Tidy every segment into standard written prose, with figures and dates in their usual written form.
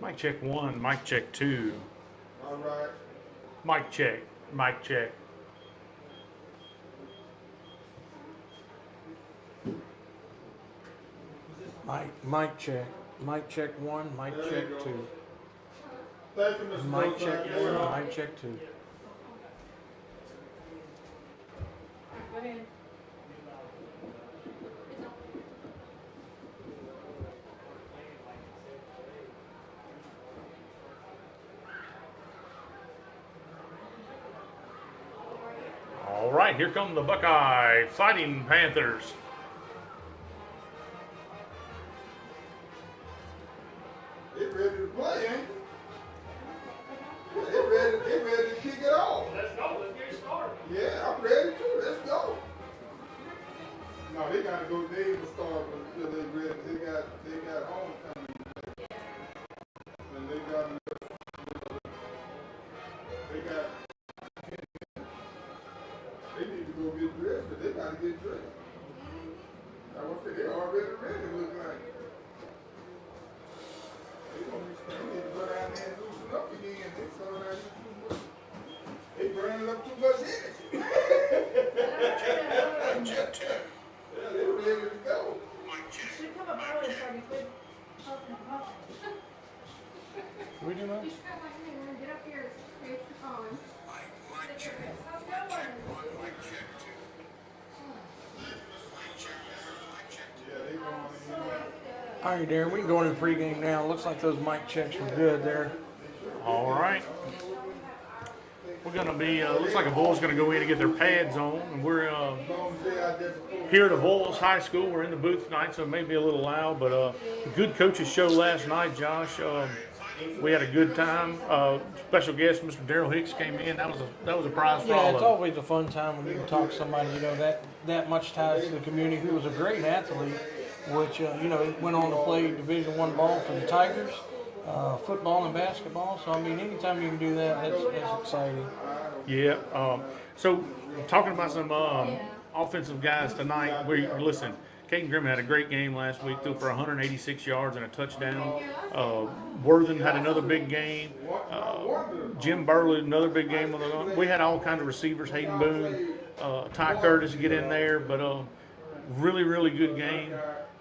Mic check 1, mic check 2. All right. Mic check, mic check. Mic check. Mic check 1, mic check 2. Thank you, Mr. Mic check President. 1, mic check 2. Go ahead. All right, here come the Buckeye Fighting Panthers. They ready to play, ain't they? They ready to kick it off. Let's go. Let's get it started. Yeah, I'm ready too. Let's go. No, they gotta go. They ain't gonna start until they ready. They got homecoming. And they got. They need to go get dressed, but they gotta get dressed. I want to say they already ready. Look like. They need to go down there and loosen up again. They so down too much. They burning up too much energy. Yeah, they ready to go. Should come up early so we quit talking about it. We do that? You should come like me and get up here and create the phone. How's it going? Yeah, they going. All right, Darren, we can go into the pregame now. Looks like those mic checks were good there. All right. We're going to be, looks like Avoyelles going to go in and get their pads on. And we're here at Avoyelles High School. We're in the booth tonight, so it may be a little loud. But good coaches show last night, Josh. We had a good time. Special guest, Mr. Darrell Hicks, came in. That was a prize for all Yeah, of it's them. always a fun time when you can talk to somebody, that much ties to the community, who was a great athlete, which, went on to play Division I ball for the Tigers, football and basketball. So, I mean, anytime you can do that, that's exciting. Yeah. So, talking about some offensive guys tonight, listen, Caden Grimmett had a great game last week, threw for 186 yards and a touchdown. Worthen had another big game. Jim Burley, another big game. We had all kinds of receivers, Hayden Boone, Ty Curtis get in there, but really, really good game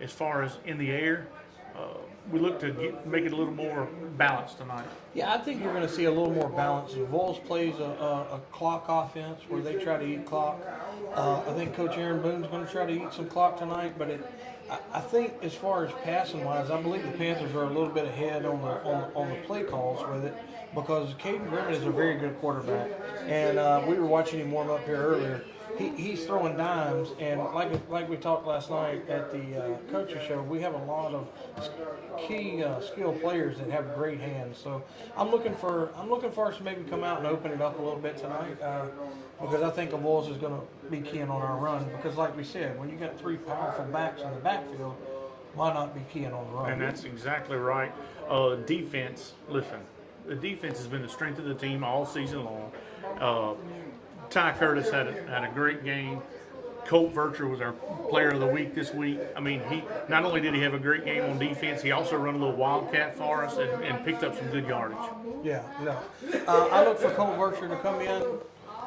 as far as in the air. We look to make it a little more balanced tonight. Yeah, I think you're going to see a little more balance. Avoyelles plays a clock offense where they try to eat clock. I think Coach Aaron Boone's going to try to eat some clock tonight, but I think as far as passing wise, I believe the Panthers are a little bit ahead on the play calls with it, because Caden Grimmett is a very good quarterback, and we were watching him warm up here earlier. He's throwing dimes, and like we talked last night at the coaches show, we have a lot of key skilled players that have great hands. So I'm looking for us to maybe come out and open it up a little bit tonight, because I think Avoyelles is going to be keying on our run. Because like we said, when you got three powerful backs in the backfield, why not be keying on the run? And that's exactly right. Defense, listen, the defense has been the strength of the team all season long. Ty Curtis had a great game. Colt Vercher was our player of the week this week. I mean, he not only did he have a great game on defense, he also run a little wildcat for us and picked up some good yardage. Yeah, no. I look for Colt Vercher to come in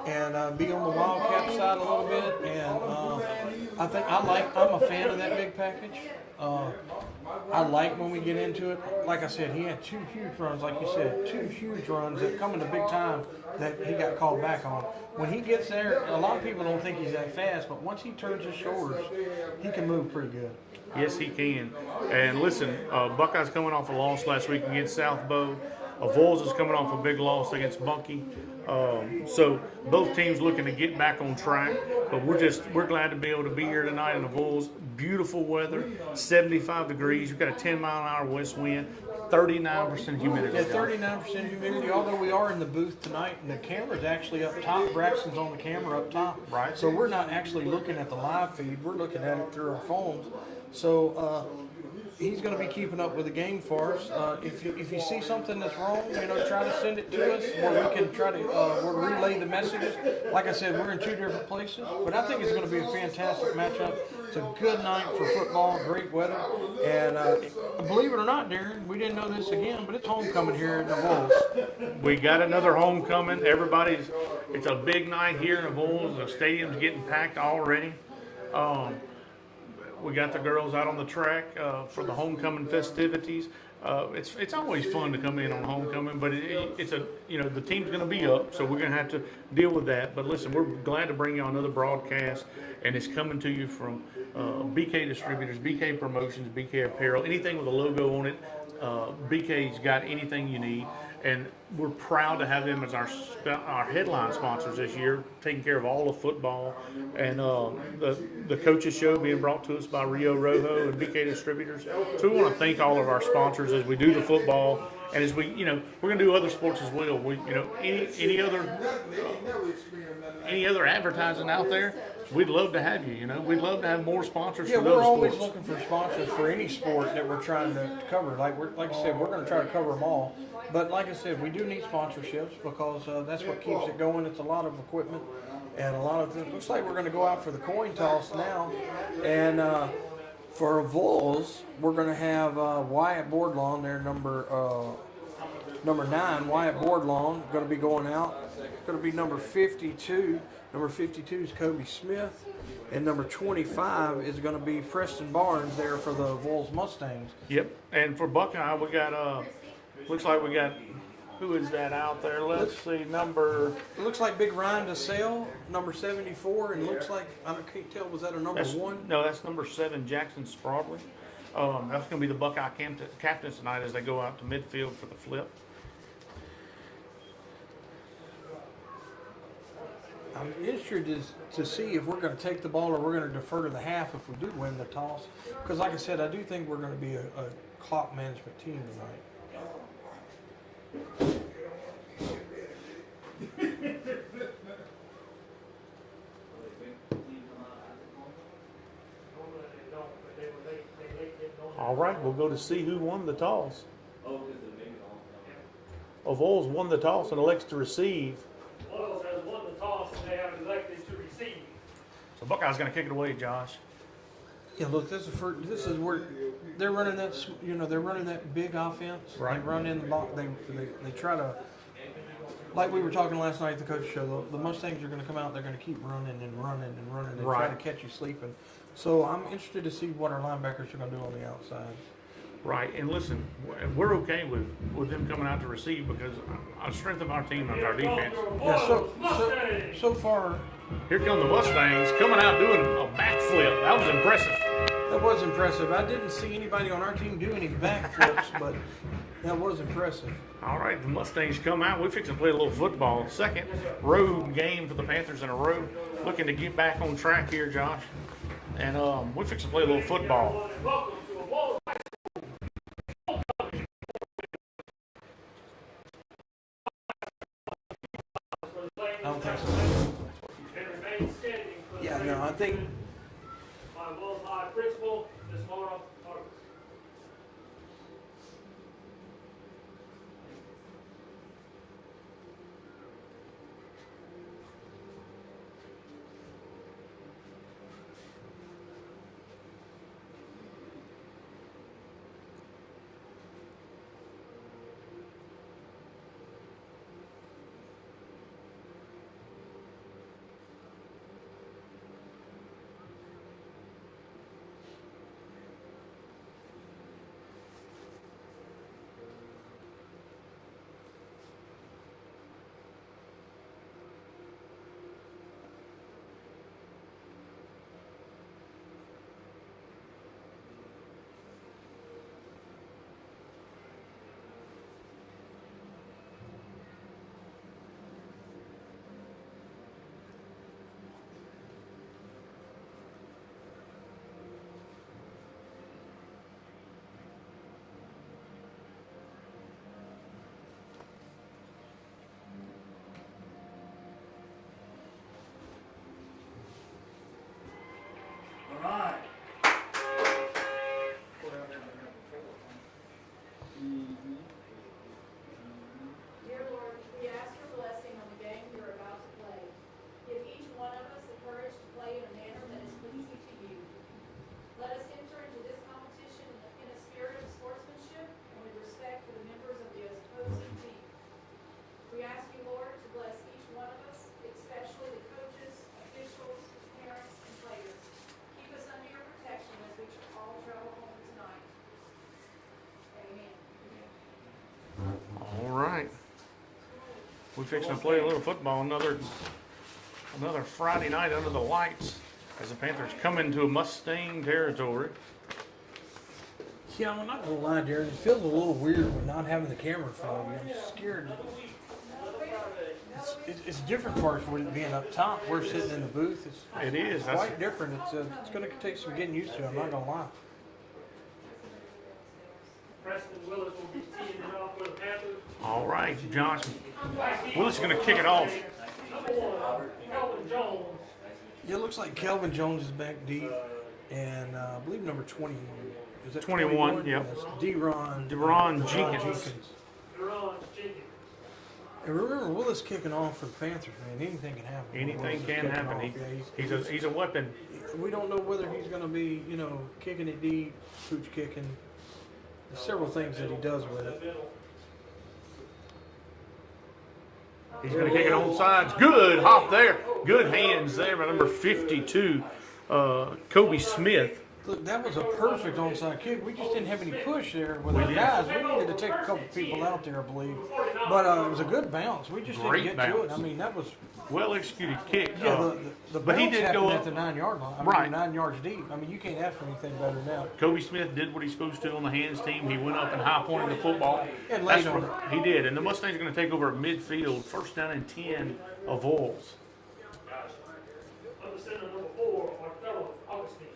and be on the wildcat side a little bit, and I think I'm a fan of that big package. I like when we get into it. Like I said, he had two huge runs, like you said, two huge runs that come in the big time that he got called back on. When he gets there, a lot of people don't think he's that fast, but once he turns his shoulders, he can move pretty good. Yes, he can. And listen, Buckeyes coming off a loss last week against South Bow. Avoyelles is coming off a big loss against Bunkie. So both teams looking to get back on track, but we're glad to be able to be here tonight in Avoyelles. Beautiful weather, 75 degrees. We've got a 10-mile-an-hour west wind, 39% humidity. Yeah, 39% humidity, although we are in the booth tonight, and the camera's actually up top. Braxton's on the camera up top. Right. So we're not actually looking at the live feed. We're looking at it through our phones. So he's going to be keeping up with the game for us. If you see something that's wrong, try to send it to us where we can try to relay the messages. Like I said, we're in two different places, but I think it's going to be a fantastic matchup. It's a good night for football, great weather, and believe it or not, Darren, we didn't know this again, but it's homecoming here in the Avoyelles. We got another homecoming. It's a big night here in Avoyelles. The stadium's getting packed already. We got the girls out on the track for the homecoming festivities. It's always fun to come in on homecoming, but the team's going to be up, so we're going to have to deal with that. But listen, we're glad to bring you another broadcast, and it's coming to you from BK Distributors, BK Promotions, BK Apparel, anything with a logo on it. BK's got anything you need, and we're proud to have them as our headline sponsors this year, taking care of all the football and the coaches show being brought to us by Rio Rojo and BK Distributors. So we want to thank all of our sponsors as we do the football, and as we, we're going to do other sports as well. We, any other advertising out there, we'd love to have you. We'd love to have more sponsors for those we're always sports. looking for sponsors for any sport that we're trying to cover. Like I said, we're going to try to cover them all. But like I said, we do need sponsorships because that's what keeps it going. It's a lot of equipment and a lot of things. Looks like we're going to go out for the coin toss now. And for Avoyelles, we're going to have Wyatt Boardlawn there, number 9, Wyatt Boardlawn, going to be going out. Going to be number 52. Number 52 is Kobe Smith. And number 25 is going to be Preston Barnes there for the Avoyelles Mustangs. Yep. And for Buckeye, we got looks like we got, who is that out there? Let's see, number. It looks like Big Ryan DeSale, number 74, and looks like, I can't tell, was that a number 1? No, that's number 7, Jackson Spradley. That's going to be the Buckeye captains tonight as they go out to midfield for the flip. I'm interested to see if we're going to take the ball or we're going to defer to the half if we do win the toss. Because like I said, I do think we're going to be a clock management team tonight. All right, we'll go to see who won the toss. Avoyelles won the toss and elects to receive. Avoyelles has won the toss and they have elected to receive. So Buckeye's going to kick it away, Josh. Yeah, look, this is where they're running that. They're running that big offense. Right. They run in the box. They try to, like we were talking last night at the coach show. The Mustangs are going to come out. They're going to keep running and running and running and try to catch you sleeping. So I'm interested to see what our linebackers are going to do on the outside. Right, and listen, we're okay with them coming out to receive because our strength of our team is our defense. Yeah, so far, Here come the Mustangs coming out doing a backflip. That was impressive. that was impressive. I didn't see anybody on our team do any backflips, but that was impressive. All right, the Mustangs come out. We're fixing to play a little football. Second road game for the Panthers in a row. Looking to get back on track here, Josh. And we're fixing to play a little football. Welcome to Avoyelles. I don't think so. And remain standing for the Yeah, no, I think by Avoyelles High Principal, Ms. Laura Harper. We're fixing to play a little football, another Friday night under the lights as the Panthers come into Mustang territory. Yeah, I'm not gonna lie, Darron. It feels a little weird with not having the camera follow you. I'm scared. It's different parts with it being up top. We're sitting in the booth. It is. It's quite different. It's going to take some getting used to. I'm not gonna lie. Preston Willis will be teeing it off for the Panthers. All right, Johnson. Willis is going to kick it off. Number 1, Calvin Jones. Yeah, it looks like Kelvin Jones is back deep, and I believe number 20. Is that 21, yep. Yes, Darron Jenkins. Darron Jenkins. And remember, Willis kicking off for the Panthers, man. Anything can happen. Anything Willis is can kicking happen. off. He's a weapon. We don't know whether he's going to be, kicking it deep, pooch kicking. There's several things that he does with it. He's going to kick it on sides. Good hop there. Good hands there by number 52, Kobe Smith. Look, that was a perfect onside kick. We just didn't have any push there with our guys. We needed to take a couple people out there, I believe. But it was a good bounce. We just Great didn't get to it. bounce. I mean, that was Well executed kick. the but he bounce did happened go at up. the 9-yard line. I mean, Right. 9 yards deep. I mean, you can't ask for anything better than that. Kobe Smith did what he's supposed to on the hands team. He went up and high pointed the football. And laid on what he did. And the Mustangs are going to take over at midfield. First down and 10 of Avoyelles. Under center number 4, Marcelo Augustine.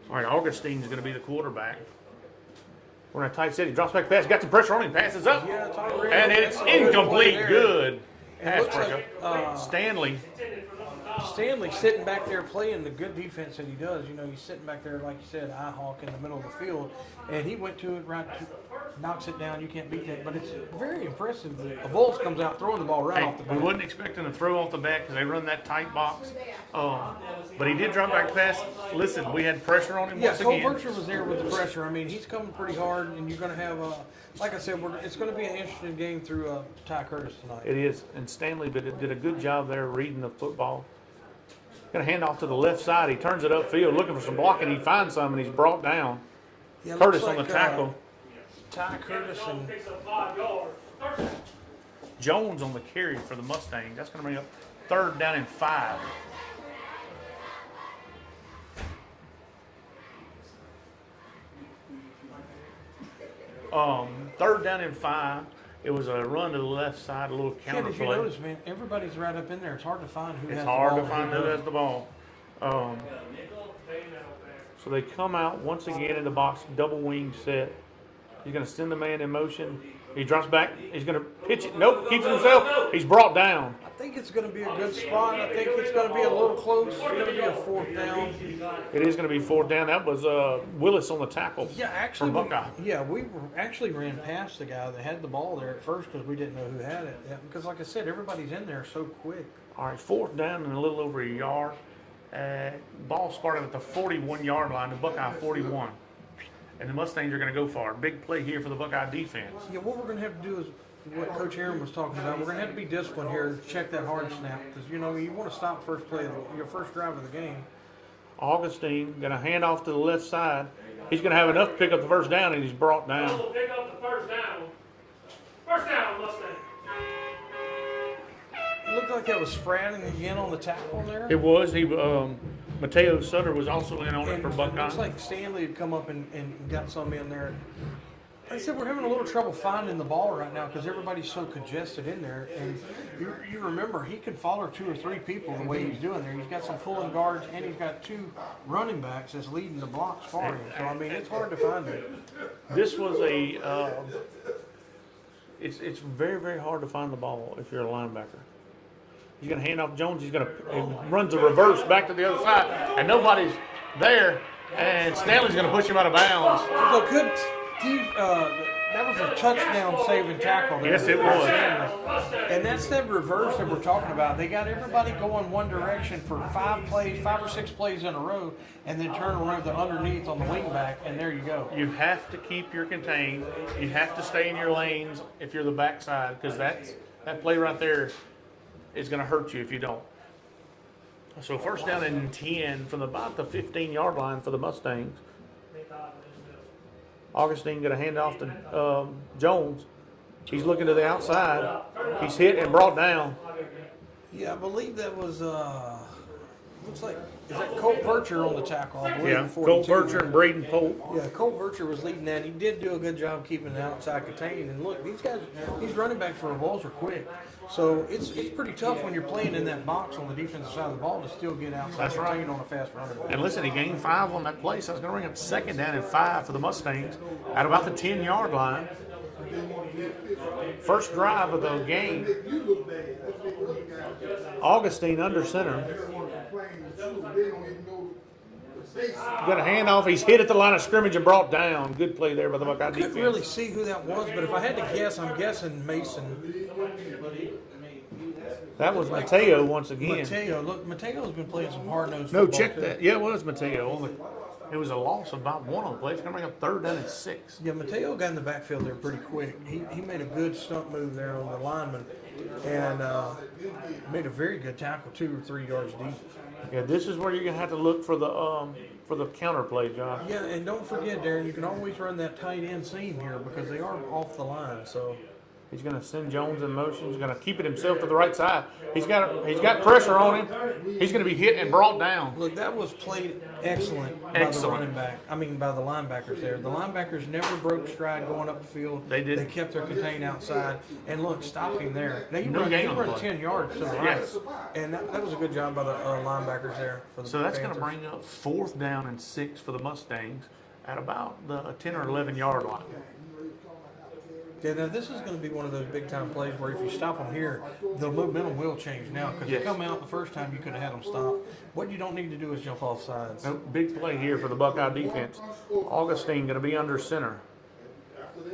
All right, Augustine's going to be the quarterback. We're in a tight set. He drops back pass. Got some pressure on him. Passes up. Yeah, it's already. And it's that's a good play incomplete. there. Good. It Pass looks breakup. like Stanley. Stanley sitting back there playing the good defense that he does. He's sitting back there, like you said, eye hawk in the middle of the field. And he went to it right, knocks it down. You can't beat that. But it's very impressive. Avoyelles comes out throwing the ball right Hey, off the we bat. wasn't expecting to throw off the bat because they run that tight box. But he did drop back pass. Listen, we had pressure on him Yeah, once Cole again. Bertram was there with the pressure. I mean, he's coming pretty hard, and you're going to have, like I said, it's going to be an interesting game through Ty Curtis tonight. It is. And Stanley did a good job there reading the football. Going to hand off to the left side. He turns it upfield looking for some blocking. He finds some, and he's brought down. Yeah, it Curtis looks on the like, tackle. Ty Curtis and Picks up 5 yards. Third down. Jones on the carry for the Mustangs. That's going to bring up third down and 5. Third down and 5. It was a run to the left side, a little yeah, counter did you play. notice, man? Everybody's right up in there. It's hard to find who It's has hard the to ball. find who has the ball. So they come out once again in the box, double wing set. He's going to send the man in motion. He drops back. He's going to pitch it. Nope, keeps it himself. He's brought down. I think it's going to be a good spot. I think it's going to be a little close. It's going to be a fourth down. It is going to be fourth down. That was Willis on the tackle Yeah, actually, from Buckeye. we actually ran past the guy that had the ball there at first because we didn't know who had it. Yeah, because, like I said, everybody's in there so quick. All right, fourth down and a little over a yard. Ball started at the 41-yard line, the Buckeye 41. And the Mustangs are going to go for it. Big play here for the Buckeye defense. Yeah, what we're going to have to do is what Coach Aaron was talking about. We're going to have to be disciplined here. Check that hard snap because you want to stop first play of your first drive of the game. Augustine going to hand off to the left side. He's going to have enough to pick up the first down, and he's brought down. Will pick up the first down. First down, Mustang. It looked like that was Spradling again on the tackle there. It was. Mateo Sutter was also in on it And for it Buckeye. looks like Stanley had come up and got some in there. Like I said, we're having a little trouble finding the ball right now because everybody's so congested in there. And you remember, he can follow 2 or 3 people the way he's doing there. He's got some pulling guards, and he's got 2 running backs that's leading the blocks for him. So, I mean, it's hard to find it. This was it's very, very hard to find the ball if you're a linebacker. He's going to hand off Jones. He runs a reverse back to the other side, and nobody's there. And Stanley's going to push him out of bounds. It was a good, that was a touchdown saving tackle there. Yes, it was. And that's that reverse that we're talking about. They got everybody going one direction for 5 or 6 plays in a row, and then turn around the underneath on the wing back, and there you go. You have to keep your contained. You have to stay in your lanes if you're the backside, because that play right there is going to hurt you if you don't. So first down and 10 from about the 15-yard line for the Mustangs. Augustine going to hand off to Jones. He's looking to the outside. He's hit and brought down. Yeah, I believe that was, looks like, is that Colt Vircher on the tackle? I believe, Yeah, 42. Colt Vircher and Braden Pope. Yeah, Colt Vircher was leading that. He did do a good job keeping the outside contained. And look, these guys, these running backs for Avoyelles are quick. So it's pretty tough when you're playing in that box on the defensive side of the ball to still get outside contained on a fast running back. And listen, he gained 5 on that play, so it's going to bring up 2nd down and 5 for the Mustangs at about the 10-yard line. First drive of the game. Augustine under center. Got a handoff. He's hit at the line of scrimmage and brought down. Good play there by the Buckeye defense. Couldn't really see who that was, but if I had to guess, I'm guessing Mason. That was Mateo once again. Mateo. Look, Mateo's been playing some hard-nosed No, football, check too. that. Yeah, it was Mateo. It was a loss of about 1 on the play. It's going to bring up 3rd down and 6. Yeah, Mateo got in the backfield there pretty quick. He made a good stump move there on the lineman and made a very good tackle 2 or 3 yards deep. Yeah, this is where you're going to have to look for the counter play, Josh. Yeah, and don't forget, Darren, you can always run that tight end seam here because they are off the line. So He's going to send Jones in motion. He's going to keep it himself to the right side. He's got pressure on him. He's going to be hit and brought down. look, that was played excellent by the running back. I mean, by the linebackers there. The linebackers never broke stride going up the field. They did. They kept their contain outside. And look, stop him there. Now, he No run gain on the play. 10 yards to the right. Yes. And that was a good job by the linebackers there. For the So that's going to Panthers. bring up 4th down and 6 for the Mustangs at about the 10 or 11-yard line. Yeah, now this is going to be one of those big-time plays where if you stop them here, the momentum will change now because Yes. they come out the first time you could have had them stop. What you don't need to do is jump off sides. No, big play here for the Buckeye defense. Augustine going to be under center. He's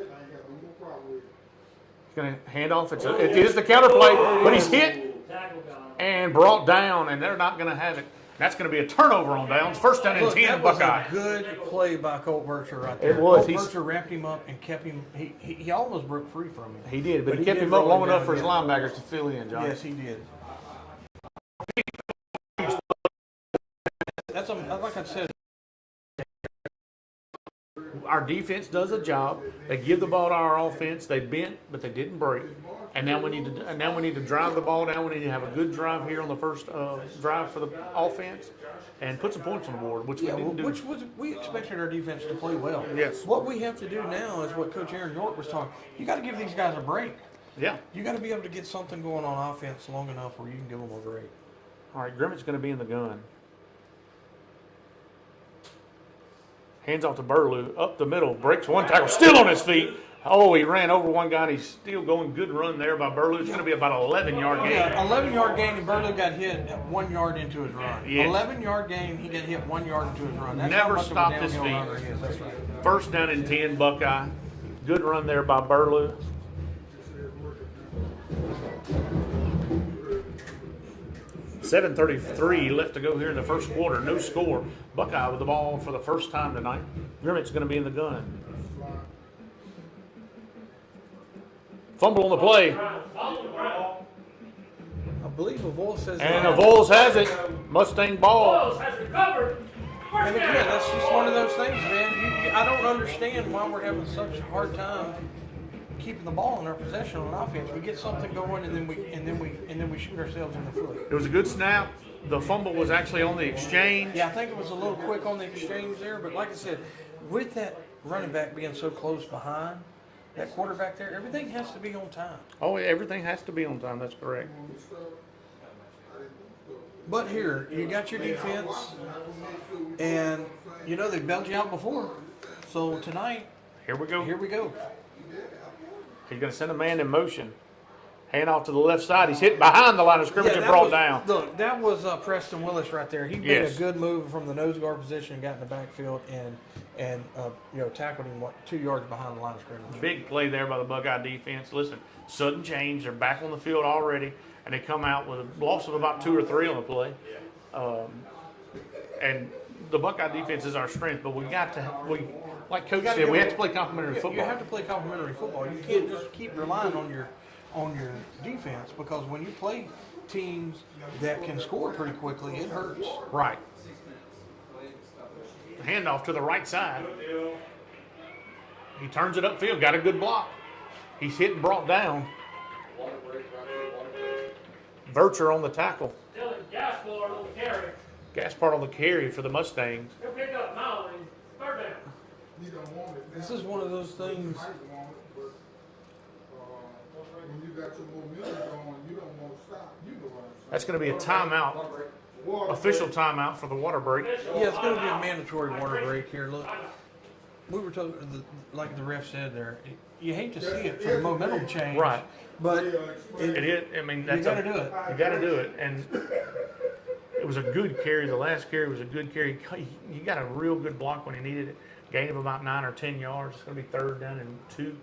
going to hand off. It is the counter play, but he's hit and brought down, and they're not going to have it. That's going to be a turnover on downs. 1st down and Look, 10, that was Buckeye. a good play by Colt Vircher right there. It was. Colt Vircher wrapped him up and kept him. He almost broke free from him. He did, but he kept did him up roll long him enough down for his again. linebackers to fill in, John. Yes, he did. That's like I said. Our defense does a job. They give the ball to our offense. They bent, but they didn't break. And now we need to drive the ball down. We need to have a good drive here on the first drive for the offense, and put some points on the board, which we didn't do. Which was we expected our defense to play well. Yes. What we have to do now is what Coach Aaron York was talking. You got to give these guys a break. Yeah. You got to be able to get something going on offense long enough where you can give them a break. All right, Grimmett's going to be in the gun. Hands off to Burlew, up the middle, breaks one tackle, still on his feet. Oh, he ran over one guy, and he's still going. Good run there by Burlew. It's going to be about an 11-yard gain. Yeah, 11-yard gain, and Burlew got hit at 1 yard into his run. Yes. 11-yard gain, he got hit 1 yard into his run. That's Never how much stopped of a his downhill feet. runner he is. That's right. 1st down and 10, Buckeye. Good run there by Burlew. $7:33 left to go here in the first quarter. No score. Buckeye with the ball for the first time tonight. Grimmett's going to be in the gun. Fumble on the play. I believe Avoyelles says And Avoyelles has it. Mustang ball. Has recovered. And again, that's just one of those things, man. I don't understand why we're having such a hard time keeping the ball in our possession on offense. We get something going, and then we shoot ourselves in the foot. It was a good snap. The fumble was actually on the exchange. Yeah, I think it was a little quick on the exchange there, but like I said, with that running back being so close behind that quarterback there, everything has to be on time. Oh, everything has to be on time. That's correct. But here, you got your defense, and you know they've bailed you out before. So tonight, Here we go. here we go. He's going to send a man in motion. Hand off to the left side. He's hit behind the line of scrimmage and that brought was, down. Look, that was Preston Willis right there. He made Yes. a good move from the nose guard position, got in the backfield, and tackled him 2 yards behind the line of scrimmage. Big play there by the Buckeye defense. Listen, sudden change. They're back on the field already, and they come out with a loss of about 2 or 3 on the play. And the Buckeye defense is our strength, but like Coach said, we have to play complementary football. You have to play complementary football. You can't just keep relying on your defense because when you play teams that can score pretty quickly, it hurts. Right. Handoff to the right side. He turns it upfield. Got a good block. He's hit and brought down. Vercher on the tackle. Gaspard on the carry. Gaspard on the carry for the Mustangs. He'll pick up Malley. Third down. You don't want it. This is one of those things. You might want it, but when you got your momentum going, you don't want to stop. You know what I'm saying? That's going to be a timeout. Official timeout for the water break. Yeah, it's going to be a mandatory water break here. Look, we were told, like the ref said there, you hate to see it for the momentum change. Right. But It is. I mean, that's you got to do it. You got to do it, and it was a good carry. The last carry was a good carry. You got a real good block when you needed it. Gain of about 9 or 10 yards. It's going to be 3rd down and 2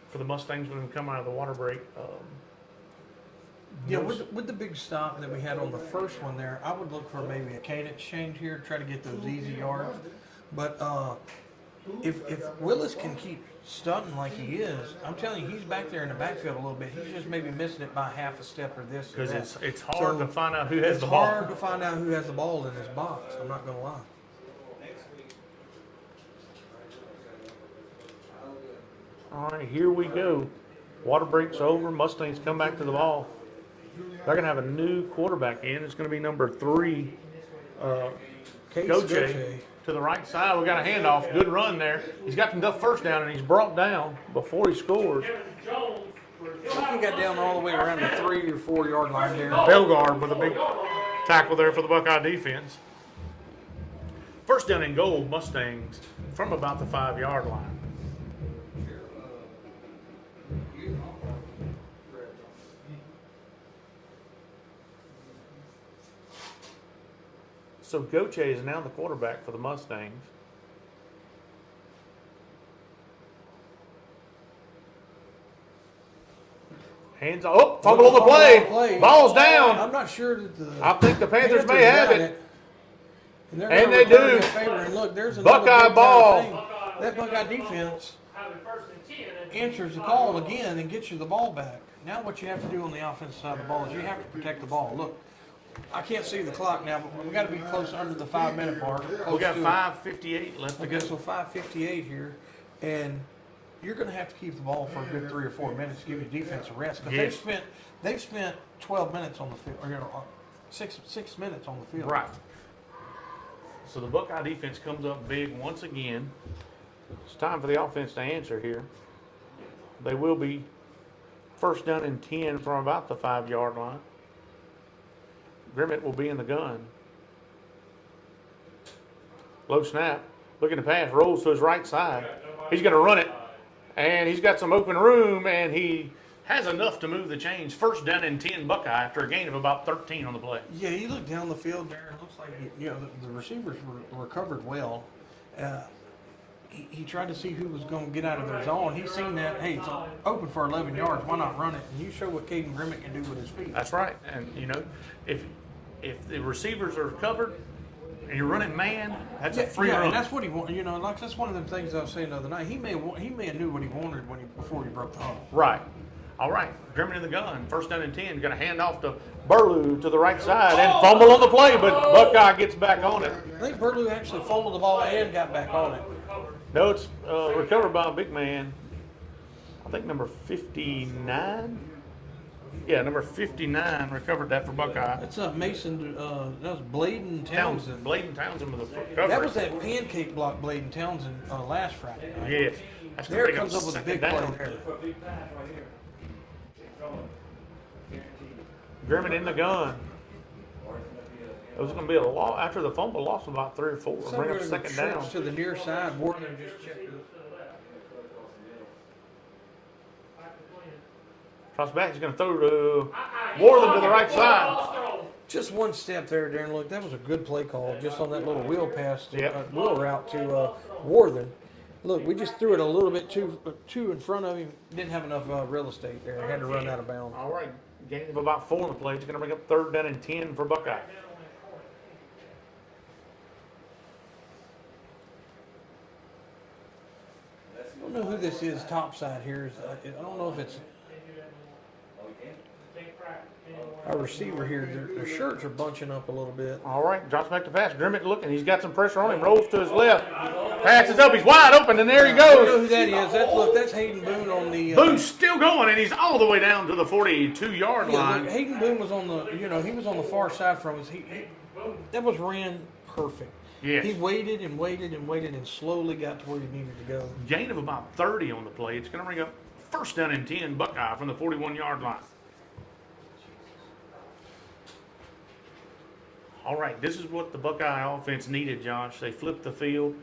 for the Mustangs when they come out of the water break. Yeah, with the big stop that we had on the first one there, I would look for maybe a cadence change here, try to get those easy yards. But if Willis can keep stunting like he is, I'm telling you, he's back there in the backfield a little bit. He's just maybe missing it by half a step or this. Because it's hard to find out who has the It's ball. hard to find out who has the ball in his box. I'm not going to lie. All right, here we go. Water break's over. Mustangs come back to the ball. They're going to have a new quarterback in. It's going to be number 3, Goche. To the right side. We got a handoff. Good run there. He's got the first down, and he's brought down before he scores. He got down all the way around the 3 or 4 yard line there. Bellegarde with a big tackle there for the Buckeye defense. First down and goal, Mustangs from about the 5 yard line. So Goche is now the quarterback for the Mustangs. Hands off. Oh, fumble on the play. Ball's down. I'm not sure that the. I think the Panthers may have got it. And they're And gonna they return do. it in favor. And look, there's another Buckeye big-time ball. thing. That Buckeye defense Having 1st and 10. and- answers the call again and gets you the ball back. Now what you have to do on the offensive side of the ball is you have to protect the ball. Look, I can't see the clock now, but we got to be close under the 5 minute mark. We got close to it. 5:58 left to Okay, go. so 5:58 here, and you're going to have to keep the ball for a good 3 or 4 minutes to give your defense a rest because Yes. they've spent 12 minutes on the field, or 6 minutes on the field. Right. So the Buckeye defense comes up big once again. It's time for the offense to answer here. They will be first down and 10 from about the 5 yard line. Grimmett will be in the gun. Low snap. Looking to pass. Rolls to his right side. He's going to run it. And he's got some open room. And he has enough to move the chains. First down and 10 Buckeye after a gain of about 13 on the play. Yeah, he looked down the field there. It looks like the receivers were recovered well. He tried to see who was going to get out of their zone. He's seen that, hey, it's open for 11 yards. Why not run it? And you show what Caden Grimmett can do with his feet. That's right. And, you know, if the receivers are covered and you're running man, that's a free run. And that's what he wanted. You know, like that's one of the things I was saying the other night. He may have knew what he wanted before he broke the huddle. Right. All right. Grimmett in the gun. First down and 10. Going to hand off to Burlew to the right side and fumble on the play, but Buckeye gets back on it. I think Burlew actually fumbled the ball and got back on it. No, it's recovered by a big man. I think number 59. Yeah, number 59 recovered that for Buckeye. That's Mason. That was Bladen Townsend. Bladen Townsend with a recovery. That was that pancake block Bladen Townsend last Friday night. Yes. That's There gonna comes bring up with a second big down play. there. Grimmett in the gun. It was going to be a loss after the fumble. Lost about 3 or 4. So Bring we're up gonna second go down. to the near side. Worthing just checked it. Cross back. He's going to throw to Worthing to the right side. Just one step there, Darren. Look, that was a good play call, just on that little wheel pass, Yep. wheel route to Worthing. Look, we just threw it a little bit too in front of him. Didn't have enough real estate there. Had to run out of bounds. All right. Gain of about 4 on the play. He's going to bring up third down and 10 for Buckeye. I don't know who this is. Top side here. I don't know if it's. our receiver here, their shirts are bunching up a little bit. All right, drops back to pass. Grimmett looking. He's got some pressure on him. Rolls to his left. Passes up. He's wide open, and there he You know goes. who that is? That's Hayden Boone on the. Boone's still going, and he's all the way down to the 42-yard Yeah, line. look, Hayden Boone was on the. He was on the far side from us. That was ran perfect. Yes. He waited and waited and waited and slowly got to where he needed to go. Gain of about 30 on the play. It's going to bring up first down and 10 Buckeye from the 41-yard line. All right, this is what the Buckeye offense needed, Josh. They flipped the field.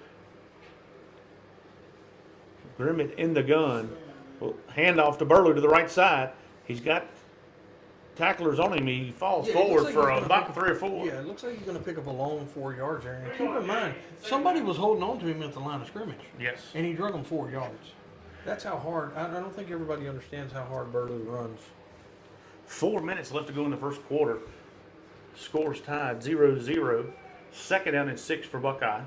Grimmett in the gun. Well, handoff to Burlew to the right side. He's got tacklers on him. He falls Yeah, it looks forward like for he's gonna about pick 3 or 4. Yeah, it looks like he's going to pick up a long 4 yards there. And keep in mind, somebody was holding on to him at the line of scrimmage. Yes. And he drug him 4 yards. That's how hard. I don't think everybody understands how hard Burlew runs. 4 minutes left to go in the first quarter. Scores tied 0-0. Second down and 6 for Buckeye.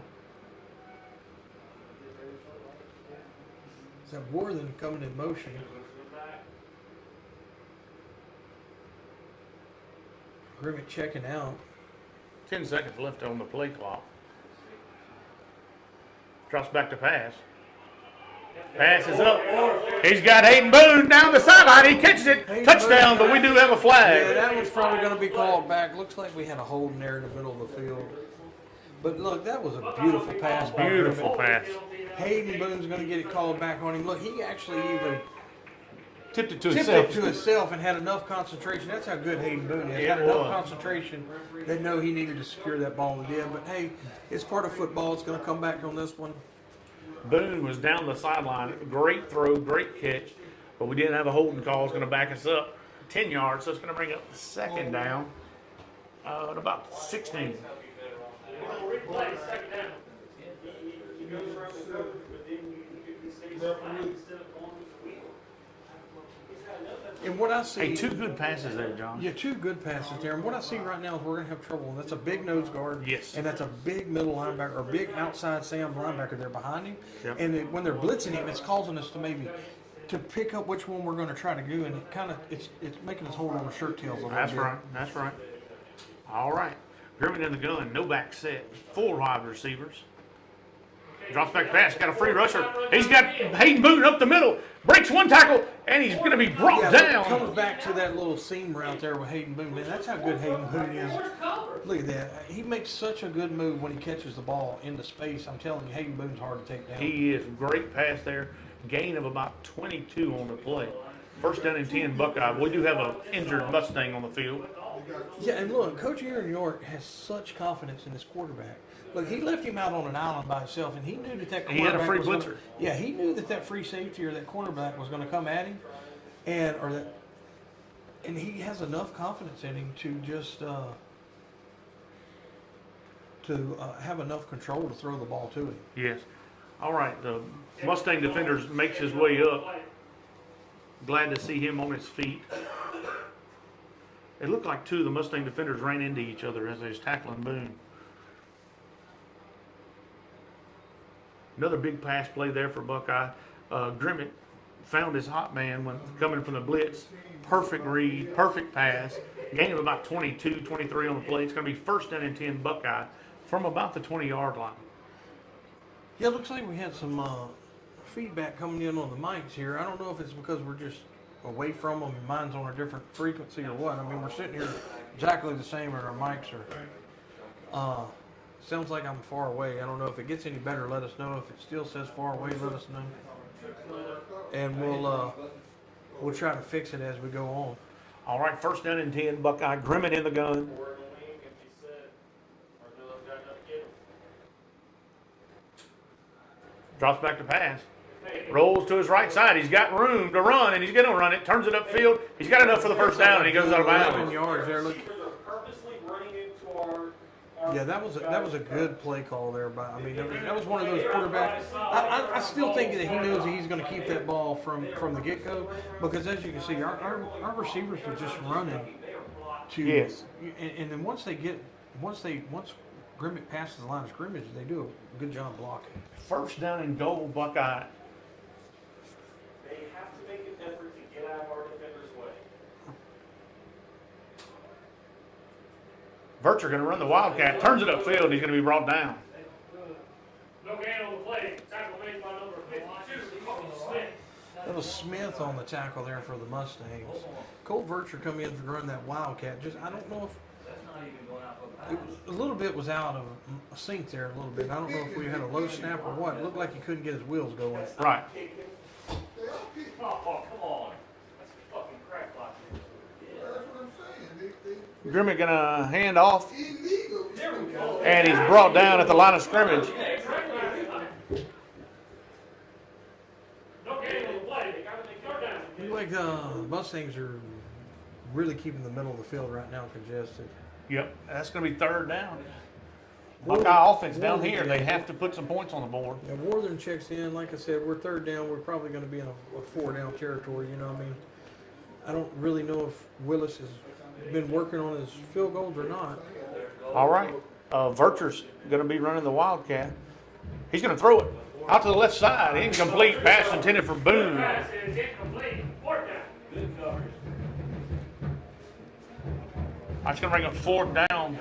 Is that Worthen coming in motion? Grimmett checking out. 10 seconds left on the play clock. Drops back to pass. Passes up. He's got Hayden Boone down the sideline. He catches it. Touchdown, but we do have a Yeah, flag. that one's probably going to be called back. Looks like we had a hold in there in the middle of the field. But look, that was a beautiful pass by Beautiful Grimmett. pass. Hayden Boone's going to get it called back on him. Look, he actually even Tipped it to tipped himself. it to himself and had enough concentration. That's how good Hayden Boone is. Yeah, Had it enough was. concentration that know he needed to secure that ball and did. But hey, it's part of football. It's going to come back on this one. Boone was down the sideline. Great throw, great catch. But we didn't have a holding call. It's going to back us up 10 yards. So it's going to bring up the second down at about 16. And what I see, Hey, 2 good passes there, John. yeah, 2 good passes there. And what I see right now is we're going to have trouble. And that's a big nose guard. Yes. And that's a big middle linebacker or big outside Sam linebacker there behind him. Yep. And when they're blitzing him, it's causing us to maybe to pick up which one we're going to try to do. And it kind of it's making us hold on the shirt tails a little That's bit. right. That's right. All right. Grimmett in the gun. No back set. 4 wide receivers. Drops back pass. Got a free rusher. He's got Hayden Boone up the middle. Breaks one tackle, and he's going to be brought Yeah, but it down. comes back to that little seam route there with Hayden Boone. Man, that's how good Hayden Boone is. Look at that. He makes such a good move when he catches the ball into space. I'm telling you, Hayden Boone's hard to take down. He is. Great pass there. Gain of about 22 on the play. First down and 10 Buckeye. We do have an injured Mustang on the field. Yeah, and look, Coach Aaron York has such confidence in his quarterback. Look, he left him out on an island by himself, and he knew that He had a cornerback free was gonna- blitzer. Yeah, he knew that free safety or that cornerback was going to come at him, and he has enough confidence in him to just have enough control to throw the ball to him. Yes. All right. The Mustang defenders makes his way up. Glad to see him on his feet. It looked like 2 of the Mustang defenders ran into each other as they was tackling Boone. Another big pass play there for Buckeye. Grimmett found his hot man when coming from the blitz. Perfect read, perfect pass. Gain of about 22, 23 on the play. It's going to be first down and 10 Buckeye from about the 20-yard line. Yeah, it looks like we had some feedback coming in on the mics here. I don't know if it's because we're just away from them and mine's on a different frequency or what. I mean, we're sitting here exactly the same, and our mics are. Sounds like I'm far away. I don't know if it gets any better. Let us know. If it still says far away, let us know, and we'll try to fix it as we go on. All right, first down and 10 Buckeye. Grimmett in the gun. Drops back to pass. Rolls to his right side. He's got room to run, and he's going to run it. Turns it upfield. He's got enough for the first down, and he goes out of 11 bounds. yards there. Look. Purposely running into our Yeah, that was a good play call there. But I mean, that was one of those quarterbacks. I still think that he knows that he's going to keep that ball from the get go, because as you can see, our receivers were just running to. Yes. And then once Grimmett passes the line of scrimmage, they do a good job blocking. First down and goal, Buckeye. They have to make an effort to get out of our defender's way. Vercher going to run the Wildcat, turns it upfield, he's going to be brought down. No gain on the play. Tackle made by number 52, Smith. That was Smith on the tackle there for the Mustangs. Cole Vercher come in for run that Wildcat. I don't know if it was, a little bit was out of sync there a little bit. I don't know if we had a low snap or what. It looked like he couldn't get his wheels going. Right. Oh, come on. That's fucking crap like That's what I'm saying. Grimmett going to hand off, Illegal. and he's brought down at the line of scrimmage. No gain on the play. Third down. Look like Mustangs are really keeping the middle of the field right now congested. Yep, that's going to be third down. Buckeye offense down here, they have to put some points on the board. Yeah, Worthern checks in. Like I said, we're third down. We're probably going to be in a 4-down territory. You know what I mean? I don't really know if Willis has been working on his field goals or not. All right, Vercher's going to be running the Wildcat. He's going to throw it out to the left side. Incomplete pass intended for Boone. Pass is incomplete. Fourth down. Good coverage. That's going to bring up fourth down.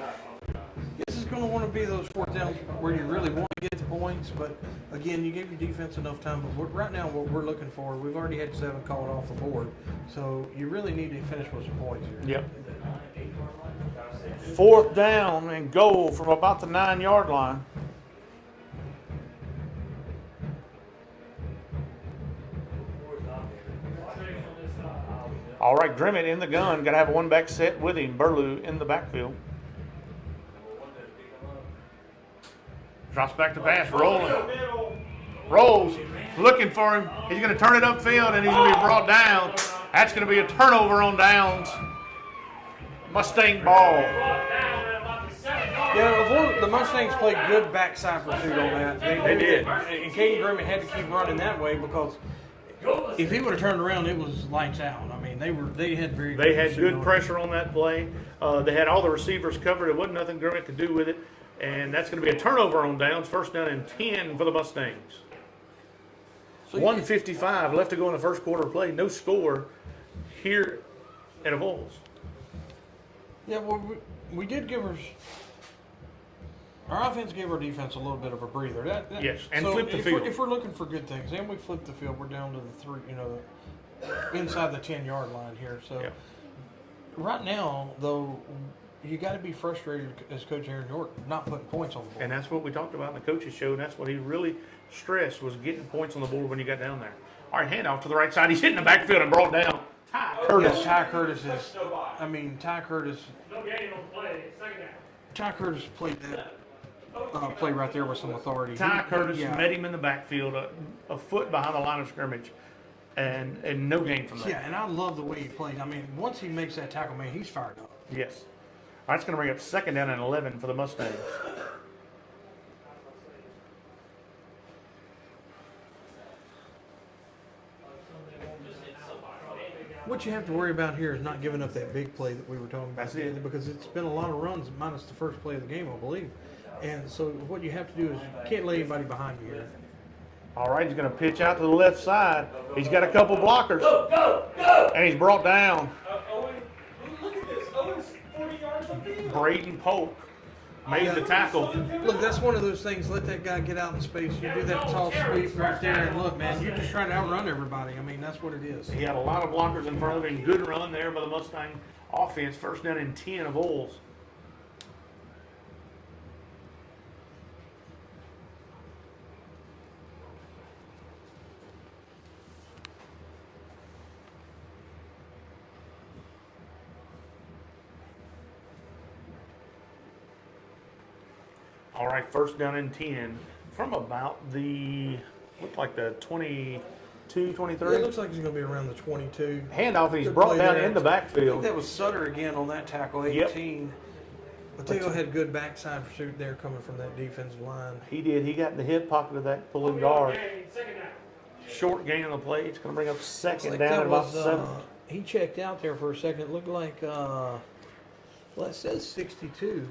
This is going to want to be those fourth downs where you really want to get the points, but again, you gave your defense enough time. But right now, what we're looking for, we've already had 7 called off the board, so you really need to finish with some points here. Yep. Fourth down and goal from about the 9-yard line. All right, Grimmett in the gun. Got to have a one-back set with him. Burlew in the backfield. Drops back to pass, rolling. Rolls, looking for him. He's going to turn it upfield, and he's going to be brought down. That's going to be a turnover on downs. Mustang ball. Yeah, the Mustangs played good backside pursuit on that. They did. And Caden Grimmett had to keep running that way because if he would have turned around, it was lights out. I mean, they had very They had pursuit good on it. pressure on that play. They had all the receivers covered. There wasn't nothing Grimmett could do with it. And that's going to be a turnover on downs. First down and 10 for the Mustangs. So 1:55 left to go in the first quarter of play. No score here at Avoyelles. Yeah, well, we did give our offense gave our defense a little bit of a breather. Yes, and so flipped the if field. If we're looking for good things, and we flip the field, we're down to the 3, inside the 10-yard line here. So Yeah. right now, though, you got to be frustrated as Coach Aaron York not putting points on the board. And that's what we talked about in the coaches show, and that's what he really stressed was getting points on the board when you got down there. All right, handoff to the right side. He's hitting the backfield and brought down. Ty Curtis. Yes, Ty Curtis is. I mean, Ty Curtis No gain on the play. Second down. Ty Curtis played that play right there with some authority. Ty Curtis yeah. met him in the backfield, a foot behind the line of scrimmage, and no gain from that. Yeah, and I love the way he played. I mean, once he makes that tackle, man, he's fired up. Yes. All right, it's going to bring up second down and 11 for the Mustangs. What you have to worry about here is not giving up that big play that we were talking about. That's it. Because it's been a lot of runs minus the first play of the game, I believe. And so what you have to do is you can't lay anybody behind you here. All right, he's going to pitch out to the left side. He's got a couple blockers. And he's brought down. Owen, look at this. Owen's 40 yards upfield. Braden Polk made the tackle. Look, that's one of those things. Let that guy get out in space. You do that tall sweep right there, and look, man, you're just trying to outrun everybody. I mean, that's what it is. He had a lot of blockers in front of him. Good run there by the Mustang offense. First down and 10 of Avoyelles. All right, first down and 10 from about the, looked like the 22, 23. Yeah, it looks like he's going to be around the 22. Handoff, and he's Good brought play down there. in the I think backfield. that was Sutter again on that tackle, 18. Mateo had good backside pursuit there coming from that defensive line. He did. He got in the hip pocket of that pulling guard. Gain, second down. Short gain on the play. It's going to bring up second Like down that at about was, 7. he checked out there for a second. It looked like, well, it says 62.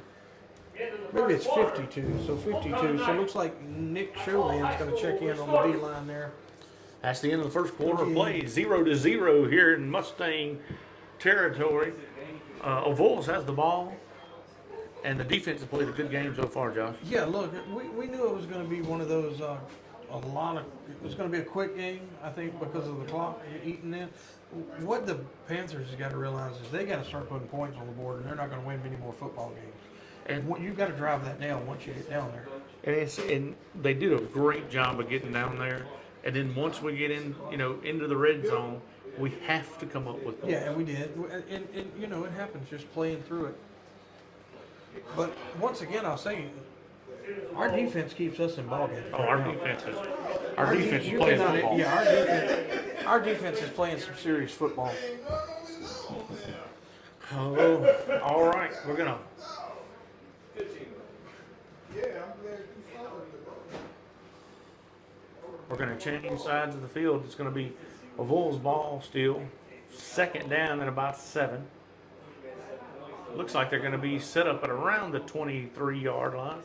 Maybe it's 52. So 52. So it looks like Nick Chauvin's going to check in on the D line there. That's the end of the first quarter of play. 0-0 here in Mustang territory. Avoyelles has the ball And the defense has played a good game so far, Josh. Yeah, look, we knew it was going to be one of those, it was going to be a quick game, I think, because of the clock eating in. What the Panthers have got to realize is they got to start putting points on the board, and they're not going to win many more football games. And you've got to drive that down once you get down there. And they did a great job of getting down there. And then once we get into the red zone, we have to come up with points. Yeah, and we did. And it happens just playing through it. But once again, I'll say, our defense keeps us in ball games. Oh, our defense is playing football. Yeah, our defense is playing some serious football. Oh, all right. We're going to. We're going to change sides of the field. It's going to be Avoyelles ball still. Second down at about 7. Looks like they're going to be set up at around the 23-yard line.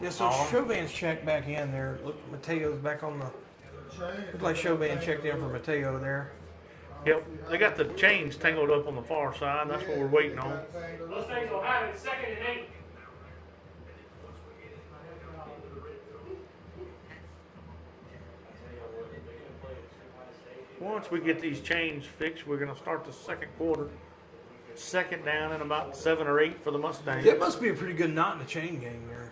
Yeah, so Chauvin's checked back in there. Look, Mateo's back on the. Looks like Chauvin checked in for Mateo there. Yep, they got the chains tangled up on the far side. That's what we're waiting on. Mustangs will have it 2nd and 8. Once we get these chains fixed, we're going to start the second quarter. Second down and about 7 or 8 for the Mustangs. It must be a pretty good knot in the chain gang there.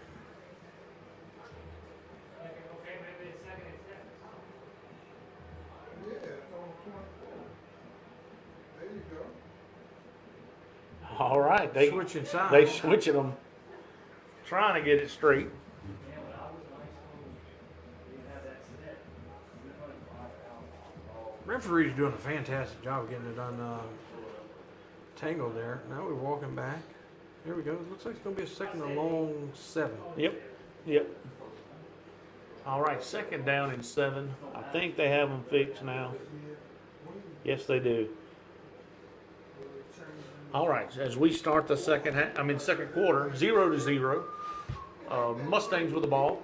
All right, they Switching sides. They switching them, trying to get it straight. Referee's doing a fantastic job of getting it tangled there. Now we're walking back. There we go. It looks like it's going to be a second and long 7. Yep. All right, second down and 7. I think they have them fixed now. Yes, they do. All right, as we start the second quarter, 0-0. Mustangs with the ball.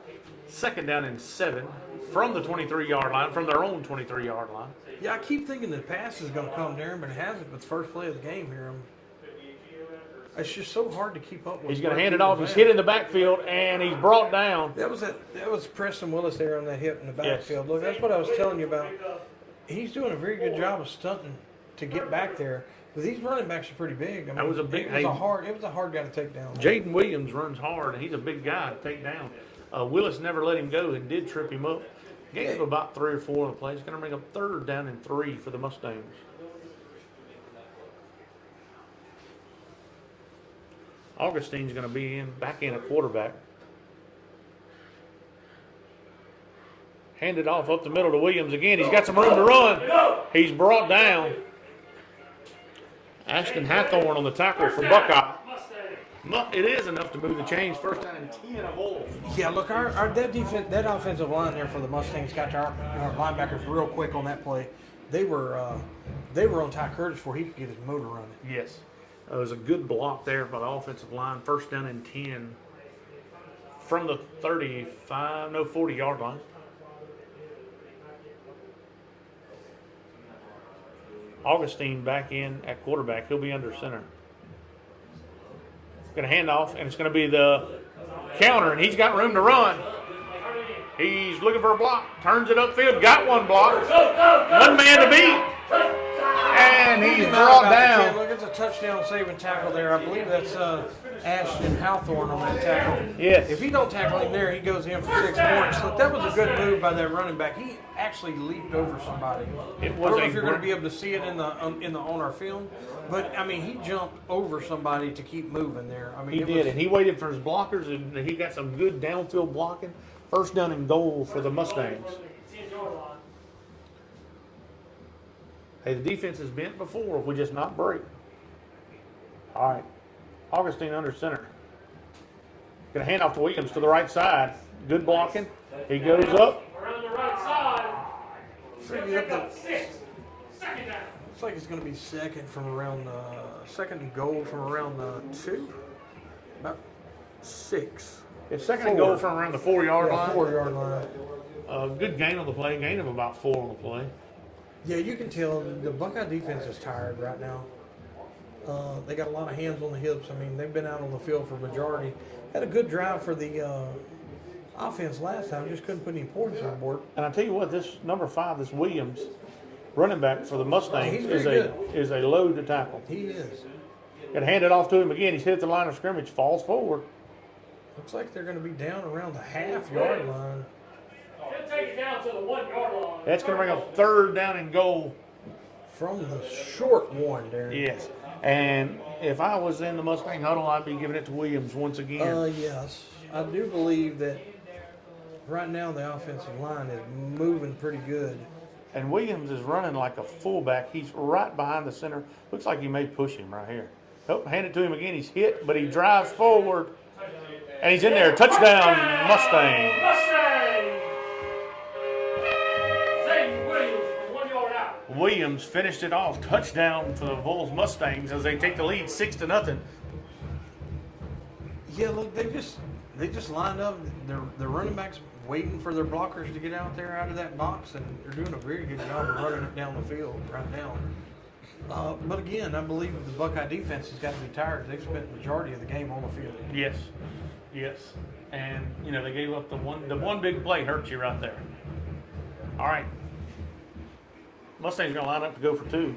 Second down and 7 from the 23-yard line, from their own 23-yard line. Yeah, I keep thinking the pass is going to come, Darron, but it hasn't. But the first play of the game here, it's just so hard to keep up with. He's going to hand it off. He's hit in the backfield, and he's brought down. That was Preston Willis there on that hip in the backfield. Yes. Look, that's what I was telling you about. He's doing a very good job of stunting to get back there. But these running backs are pretty big. I mean, that was a big. It was a hard guy to take down. Jaden Williams runs hard, and he's a big guy to take down. Willis never let him go and did trip him up. Gave him about 3 or 4 of the plays. Going to bring up 3rd down and 3 for the Mustangs. Augustine's going to be back in a quarterback. Handed off up the middle to Williams again. He's got some room to run. He's brought down. Ashton Hathorn on the tackle for Buckeye. It is enough to move the chains. First down and 10 of Avoyelles. Yeah, look, that offensive line there for the Mustangs got to our linebackers real quick on that play. They were on Ty Curtis before he could get his motor running. Yes, it was a good block there by the offensive line. First down and 10 from the 40-yard line. Augustine back in at quarterback. He'll be under center. Going to hand off, and it's going to be the counter, and he's got room to run. He's looking for a block. Turns it upfield. Got one block. One man to beat. And he's brought down. Look, it's a touchdown saving tackle there. I believe that's Ashton Hawthorne on that tackle. Yes. If he don't tackle him there, he goes in for 6 points. Look, that was a good move by that running back. He actually leaped over somebody. I don't know if you're going to be able to see it on our film, but I mean, he jumped over somebody to keep moving there. I mean, he did, and he waited for his blockers, and he got some good downfield blocking. First down and goal for the Mustangs. Hey, the defense has been before if we just not break. All right. Augustine under center. Gonna hand off to Williams to the right side. Good blocking. He goes up. Around the right side. Pick up 6. Second down. Looks like it's going to be second from around second and goal from around 2, about 6. It's second and goal from around the 4-yard line. 4-yard line. Good gain on the play. Gain of about 4 on the play. Yeah, you can tell the Buckeye defense is tired right now. They got a lot of hands on the hips. I mean, they've been out on the field for majority. Had a good drive for the offense last time. Just couldn't put any points on the board. And I tell you what, this number 5, this Williams, running back for the Mustangs, is a load to tackle. He is. Got to hand it off to him again. He's hit the line of scrimmage, falls forward. Looks like they're going to be down around the half-yard line. He'll take it down to the 1-yard line. That's going to bring up 3rd down and goal. From the short one, Darron. Yes. And if I was in the Mustang huddle, I'd be giving it to Williams once again. Yes. I do believe that right now the offensive line is moving pretty good. And Williams is running like a fullback. He's right behind the center. Looks like he may push him right here. Oh, hand it to him again. He's hit, but he drives forward. And he's in there. Touchdown, Mustang. Mustang! Zayden Williams from 1 yard out. Williams finished it off. Touchdown for the Avoyelles Mustangs as they take the lead 6-0. Yeah, look, they just lined up. Their running backs waiting for their blockers to get out there out of that box, and they're doing a very good job of running it down the field right now. But again, I believe the Buckeye defense has got to be tired. They've spent the majority of the game on the field. Yes. And, they gave up the one big play hurt you right there. All right. Mustang's going to line up to go for 2.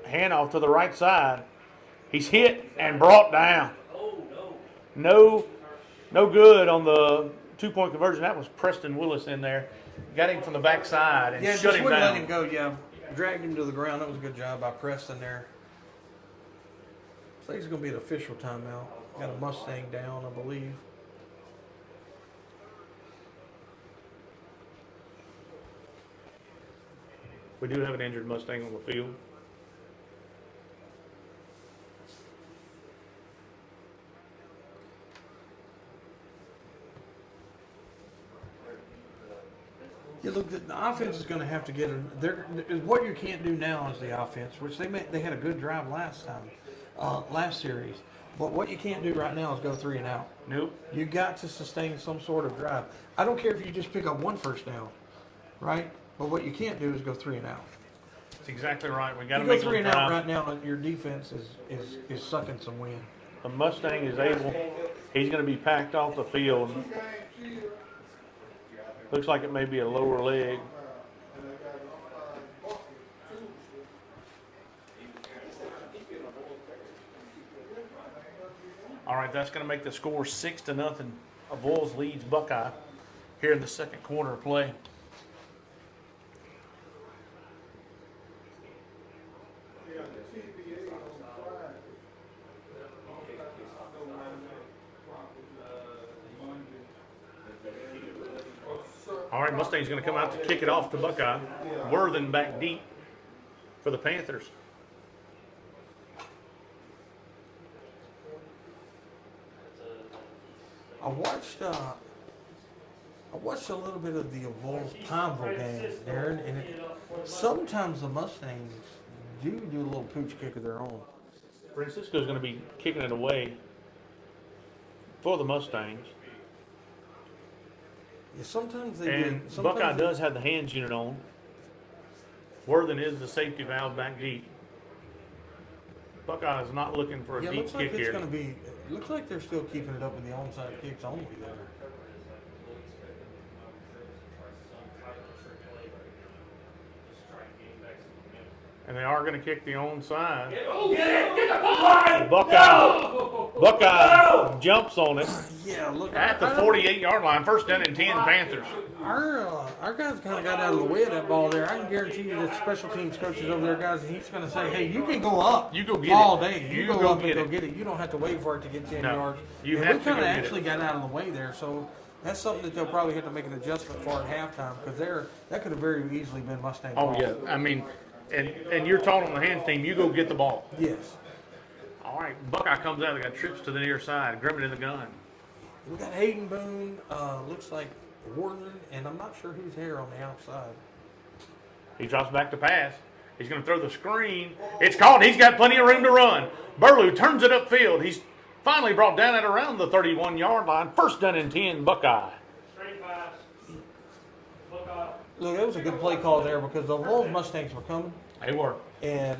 Handoff to the right side. He's hit and brought down. No good on the 2-point conversion. That was Preston Willis in there. Got him from the backside and shut him down. Let him go, yeah. Dragged him to the ground. That was a good job by Preston there. So he's going to be an official timeout. Got a Mustang down, I believe. We do have an injured Mustang on the field. Yeah, look, the offense is going to have to get what you can't do now is the offense, which they had a good drive last time, last series. But what you can't do right now is go 3 and out. Nope. You got to sustain some sort of drive. I don't care if you just pick up 1 first down, right? But what you can't do is go 3 and out. That's exactly right. We got to You make go 3 them and out drive. right now, and your defense is sucking some wind. The Mustang is able. He's going to be packed off the field. Looks like it may be a lower leg. All right, that's going to make the score 6-0. Avoyelles leads Buckeye here in the second quarter of play. All right, Mustang's going to come out to kick it off to Buckeye. Worthen back deep for the Panthers. I watched a little bit of the Avoyelles Pineville game, Darron, and sometimes the Mustangs do a little pooch kick of their own. Francisco's going to be kicking it away for the Mustangs. Yeah, sometimes they And do. Buckeye does have the hands unit on. Worthen is the safety valve back deep. Buckeye is not looking for a Yeah, deep looks like kick it's here. going to be. Looks like they're still keeping it up with the onside kicks only there. And they are going to kick the onside. Oh, get it! Get the ball line! Buckeye jumps on it Yeah, look at the 48-yard line. First down and 10 Panthers. Our guys kind of got out of the way of that ball there. I can guarantee you that special teams coaches over there, guys, and he's going to say, hey, you can go up. You go get all it. day. You go go up and get go it. get it. You don't have to wait for it to get 10 No, yards. you and have we to go kind of get it. actually got out of the way there, so that's something that they'll probably have to make an adjustment for at halftime because that could have very easily been Mustang Oh, ball. yeah. I mean, and you're taught on the hands team, you go get the ball. Yes. All right, Buckeye comes out. They got trips to the near side. Grimmett in the gun. We got Hayden Boone, looks like Warden, and I'm not sure who's here on the outside. He drops back to pass. He's going to throw the screen. It's caught. He's got plenty of room to run. Burlew turns it upfield. He's finally brought down at around the 31-yard line. First down and 10, Buckeye. Straight pass. Buckeye. Look, that was a good play call there because the Avoyelles Mustangs were coming, They were. and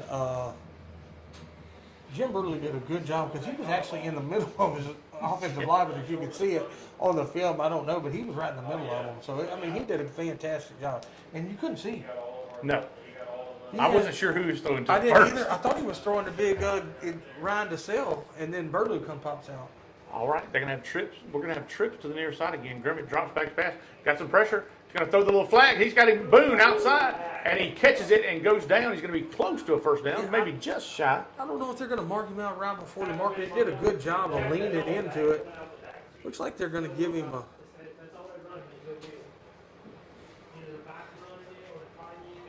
Jim Burley did a good job because he was actually in the middle of his offensive lineman. If you could see it on the film, I don't know, but he was right in the middle of them. So, I mean, he did a fantastic job. And you couldn't see. No. I wasn't sure who he was throwing to I didn't first. either. I thought he was throwing the big Ryan DeSalle, and then Burley pops out. All right, they're going to have trips. We're going to have trips to the near side again. Grimmett drops back to pass. Got some pressure. He's going to throw the little flag. He's got him Boone outside, and he catches it and goes down. He's going to be close to a first down, maybe just shy. I don't know if they're going to mark him out right before they mark it. They did a good job of leaning into it. Looks like they're going to give him a.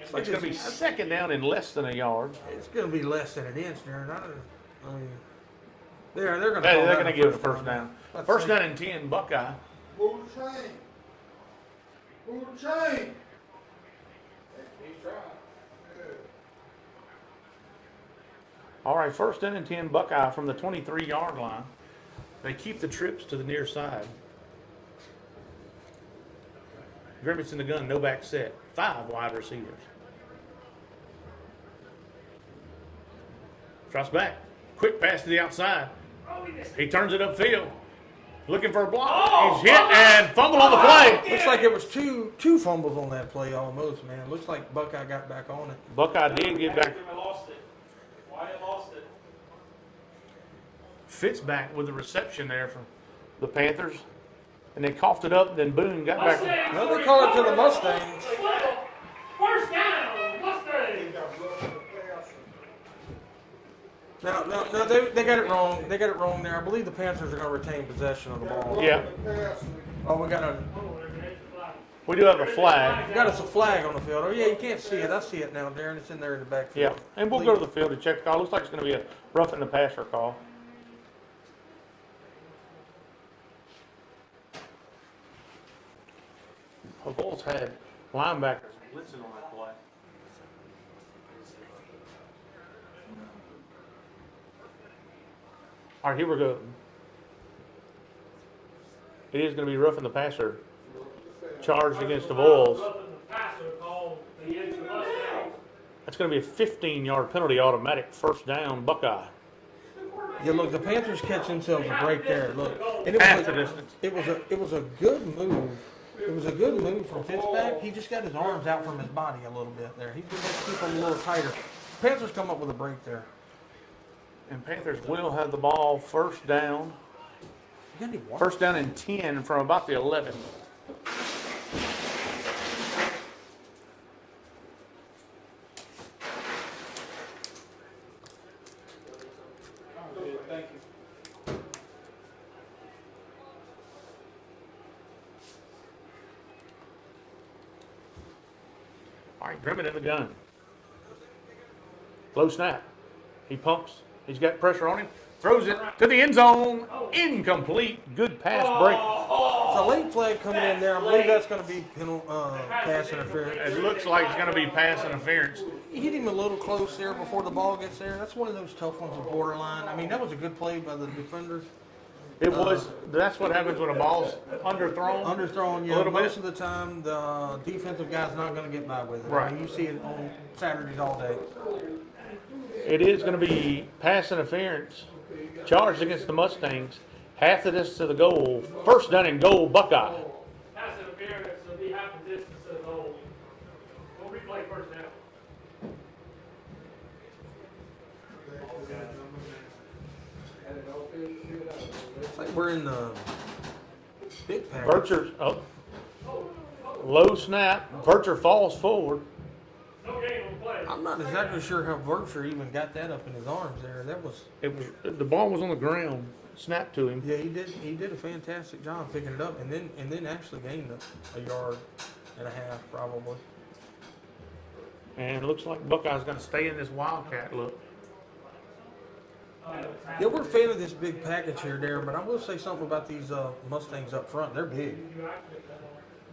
It's going to be second down in less than a yard. It's going to be less than an inch, Darron. I mean, they're going to. They're going to give it a first down. Let's First see. down and 10, Buckeye. Move the chain. Move the chain. He's trying. All right, first down and 10, Buckeye from the 23-yard line. They keep the trips to the near side. Grimmett's in the gun, no back set. 5 wide receivers. Drops back. Quick pass to the outside. He turns it upfield. Looking for a block. He's hit and fumble on the play. Looks like it was two fumbles on that play almost, man. Looks like Buckeye got back on it. Buckeye did get back. Lost it. Wyatt lost it. Fitz back with the reception there from the Panthers. And they coughed it up, then Boone got back. Mustangs. Well, they call it to the Mustangs. First down, Mustangs. No, they got it wrong. They got it wrong there. I believe the Panthers are going to retain possession of the ball. Yeah, Oh, we do have a flag. we got us a flag on the field. Oh, yeah, you can't see it. I see it now, Darron. It's in there in the backfield. Yeah, and we'll go to the field to check the call. Looks like it's going to be a roughing the passer call. Avoyelles had linebackers blitzing on that play. All right, here we go. It is going to be roughing the passer. Charged against Avoyelles. That's going to be a 15-yard penalty automatic first down Buckeye. Yeah, look, the Panthers catch themselves a break there. Look, and Half the distance. it was a good move. It was a good move from Fitzpatrick. He just got his arms out from his body a little bit there. He's going to keep them a little tighter. Panthers come up with a break there. And Panthers will have the ball first down. You got any water? First down and 10 from about the 11. Thank you. All right, Grimmett in the gun. Low snap. He pumps. He's got pressure on him. Throws it to the end zone. Incomplete. Good pass break. It's a late flag coming in there. I believe that's going to be pass interference. It looks like it's going to be pass interference. He hit him a little close there before the ball gets there. That's one of those tough ones with borderline. I mean, that was a good play by the defenders. It was. That's what happens when a ball's underthrown. Underthrown, A yeah. little bit. Most of the time, the defensive guy's not going to get by with it. Right. I mean, you see it on Saturdays all day. It is going to be pass interference. Charged against the Mustangs. Half the distance to the goal. First down and goal, Buckeye. Pass interference will be half the distance to the goal. We'll replay first down. It's like we're in the big pack. Vircher, low snap. Vircher falls forward. No game on play. I'm not exactly sure how Vircher even got that up in his arms there. That was, The ball was on the ground. Snapped to him. yeah, he did a fantastic job picking it up and then actually gained a yard and a half probably. And it looks like Buckeye's going to stay in this Wildcat look. Yeah, we're a fan of this big package here, Darren, but I will say something about these Mustangs up front. They're big.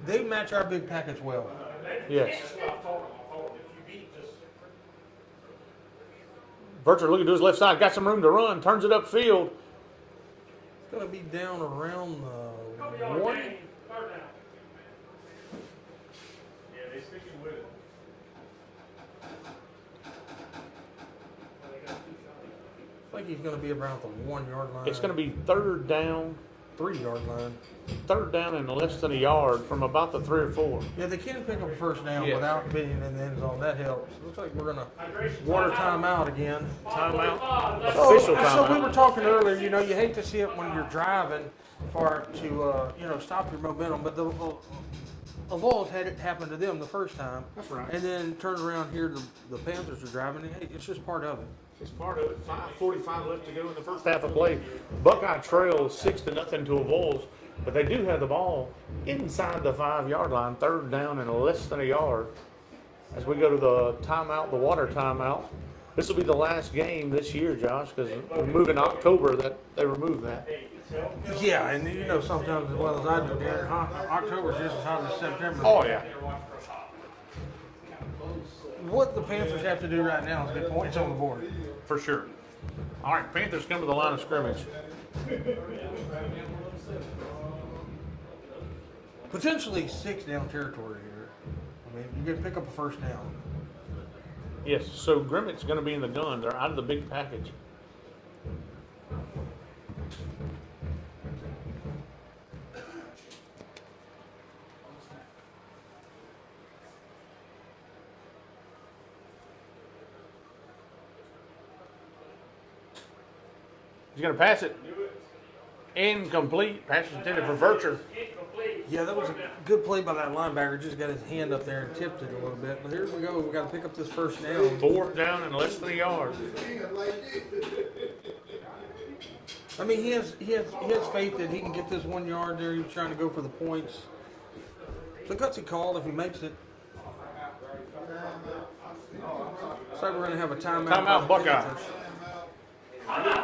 They match our big package well. Yes. Vircher looking to his left side, got some room to run, turns it upfield. It's going to be down around the 1. Yeah, they sticking with it. I think he's going to be around the 1 yard line. It's going to be third down, 3 yard line. third down and less than a yard from about the 3 or 4. Yeah, they can pick up a first down Yes. without being in the end zone. That helps. Looks like we're going to water timeout again. Timeout. So, Official so we timeout. were talking earlier, you know, you hate to see it when you're driving for to, you know, stop your momentum, but the Avoyelles had it happen to them the first time. That's right. And then turned around here, the Panthers are driving, and hey, it's just part of it. It's part of it. 5:45 left to go in the first half of play. Buckeye trails 6-0 to Avoyelles, but they do have the ball inside the 5 yard line, third down and less than a yard. As we go to the timeout, the water timeout. This will be the last game this year, Josh, because we move in October that they remove that. Yeah, and you know sometimes as well as I do, Darren, October's just as hot as September. Oh yeah. What the Panthers have to do right now is get points on the board. For sure. All right, Panthers come to the line of scrimmage. Potentially 6 down territory here. I mean, you can pick up a first down. Yes, so Grimmett's going to be in the gun. They're out of the big package. He's going to pass it. Incomplete. Pass was intended for Vircher. Yeah, that was a good play by that linebacker. Just got his hand up there and tipped it a little bit. But here we go. We got to pick up this first down. Fourth down and less than a yard. I mean, he has faith that he can get this 1 yard there. He was trying to go for the points. It's a gutsy call if he makes it. Looks like we're going to have a timeout. Timeout, Buckeye. Buckeye.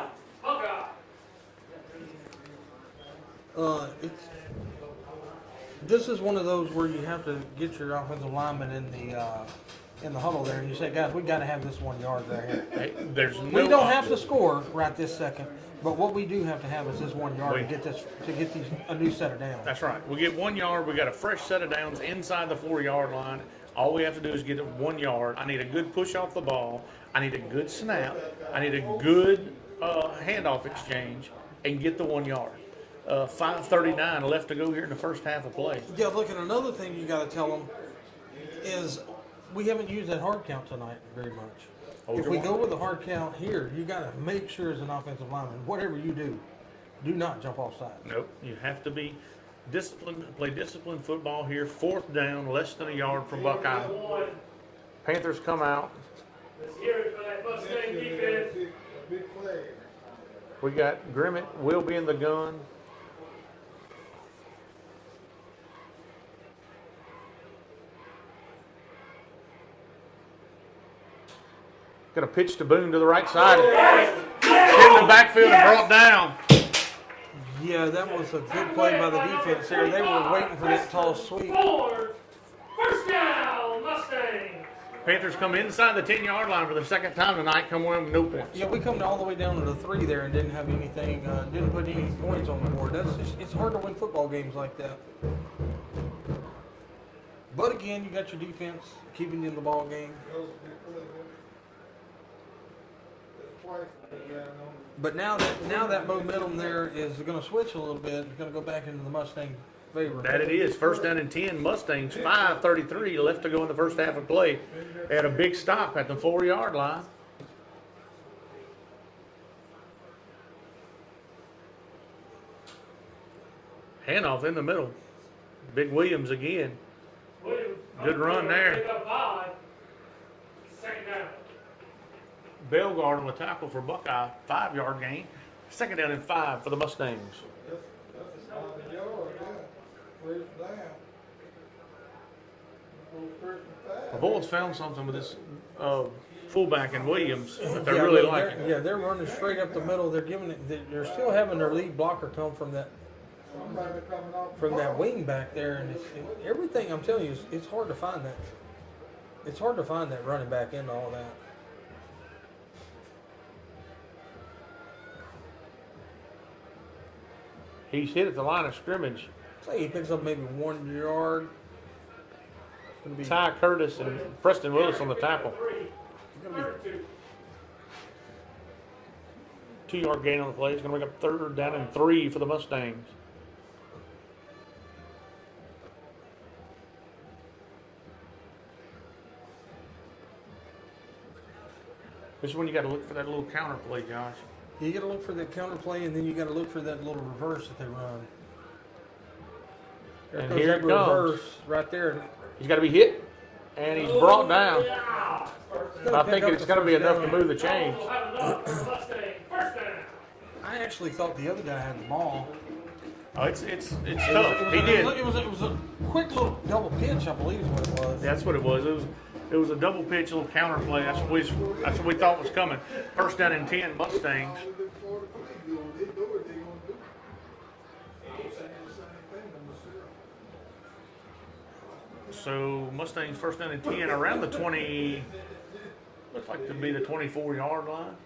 This is one of those where you have to get your offensive lineman in the huddle there, and you say, guys, we got to have this 1 yard there. Hey, there's no We don't have option. to score right this second, but what we do have to have is this 1 yard Wait. to get a new set of downs. That's right. We get 1 yard. We got a fresh set of downs inside the 4 yard line. All we have to do is get it 1 yard. I need a good push off the ball. I need a good snap. I need a good handoff exchange and get the 1 yard. 5:39 left to go here in the first half of play. Yeah, look, and another thing you got to tell them is we haven't used that hard count tonight very much. Hold If your we one. go with the hard count here, you got to make sure as an offensive lineman, whatever you do not jump off sides. Nope. You have to be disciplined, play disciplined football here. Fourth down, less than a yard from Buckeye. Panthers come out. Let's hear it for that Mustang defense. Big play. We got Grimmett will be in the gun. Got a pitch to Boone to the right side. In the backfield and brought down. Yeah, that was a good play by the defense there. They were waiting for that tall sweep. First down, Mustang. Panthers come inside the 10-yard line for the second time tonight. Come away with no points. Yeah, we come all the way down to the 3 there and didn't have anything, didn't put any points on the board. It's hard to win football games like that. But again, you got your defense keeping you in the ball game. But now that momentum there is going to switch a little bit. It's going to go back into the Mustang favor. That it is. First down and 10. Mustangs, 5:33 left to go in the first half of play. They had a big stop at the 4-yard line. Handoff in the middle. Big Williams again. Good run there. Pick up 5. Second down. Bellegarde on the tackle for Buckeye. 5-yard gain. Second down and 5 for the Mustangs. Avoyelles found something with this fullback in Williams that they Yeah, really look, like. they're running straight up the middle. They're giving it. They're still having their lead blocker come from that wing back there, and everything. I'm telling you, it's hard to find that. It's hard to find that running back into all that. He's hit at the line of scrimmage. Say he picks up maybe 1 yard. It's gonna be, Ty Curtis and Preston Willis on the tackle. it's gonna be 2-yard gain on the play. It's going to bring up 3rd down and 3 for the Mustangs. This is when you got to look for that little counter play, Josh. You got to look for that counter play, and then you got to look for that little reverse that they run. There And goes here that it comes. reverse right there. He's got to be hit, and he's brought down. Gonna I pick think up it's the going to be first enough to down. move the chains. We'll have enough for the Mustang. First down. I actually thought the other guy had the ball. Oh, it's tough. He It did. was a quick little double pitch, I believe is what it was. That's what it was. It was a double pitch, little counter play. That's what we thought was coming. First down and 10, Mustangs. So Mustangs first down and 10 around the 20. Looks like to be the 24-yard line.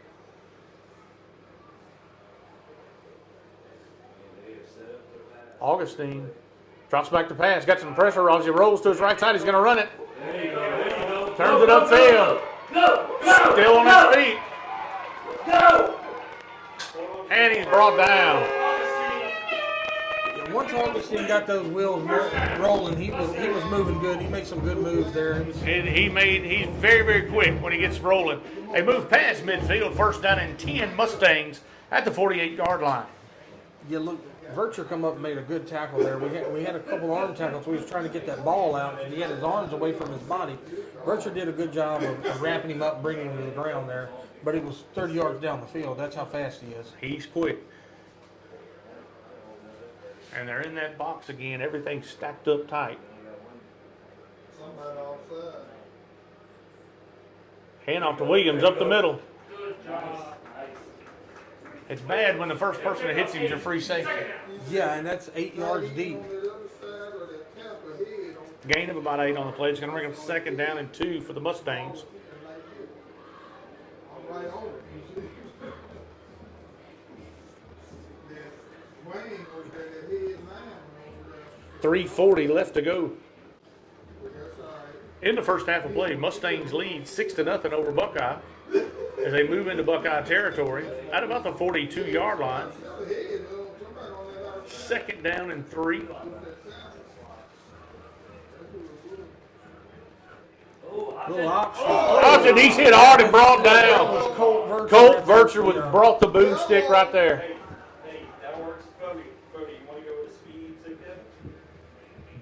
Augustine drops back to pass. Got some pressure as he rolls to his right side. He's going to run it. Turns it upfield. Still on his feet. And he's brought down. Yeah, once Augustine got those wheels rolling, he was moving good. He made some good moves there. And he's very, very quick when he gets rolling. They move past midfield. First down and 10 Mustangs at the 48-yard line. Yeah, look, Vircher come up and made a good tackle there. We had a couple arm tackles. We was trying to get that ball out, and he had his arms away from his body. Vircher did a good job of wrapping him up and bringing him to the ground there. But it was 30 yards down the field. That's how fast he is. He's quick. And they're in that box again. Everything's stacked up tight. Somebody outside. Hand off to Williams up the middle. It's bad when the first person that hits him is your free safety. Yeah, and that's 8 yards deep. On the other side of that cap ahead on Gain of about 8 on the play. It's going to bring up 2nd down and 2 for the Mustangs. I'm right on it. Then Wayne was at the head line. 3:40 left to go. That's all right. In the first half of play, Mustangs lead 6-0 over Buckeye as they move into Buckeye territory at about the 42-yard line. Somebody on that outside. 2nd down and 3. Little option. Option, he's hit hard and brought down. Colt Vircher. Colt Vircher was brought the boomstick right there. Hey, that works. Cody, you want to go with speed, Zigzag?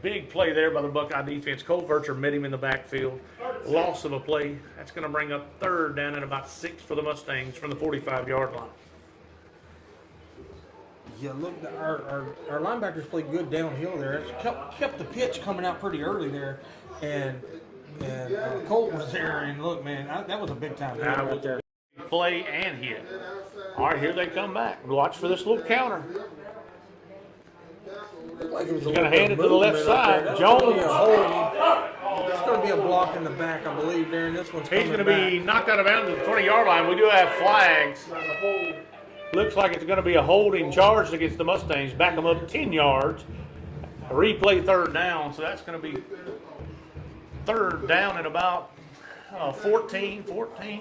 Big play there by the Buckeye defense. Colt Vircher met him in the backfield. Loss of a play. That's going to bring up 3rd down and about 6 for the Mustangs from the 45-yard line. Yeah, look, our linebackers played good downhill there. It's kept the pitch coming out pretty early there, and Colt was there. And look, man, that was a big time hit right there. Play and hit. All right, here they come back. Watch for this little counter. Looked like it was He's going to hand it to the left side. That's Jones. gonna be a hold. It's going to be a block in the back, I believe, there, and this one's He's coming going to be knocked out of bounds at the 20-yard line. We do have flags. Looks like it's going to be a holding charged against the Mustangs. Back them up 10 yards. A replay 3rd down, so that's going to be 3rd down at about 14,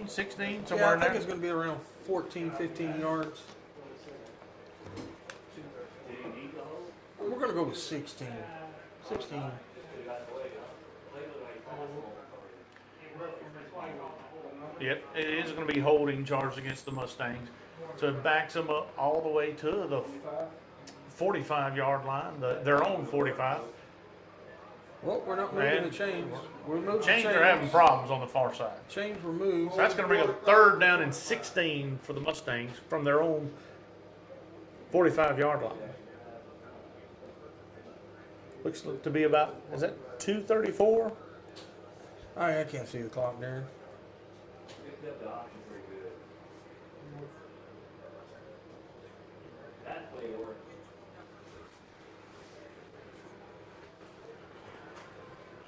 16, Yeah, somewhere I in think there. it's going to be around 14, 15 yards. We're going to go with 16. 16. Yep, it is going to be holding charged against the Mustangs. So it backs them up all the way to the 45-yard line, their own 45. Well, we're not moving Man. the chains. We're moving Chains chains. are having problems on the far side. Chains were moved. So that's going to bring up 3rd down and 16 for the Mustangs from their own 45-yard line. Looks to be about, is that 2:34? I can't see the clock, Darren. kept the option pretty good. That play worked.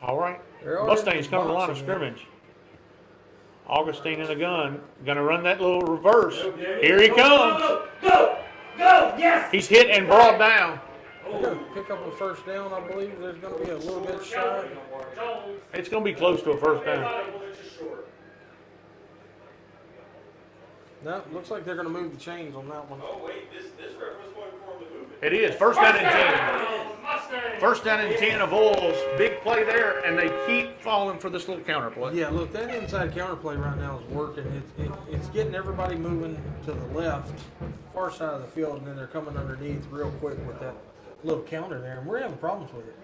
All right. They're already Mustangs come to the line of boxing, man. scrimmage. Augustine in the gun. Going to run that little reverse. Here he comes. Go! Go! Yes! He's hit and brought down. They're gonna pick up a first down, I believe. There's gonna be a little bit shy. Jones. It's going to be close to a first down. Short. No, looks like they're gonna move the chains on that one. Oh wait, this reference point for him to move it. It is. First down and 10. Mustang. First down and 10 of Avoyelles. Big play there, and they keep falling for this little counter play. Yeah, look, that inside counterplay right now is working. It's getting everybody moving to the left, far side of the field, and then they're coming underneath real quick with that little counter there, and we're having problems with it.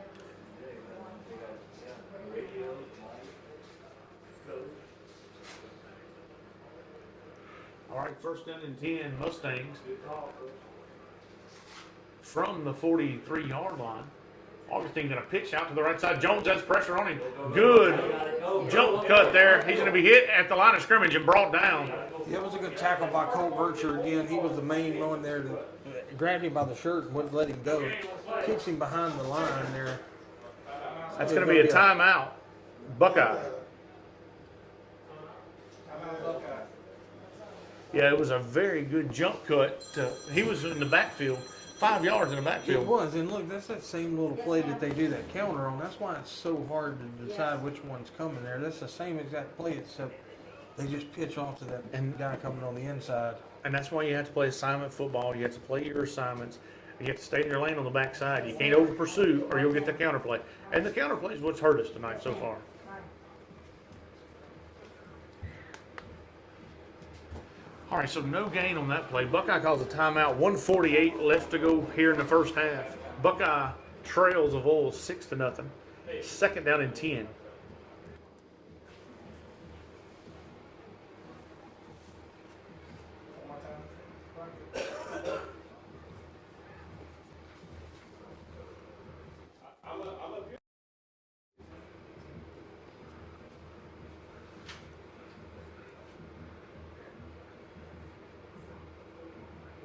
All right, first down and 10, Mustangs. From the 43-yard line. Augustine going to pitch out to the right side. Jones has pressure on him. Good jump cut there. He's going to be hit at the line of scrimmage and brought down. Yeah, it was a good tackle by Colt Bircher again. He was the main one there that grabbed him by the shirt and wouldn't let him go. Keeps him behind the line there. That's going to be a timeout. Buckeye. Yeah, it was a very good jump cut. He was in the backfield, 5 yards in the It backfield. was, and look, that's that same little play that they do that counter on. That's why it's so hard to decide which one's coming there. That's the same exact play, except they just pitch off to that guy coming on the inside. And that's why you have to play assignment football. You have to play your assignments. You have to stay in your lane on the backside. You can't over pursue or you'll get the counter play. And the counter play is what's hurt us tonight so far. All right, so no gain on that play. Buckeye calls a timeout. 1:48 left to go here in the first half. Buckeye trails Avoyelles 6-0. Second down and 10.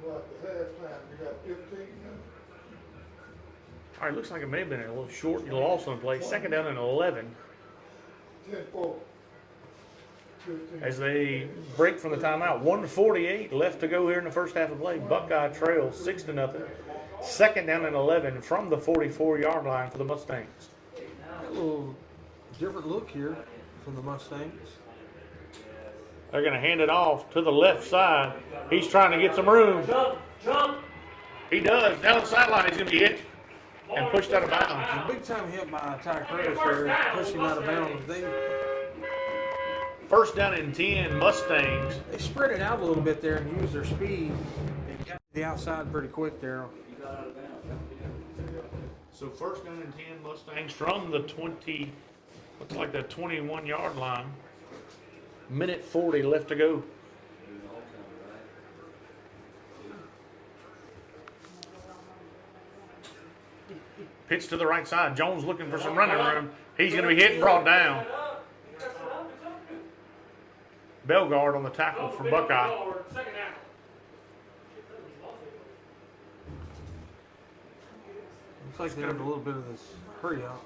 What, the halftime, you got 15? All right, looks like it may have been a little short loss on the play. Second down and 11 10-4. 15. as they break from the timeout. 1:48 left to go here in the first half of play. Buckeye trails 6-0. Second down and 11 from the 44-yard line for the Mustangs. A little different look here from the Mustangs. They're going to hand it off to the left side. He's trying to get some room. Jump. He does. Down the sideline, he's going to be hit and pushed out of bounds. A big time hit by Ty Curtis there, pushed him out of bounds. First down and 10, Mustangs. They spread it out a little bit there and used their speed. They got to the outside pretty quick there. So first down and 10, Mustangs from the 20, looks like the 21-yard line. Minute 40 left to go. Pitch to the right side. Jones looking for some running room. He's going to be hit and brought down. Bellegarde on the tackle for Buckeye. Second half. Looks like they're in a little bit of this hurry up.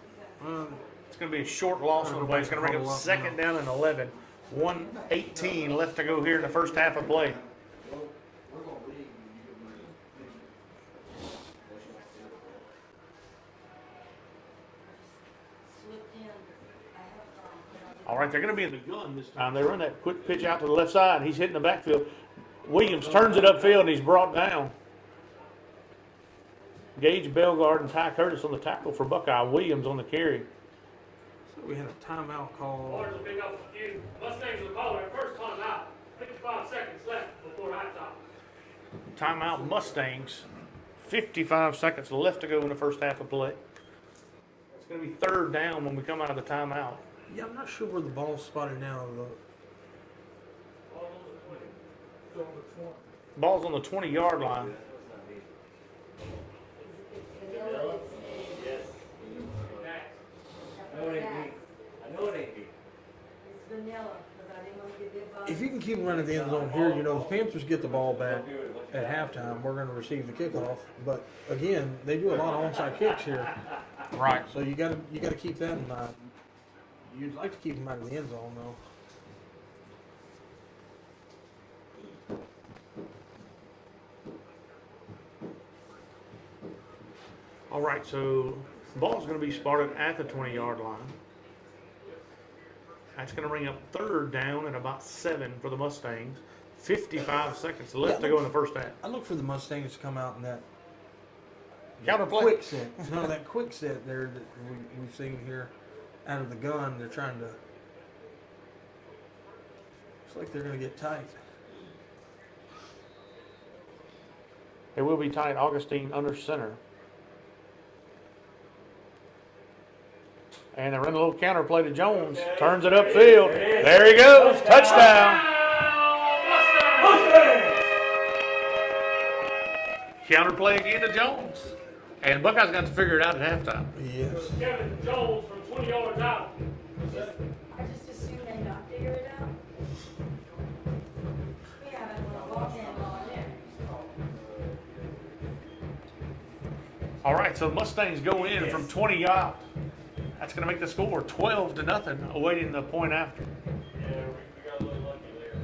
It's going to be a short loss on the play. It's going to bring up second down and 11. 1:18 left to go here in the first half of play. All right, they're going to be in the gun this time. They run that quick pitch out to the left side. He's hitting the backfield. Williams turns it upfield, and he's brought down. Gage Bellegarde and Ty Curtis on the tackle for Buckeye. Williams on the carry. So we had a timeout call. Orders will pick up a few. Mustangs will call their first timeout. 55 seconds left before halftime. Timeout Mustangs. 55 seconds left to go in the first half of play. It's going to be third down when we come out of the timeout. Yeah, I'm not sure where the ball's spotted now. Ball's on the 20-yard line. I know it ain't me. It's vanilla, because I didn't want to get that if you can keep them running the end zone here, you know, the Panthers get the ball back at halftime, we're going to receive the kickoff. But again, they do a lot of onside kicks here, Right. so you got to keep that in mind. You'd like to keep them out of the end zone, though. All right, so the ball's going to be spotted at the 20-yard line. That's going to bring up third down and about 7 for the Mustangs. 55 seconds left to go in the first half. I look for the Mustangs to come out in that Counterplay. quick set. No, that quick set there that we've seen here out of the gun. They're trying to. Looks like they're going to get tight. It will be tight. Augustine under center. And they run a little counterplay to Jones. Turns it upfield. There he goes. Touchdown. Counterplay again to Jones. And Buckeyes got to figure it out at halftime. Yes. Kevin Jones from 20 yards out. I just assumed they not figure it out. We haven't walked in on there. All right, so the Mustangs go in from 20 out. That's going to make the score 12-0, awaiting the point after. Yeah, we got a little lucky there.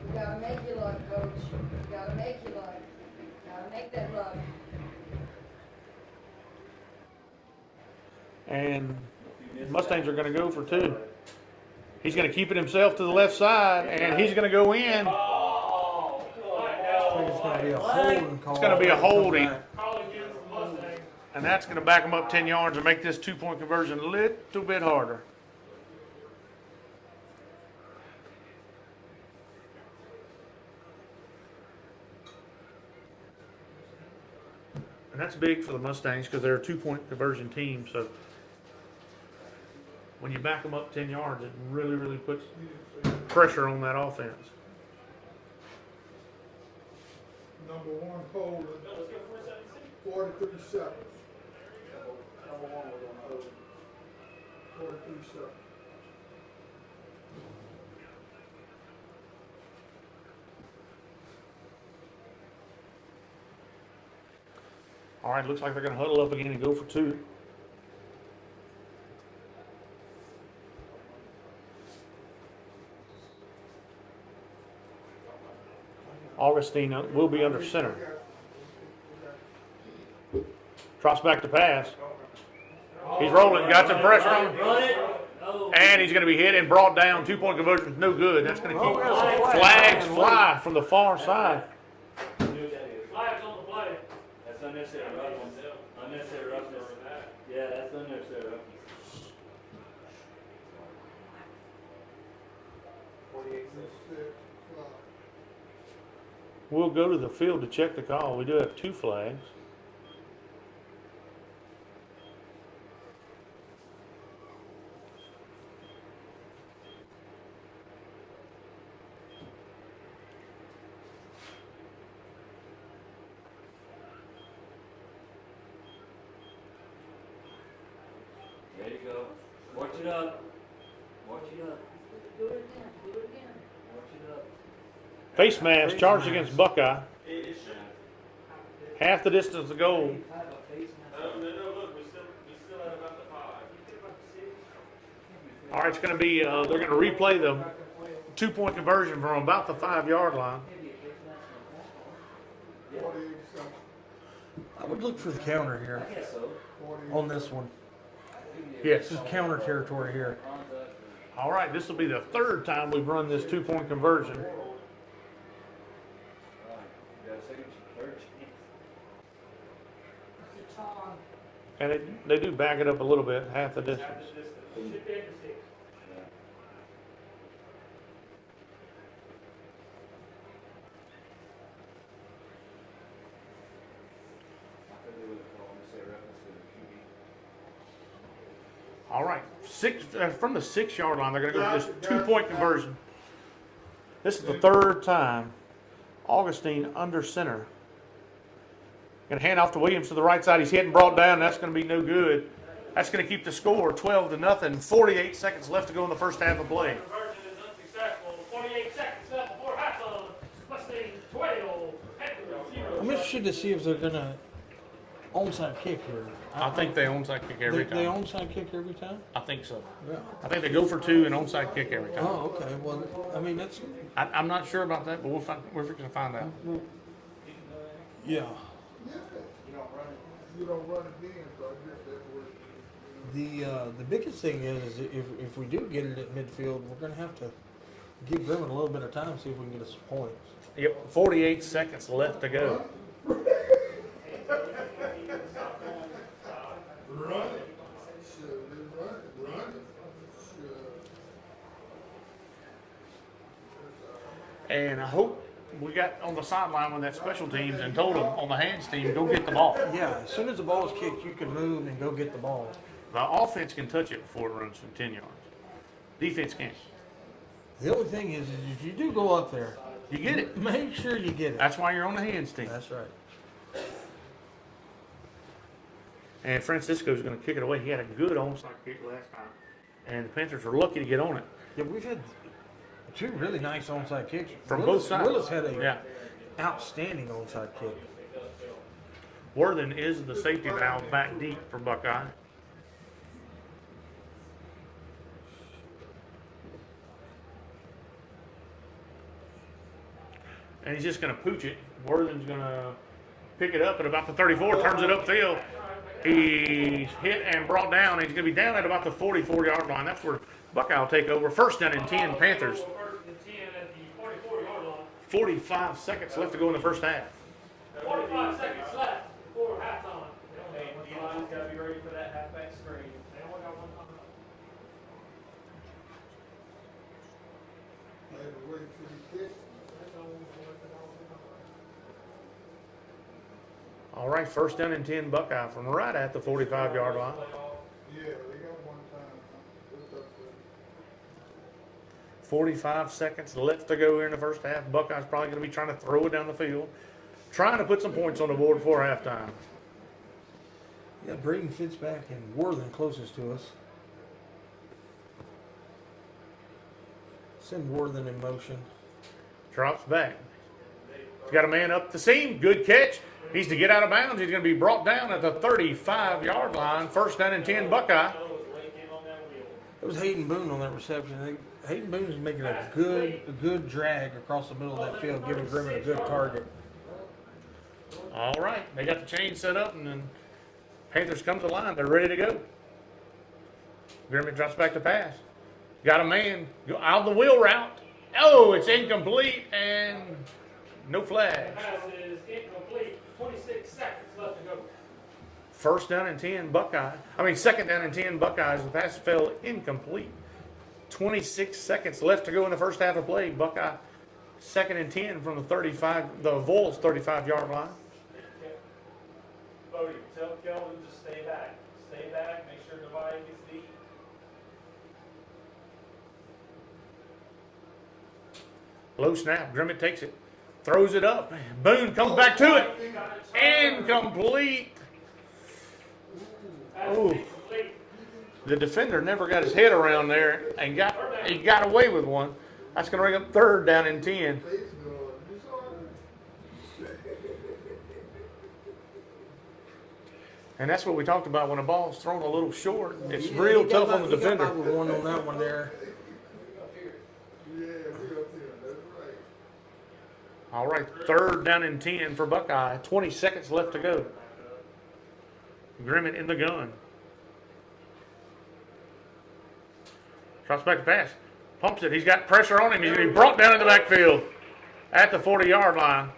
You gotta make your luck, coach. You gotta make your luck. Gotta make that luck. And Mustangs are going to go for 2. He's going to keep it himself to the left side, and he's going to go in. Oh, I think it's going to be a holding call. It's going to be a holding. Call again from Mustang. And that's going to back them up 10 yards and make this 2-point conversion a little bit harder. And that's big for the Mustangs because they're a 2-point conversion team. So when you back them up 10 yards, it really, really puts pressure on that offense. Number 1 Poland, 43 seconds. Number 1 was on hold. 43 seconds. All right, looks like they're going to huddle up again and go for 2. Augustine will be under center. Drops back to pass. He's rolling, got some pressure on him. And he's going to be hit and brought down. 2-point conversion is no good. That's going to keep flags fly from the far side. Flags on the play. That's unnecessary roughness. Unnecessary roughness. Yeah, that's unnecessary roughness. 48 We'll go to the field to check the call. We do have 2 flags. There you go. Watch it up. Watch it up. Do it again. Do it again. Watch it up. Face mask charged against Buckeye. Half the distance to goal. No, look, we still at about the 5. All right, it's going to be, they're going to replay the 2-point conversion from about the 5-yard line. 48 seconds. I would look for the counter here I guess so. on this one. Yes. This is counter territory here. All right, this will be the 3rd time we've run this 2-point conversion. You got a second, third chance. It's a charm. And they do back it up a little bit, half the distance. Should be at the 6. All right, from the 6-yard line, they're going to go for this 2-point conversion. This is the 3rd time. Augustine under center. Going to hand off to Williams to the right side. He's hit and brought down. That's going to be no good. That's going to keep the score 12-0. 48 seconds left to go in the first half of play. Conversion is unsuccessful. 48 seconds left before halftime. Mustangs 12, Panthers 0. I'm interested to see if they're gonna onside kick here. I think they onside kick every They time. onside kick every time. I think so. Yeah. I think they go for 2 and onside kick every time. Oh, okay. Well, I mean that's I'm not sure about that, but we're going to find out. yeah. You don't run it in, so I guess that's what. The biggest thing is if we do get it at midfield, we're gonna have to give Grimmett a little bit of time, see if we can get us some points. Yep, 48 seconds left to go. Run it. Sure, run it. Sure. And I hope we got on the sideline with that special teams and told them on the hands team, go get the ball. Yeah, as soon as the ball is kicked, you can move and go get the ball. The offense can touch it before it runs from 10 yards. Defense can't. The only thing is if you do go up there, You get it. make sure you get it. That's why you're on the hands team. That's right. And Francisco's going to kick it away. He had a good onside kick last time. And the Panthers are lucky to get on it. Yeah, we've had two really nice onside kicks From Willis, both sides. Willis had a Yeah. outstanding onside kick. Worthen is the safety valve back deep for Buckeye. And he's just going to pooch it. Worthen's going to pick it up at about the 34, turns it upfield. He's hit and brought down. He's going to be down at about the 44-yard line. That's where Buckeye will take over. First down and 10, Panthers. First and 10 at the 44-yard line. 45 seconds left to go in the first half. 45 seconds left before halftime. Hey, D-line's gotta be ready for that halfback screen. They only got one time. I had to wait for the kick. All right, first down and 10, Buckeye from right at the 45-yard line. Yeah, they got one time. It's up there. 45 seconds left to go here in the first half. Buckeye's probably going to be trying to throw it down the field, trying to put some points on the board before halftime. Yeah, Braden Fitzpatrick and Worthen closest to us. Send Worthen in motion. Drops back. He's got a man up the seam. Good catch. He's to get out of bounds. He's going to be brought down at the 35-yard line. First down and 10, Buckeye. It was Hayden Boone on that reception. Hayden Boone is making a good drag across the middle of that field, giving Grimmett a good target. All right, they got the chain set up, and then Panthers come to the line. They're ready to go. Grimmett drops back to pass. Got a man go out the wheel route. Oh, it's incomplete, and no flag. Pass is incomplete. 26 seconds left to go. First down and 10, Buckeye. Second down and 10, Buckeyes. The pass fell incomplete. 26 seconds left to go in the first half of play. Buckeye, second and 10 from the Avoyelles 35-yard line. Bodie, tell Kelvin just stay back. Stay back, make sure nobody gets deep. Low snap. Grimmett takes it. Throws it up. Boone comes back to it. Incomplete. Ooh. The defender never got his head around there and he got away with one. That's going to bring up third down and 10. Face guard. You saw it? And that's what we talked about when a ball's thrown a little short. It's Yeah, real he got tough on the about- he got defender. about one on that one there. Yeah, we up here. That's right. All right, third down and 10 for Buckeye. 20 seconds left to go. Grimmett in the gun. Drops back to pass. Pumps it. He's got pressure on him. He's going to be brought down in the backfield at the 40-yard line.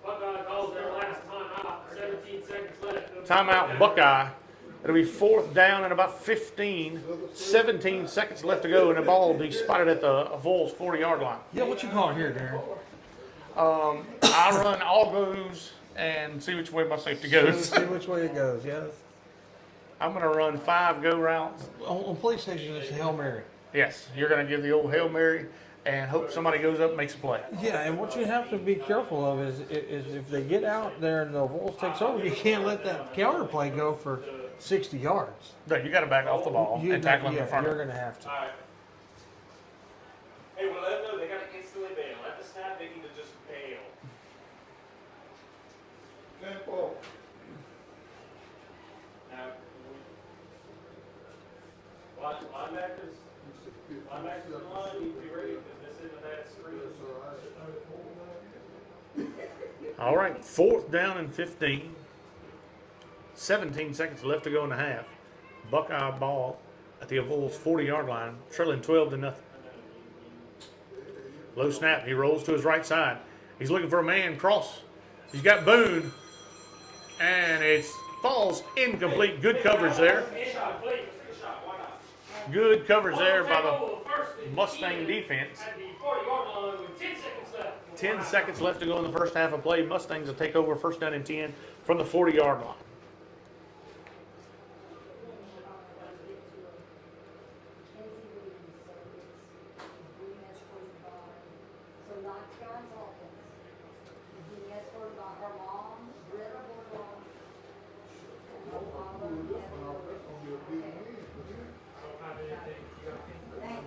Buckeye calls their last timeout. 17 seconds left. Timeout, Buckeye. It'll be fourth down and about 15. 17 seconds left to go, and the ball will be spotted at the Avoyelles 40-yard line. Yeah, what you call it here, Darron? I run all goes and see which way my safety goes. See which way it goes. Yeah. I'm going to run 5 go routes. On PlayStation, it's a Hail Mary. Yes, you're going to give the old Hail Mary. and hope somebody goes up and makes a play. Yeah, and what you have to be careful of is if they get out there and the Avoyelles takes over, you can't let that counter play go for 60 yards. No, you got to back off the ball and tackle them in front of you're them. going to have to. Alright. Hey, well, let them know they gotta instantly bail. At the snap, they need to just bail. 10-4. Now, linebackers in the line, you be ready, because this isn't a bad screen. All right, 4th down and 15. 17 seconds left to go in the half. Buckeye ball at the Avoyelles 40-yard line, trailing 12-0. Low snap. He rolls to his right side. He's looking for a man cross. He's got Boone, and it falls incomplete. Good coverage there. Shot, please. Shot, why not? Good coverage there by the Mustang defense. At the 40-yard line with 10 seconds left. 10 seconds left to go in the first half of play. Mustangs will take over 1st down and 10 from the 40-yard line. So not John's offense. He escorted by her mom, Britta Bourgeois. And her father, That's gonna be a big win for them. Thanks.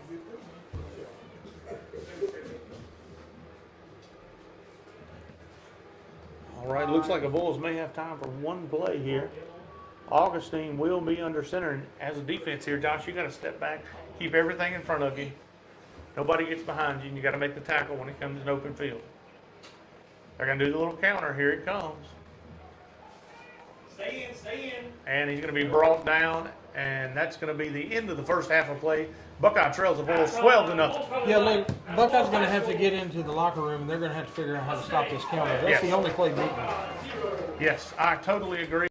All right, looks like Avoyelles may have time for one play here. Augustine will be under center. And as a defense here, Josh, you got to step back, keep everything in front of you. Nobody gets behind you, and you got to make the tackle when it comes in open field. They're going to do the little counter. Here it comes. Stay in. And he's going to be brought down, and that's going to be the end of the first half of play. Buckeye trails the Avoyelles 12-0. Yeah, look, Buckeye's going to have to get into the locker room, and they're going to have to figure out how to stop this counter. That's Yes. the only play beating. Yes, I totally agree.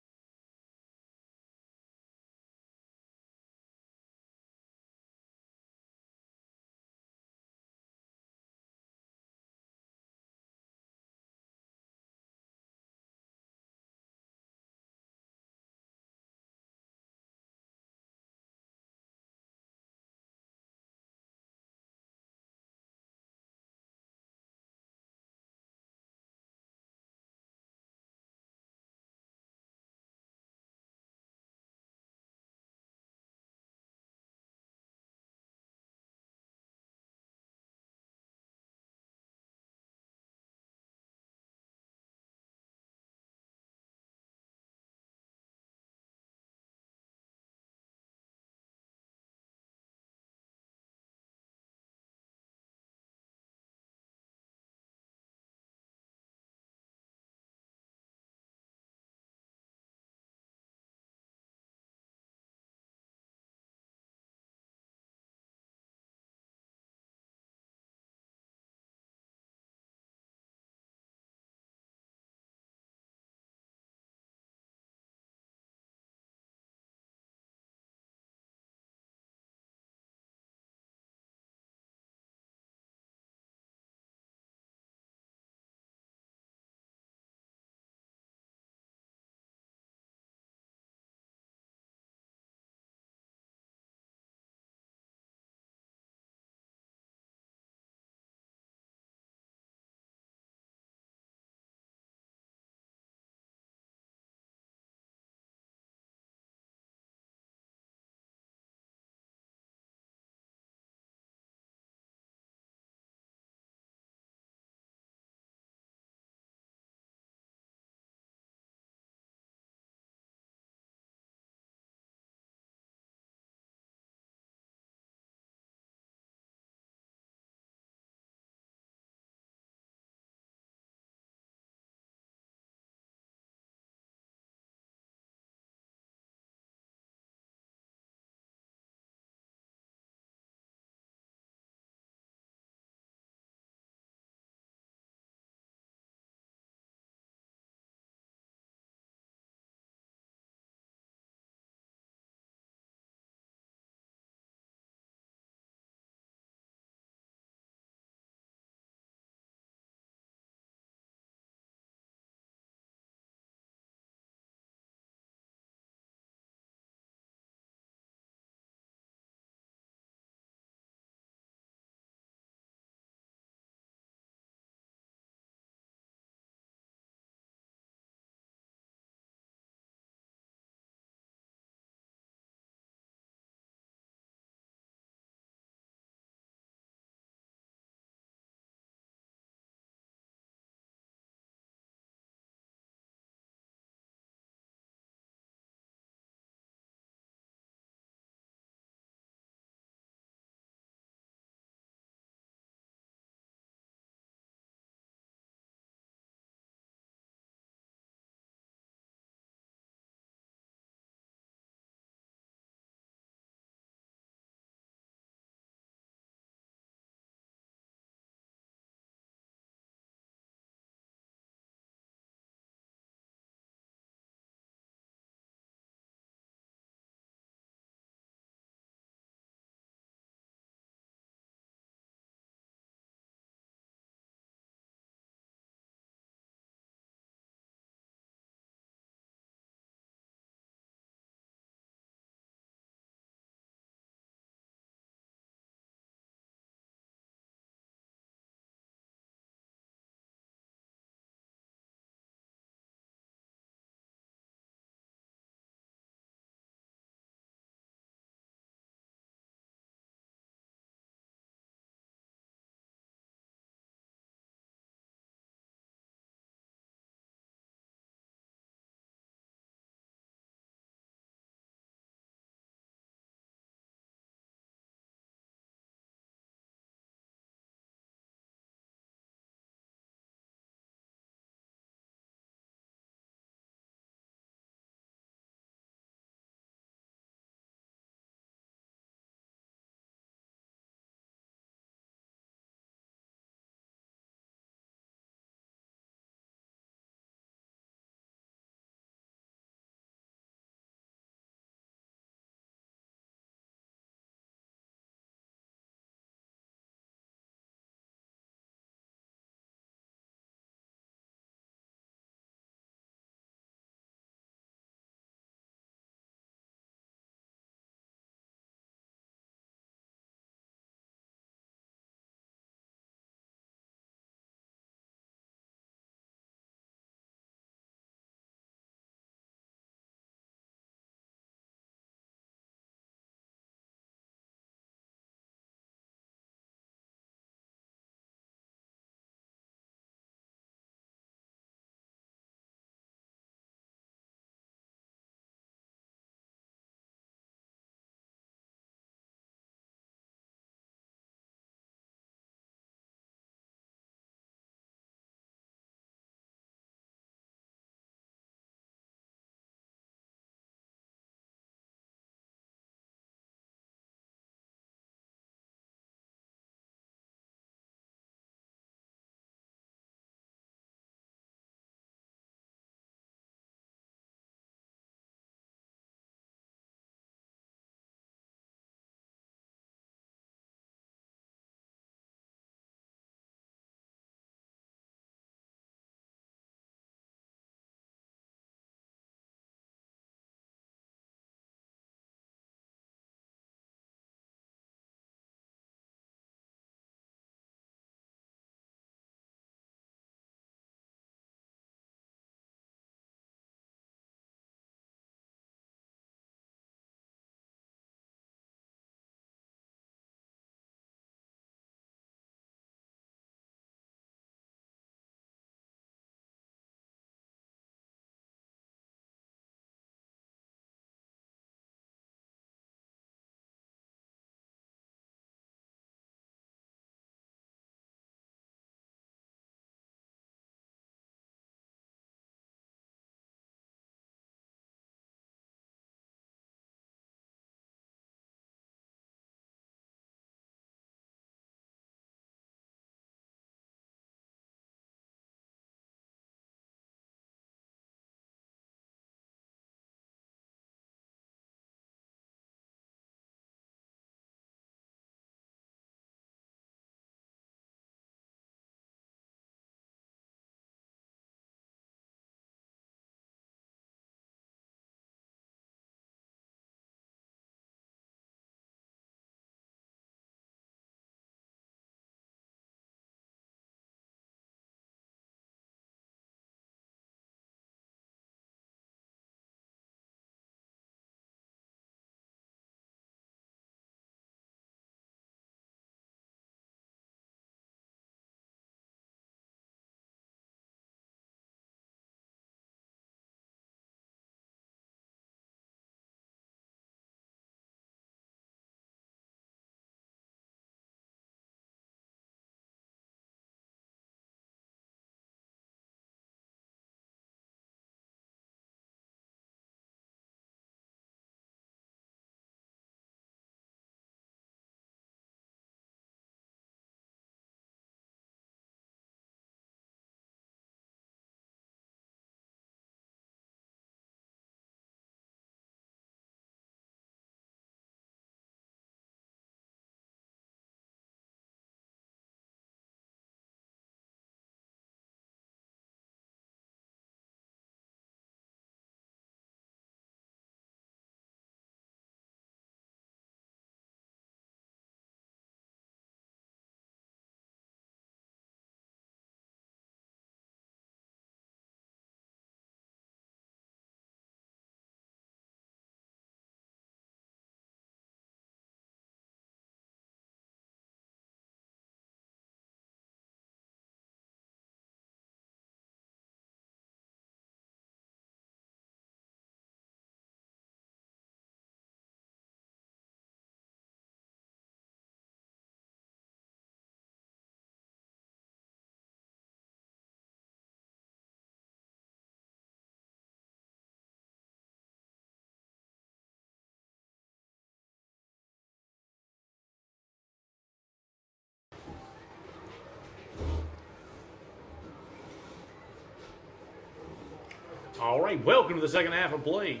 All right, welcome to the second half of play.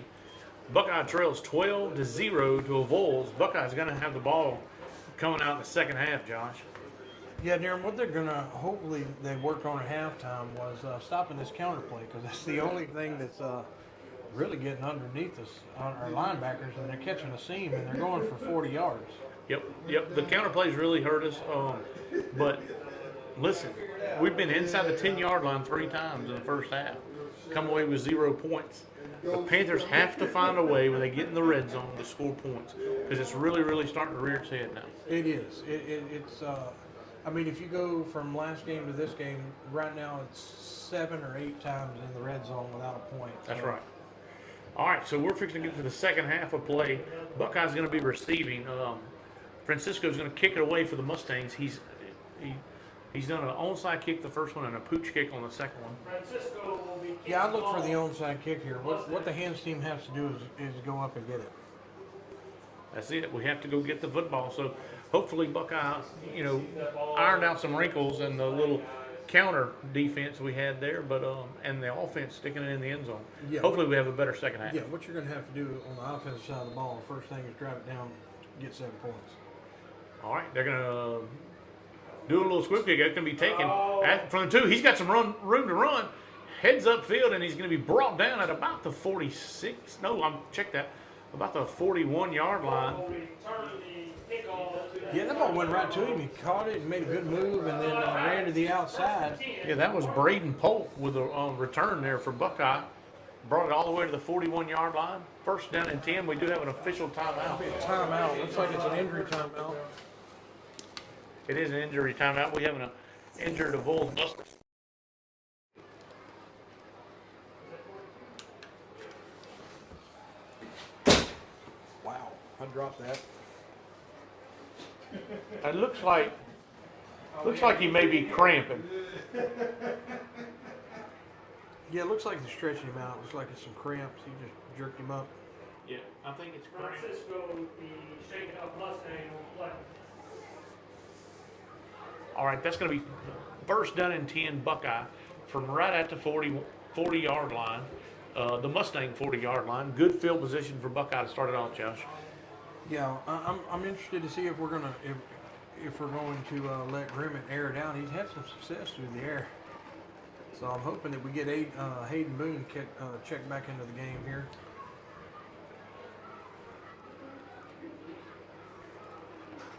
Buckeye trails 12-0 to Avoyelles. Buckeye's going to have the ball coming out in the second half, Josh. Yeah, Darren, what they're going to, hopefully they worked on at halftime was stopping this counterplay, because that's the only thing that's really getting underneath us, on our linebackers, and they're catching a seam, and they're going for 40 yards. Yep. The counterplays really hurt us. But listen, we've been inside the 10-yard line 3 times in the first half, come away with 0 points. The Panthers have to find a way when they get in the red zone to score points, because it's really, really starting to rear its head now. It is. It's. I mean, if you go from last game to this game, right now it's 7 or 8 times in the red zone without a point. That's right. All right, so we're fixing to get to the second half of play. Buckeye's going to be receiving. Francisco's going to kick it away for the Mustangs. He's done an onside kick the first one and a pooch kick on the second one. Francisco will be kicking Yeah, I look for the ball. onside kick here. What the hands team has to do is go up and get it. That's it. We have to go get the football. So hopefully Buckeye, ironed out some wrinkles in the little counter defense we had there, but and the offense sticking it in the end zone. Yeah. Hopefully we have a better second half. Yeah, what you're going to have to do on the offensive side of the ball, the first thing is drive it down, get 7 points. All right, they're going to do a little squib kick. That's going to be taken from the 2. He's got some room to run. Heads upfield, and he's going to be brought down at about the 46. No, check that. About the 41-yard line. Will return the kickoff to the Yeah, that ball went right to him. He caught it and made a good move, and then ran to the outside. Yeah, that was Braden Polk with a return there for Buckeye. Brought it all the way to the 41-yard line. First down and 10. We do have an official timeout. Timeout. Looks like it's an injury timeout. It is an injury timeout. We have an injured Avoyelles Buster. Wow, I dropped that. It looks like he may be cramping. Yeah, it looks like they're stretching him out. Looks like it's some cramps. He just jerked him up. Yeah, I think it's cramping. Francisco, the shaken up Mustang will play. All right, that's going to be first down and 10 Buckeye from right at the 40-yard line. The Mustang 40-yard line. Good field position for Buckeye to start it off, Josh. Yeah, I'm interested to see if we're gonna if we're going to let Grimmett air it out. He's had some success through the air, so I'm hoping that we get Hayden Boone checked back into the game here.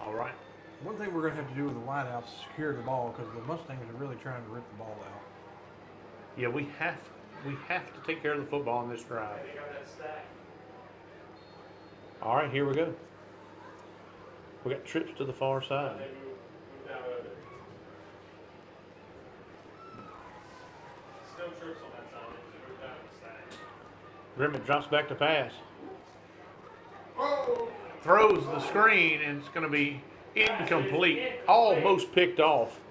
All right. One thing we're gonna have to do with the wideouts is secure the ball, because the Mustangs are really trying to rip the ball out. Yeah, we have to take care of the football in this drive. They got that stack. All right, here we go. We got trips to the far side. Maybe move down over there. Still trips on that side. Maybe move down the stack. Grimmett drops back to pass. Throws the screen, and it's going to be incomplete. Almost picked off.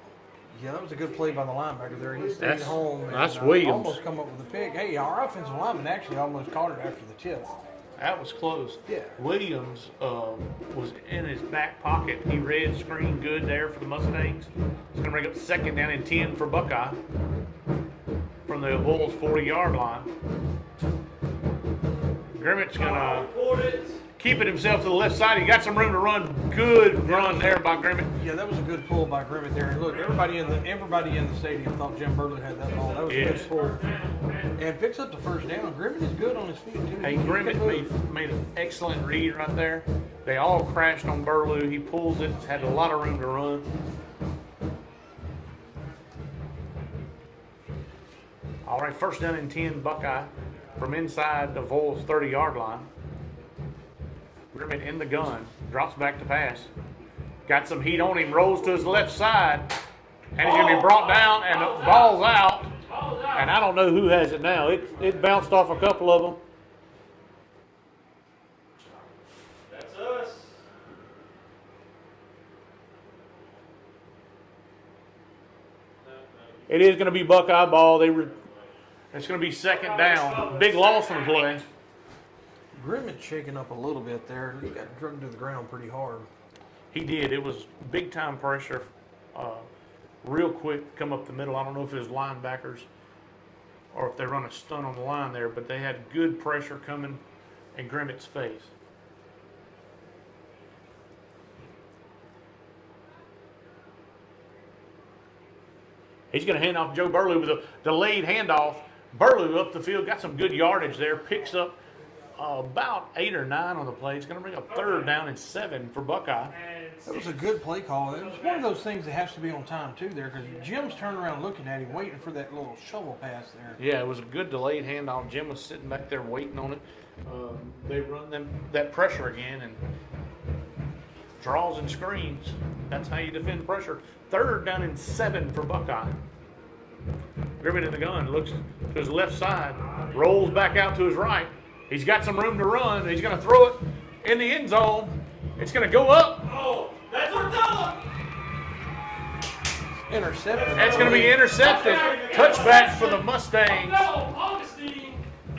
Yeah, that was a good play by the linebacker there. He stayed That's- home and that's Williams. almost come up with a pick. Hey, our offensive lineman actually almost caught it after the tip. That was close. Yeah. Williams was in his back pocket. He read screen good there for the Mustangs. He's going to bring up second down and 10 for Buckeye from the Avoyelles 40-yard line. Grimmett's going to keep it himself to the left side. He got some room to run. Good run there by Grimmett. Yeah, that was a good pull by Grimmett there. And look, everybody in the stadium thought Jim Burley had that ball. That was a Yes. good pull. And picks up the first down. Grimmett is good on his feet too. Hey, He can Grimmett move. made an excellent read right there. They all crashed on Burlew. He pulls it. Had a lot of room to run. All right, first down and 10 Buckeye from inside the Avoyelles 30-yard line. Grimmett in the gun, drops back to pass. Got some heat on him, rolls to his left side, and he's going to be brought down, and the ball's out. And I don't know who has it now. It bounced off a couple of them. That's us. It is going to be Buckeye ball. It's going to be second down. Big loss on the play. Grimmett shaking up a little bit there. He got drugged to the ground pretty hard. He did. It was big time pressure. Real quick, come up the middle. I don't know if it was linebackers or if they run a stunt on the line there, but they had good pressure coming in Grimmett's face. He's going to hand off Joe Burlew with a delayed handoff. Burlew up the field, got some good yardage there, picks up about 8 or 9 on the play. It's going to bring up 3rd down and 7 for Buckeye. That was a good play call. It was one of those things that has to be on time, too, there, because Jim's turning around looking at him, waiting for that little shovel pass there. Yeah, it was a good delayed handoff. Jim was sitting back there waiting on it. They run that pressure again and draws and screens. That's how you defend pressure. 3rd down and 7 for Buckeye. Grimmett in the gun, looks to his left side, rolls back out to his right. He's got some room to run. He's going to throw it in the end zone. It's going to go up. Oh, that's Ortella! Intercepted. That's going to be intercepted. Touchback for the Mustangs. No, Augustine.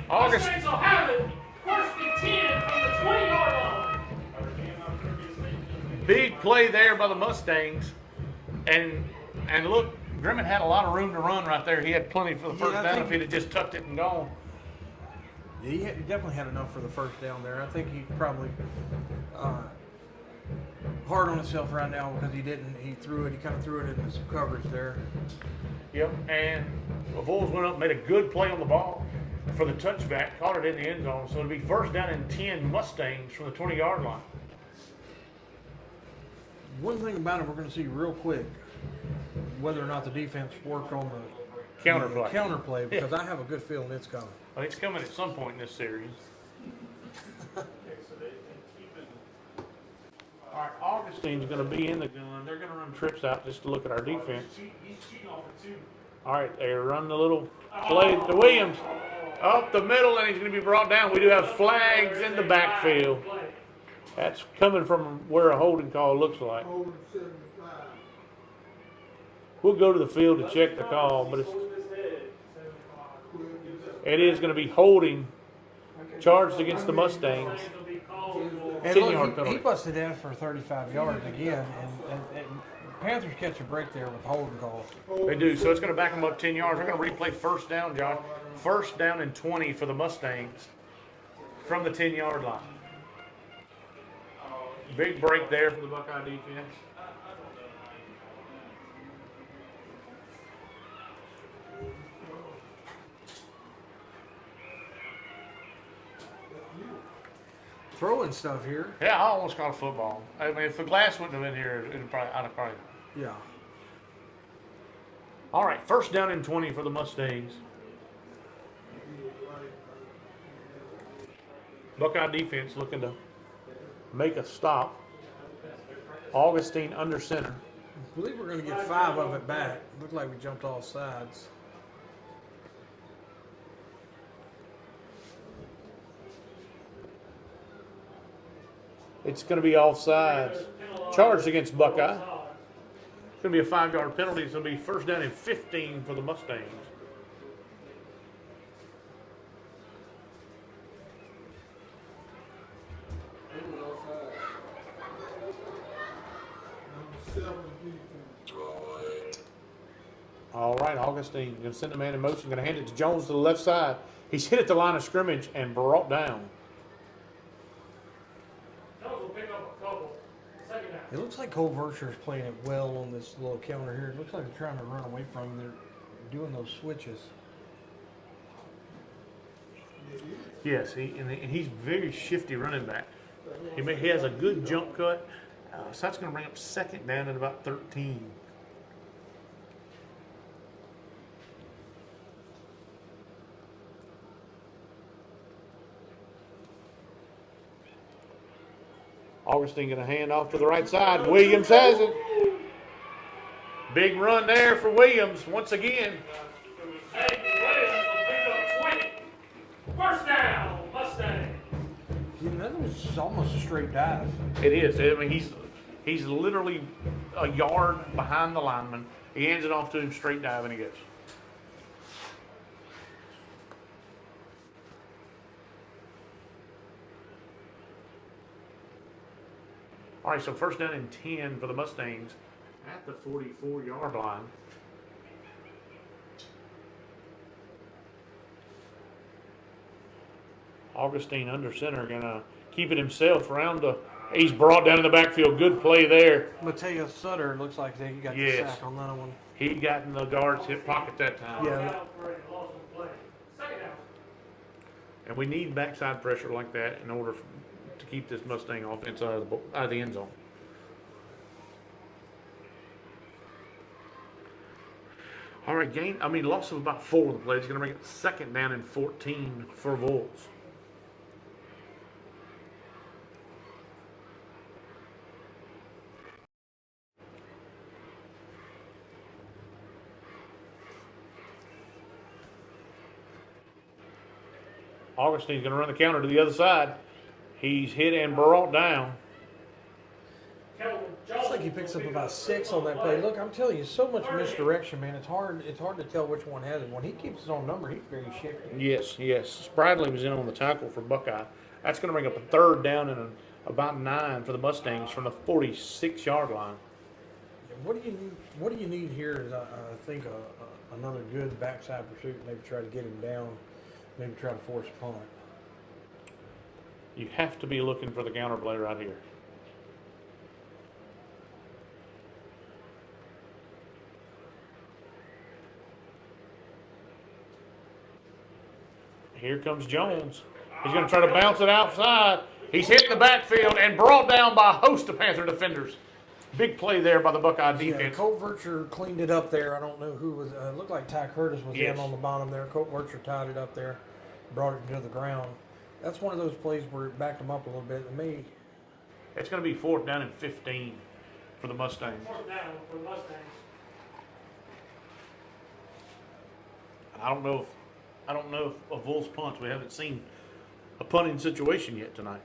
Mustangs will have it. 1st and 10 from the 20-yard line. Big play there by the Mustangs. And look, Grimmett had a lot of room to run right there. He had plenty for the first down if he'd have just tucked it and gone. Yeah, he definitely had enough for the first down there. I think he probably hard on himself right now because he didn't. He threw it. He kind of threw it into some coverage there. Yep, and Avoyelles went up and made a good play on the ball for the touchback, caught it in the end zone. So it'll be 1st down and 10 Mustangs from the 20-yard line. One thing about it, we're going to see real quick whether or not the defense worked on the counterplay because I have a good feeling it's coming. Well, it's coming at some point in this series. All right, Augustine's going to be in the gun. They're going to run trips out just to look at our defense. He's cheating off it, too. All right, they're running the little play to Williams. Up the middle, and he's going to be brought down. We do have flags in the backfield. That's coming from where a holding call looks like. Holding 75. We'll go to the field to check the call, but it is going to be holding charged against the Mustangs. And 10-yard look, penalty. he busted down for 35 yards again, and Panthers catch a break there with holding calls. They do, so it's going to back them up 10 yards. We're going to replay 1st down, Josh. 1st down and 20 for the Mustangs from the 10-yard line. Big break there for the Buckeye defense. Throwing stuff here. Yeah, I almost caught a football. I mean, if the glass wouldn't have been here, I'd have probably. Yeah. All right, 1st down and 20 for the Mustangs. Buckeye defense looking to make a stop. Augustine under center. I believe we're going to get 5 of it back. Looked like we jumped all sides. It's going to be offsides. Charged against Buckeye. It's going to be a 5-yard penalty. It's going to be 1st down and 15 for the Mustangs. All right, Augustine going to send the man in motion. Going to hand it to Jones to the left side. He's hit at the line of scrimmage and brought down. It looks like Cole Vercher is playing it well on this little counter here. It looks like they're trying to run away from him. They're doing those switches. Yes, and he's very shifty running back. He has a good jump cut. So that's going to bring up 2nd down at about 13. Augustine going to hand off to the right side. Williams has it. Big run there for Williams once again. First down, Mustang. That was almost a straight dive. It is. I mean, he's literally a yard behind the lineman. He hands it off to him, straight dive, and he goes. All right, so 1st down and 10 for the Mustangs at the 44-yard line. Augustine under center gonna keep it himself around the. He's brought down in the backfield. Good play there. Mateo Sutter looks like he got the Yes. sack on that one. He got in the guard's hip pocket that time. Yeah. Down for a loss of play. Second down. And we need backside pressure like that in order to keep this Mustang offense out of the end zone. All right, loss of about 4 of the plays. Going to make it 2nd down and 14 for Avoyelles. Augustine's going to run the counter to the other side. He's hit and brought down. Looks like he picks up about 6 on that play. Look, I'm telling you, so much misdirection, man. It's hard to tell which one has it. When he keeps his own number, he's very shifty. Yes. Spradley was in on the tackle for Buckeye. That's going to bring up a 3rd down and about 9 for the Mustangs from the 46-yard line. What do you need here is, I think, another good backside pursuit. Maybe try to get him down. Maybe try to force a punt. You have to be looking for the counter play right here. Here comes Jones. He's going to try to bounce it outside. He's hit in the backfield and brought down by a host of Panther defenders. Big play there by the Buckeye defense. Yeah, Colt Vircher cleaned it up there. I don't know who was. Looked like Ty Curtis was Yes. in on the bottom there. Colt Vircher tied it up there, brought it to the ground. That's one of those plays where it backed them up a little bit. It's going to be 4th down and 15 for the Mustangs. Fourth down for the Mustangs. I don't know if Avoyelles punts. We haven't seen a punting situation yet tonight.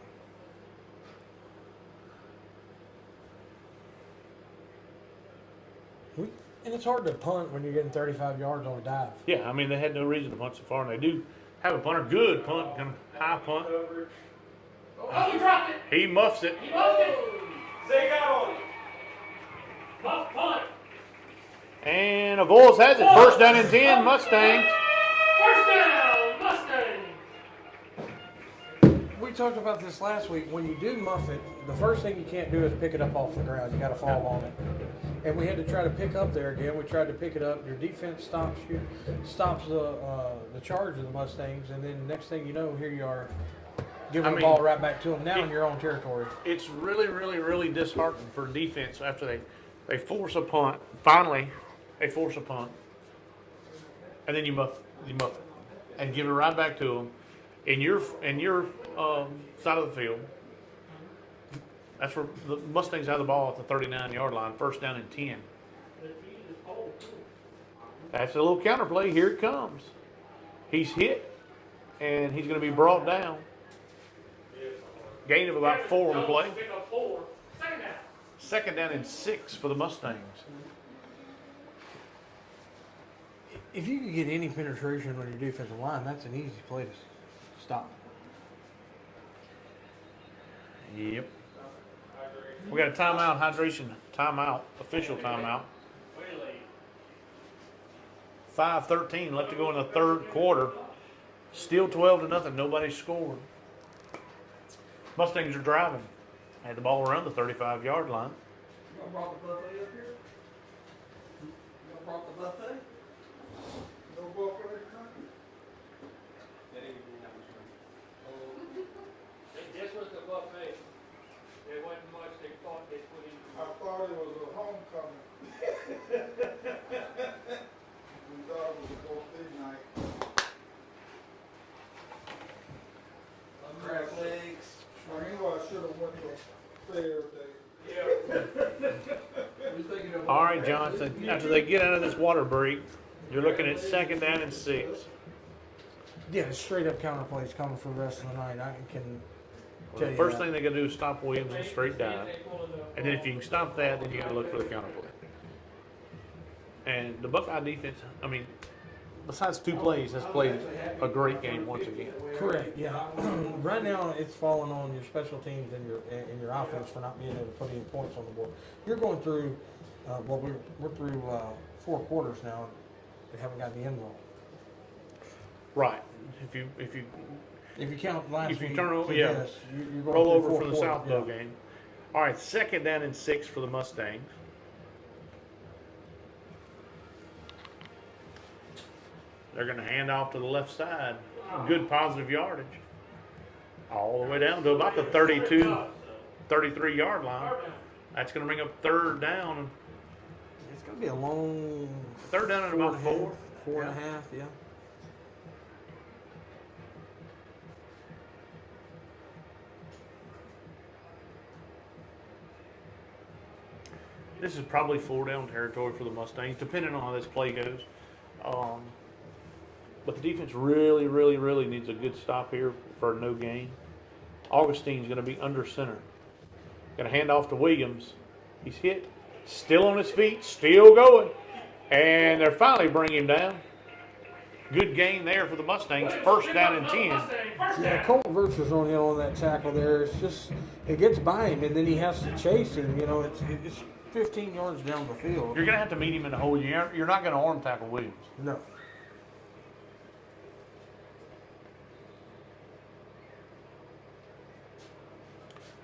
And it's hard to punt when you're getting 35 yards on a dive. Yeah, I mean, they had no reason to punt so far, and they do have a punter. Good punt, high punt. Oh, he dropped it. He muffs it. He muffed it. Zay got on it. Muff punt. And Avoyelles has it. 1st down and 10, Mustangs. First down, Mustang. We talked about this last week. When you do muff it, the first thing you can't do is pick it up off the ground. You got to fall on it. And we had to try to pick up there again. We tried to pick it up. Your defense stops the charge of the Mustangs, and then next thing you know, here you are, giving the ball right back to them now in your own territory. It's really, really, really disheartening for defense after they force a punt. Finally, they force a punt, and then you muff it and give it right back to them in your side of the field. That's where the Mustangs have the ball at the 39-yard line. 1st down and 10. That's a little counter play. Here it comes. He's hit, and he's going to be brought down. Gain of about 4 on the play. Pick up 4. Second down. 2nd down and 6 for the Mustangs. If you could get any penetration on your defensive line, that's an easy play to stop. Yep. We got a timeout, hydration timeout, official timeout. 5:13 left to go in the 3rd quarter. Still 12-0. Nobody's scored. Mustangs are driving. Had the ball around the 35-yard line. Y'all brought the buffet up here? Y'all brought the buffet? No buffet coming? This was the buffet. There wasn't much they thought they put in. I thought it was a homecoming. We thought it was a buffet night. Crab legs. I knew I should have went to a fair day. Yeah. All right, Johnson. After they get out of this water break, you're looking at 2nd down and 6. Yeah, straight up counter plays coming for the rest of the night. I can Well, tell the you first that. thing they got to do is stop Williams on straight dive. And then if you can stop that, then you got to look for the counter play. And the Buckeye defense, I mean, besides 2 plays, has played a great game once again. Correct. Yeah. Right now, it's falling on your special teams and your offense for not being able to put any points on the board. You're going through. We're through 4 quarters now. We haven't got the end zone. Right. If you count last If you week, turn over, so yeah. yes, you're going Roll through over fourth for the quarter, Southville yeah. game. All right, 2nd down and 6 for the Mustangs. They're going to hand off to the left side. Good positive yardage. All the way down to about the 32, 33-yard line. That's going to bring up 3rd down. It's going to be a long 3rd down and about 4. Four and a half, yeah. This is probably 4-down territory for the Mustangs, depending on how this play goes. But the defense really, really, really needs a good stop here for no gain. Augustine's going to be under center. Going to hand off to Williams. He's hit. Still on his feet. Still going. And they're finally bringing him down. Good gain there for the Mustangs. 1st down and 10. Yeah, Colt versus on that tackle there. It's just, it gets by him, and then he has to chase him. You know, it's 15 yards down the field. You're going to have to meet him in the hole. You're not going to arm tackle Williams. No.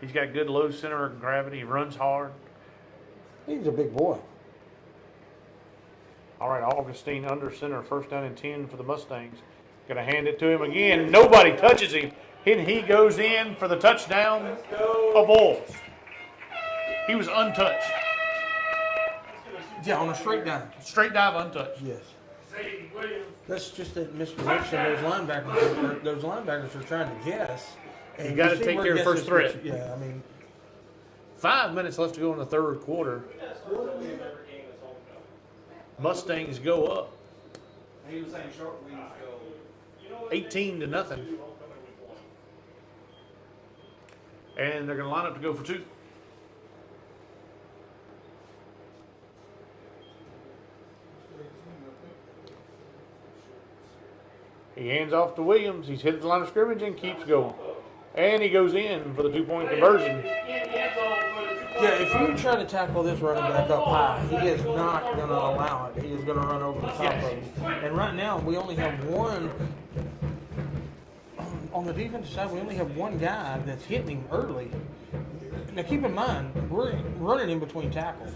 He's got good low center of gravity. He runs hard. He's a big boy. All right, Augustine under center, 1st down and 10 for the Mustangs. Going to hand it to him again. Nobody touches him. And he goes in for the touchdown of Avoyelles. He was untouched. Yeah, on a straight dive. Straight dive, untouched. Yes. That's just that misdirection. Those linebackers are trying to guess. You got to see take where care of he first gets his- threat. Yeah, I mean, 5 minutes left to go in the 3rd quarter. Mustangs go up. He was saying short leads go. 18-0. And they're going to line up to go for 2. He hands off to Williams. He's hit the line of scrimmage and keeps going. And he goes in for the 2-point conversion. yeah, if you try to tackle this running back up high, he is not going to allow it. He is going to run over the top of him. And right now, we only have one. On the defensive side, we only have one guy that's hitting him early. Now, keep in mind, we're running in between tackles.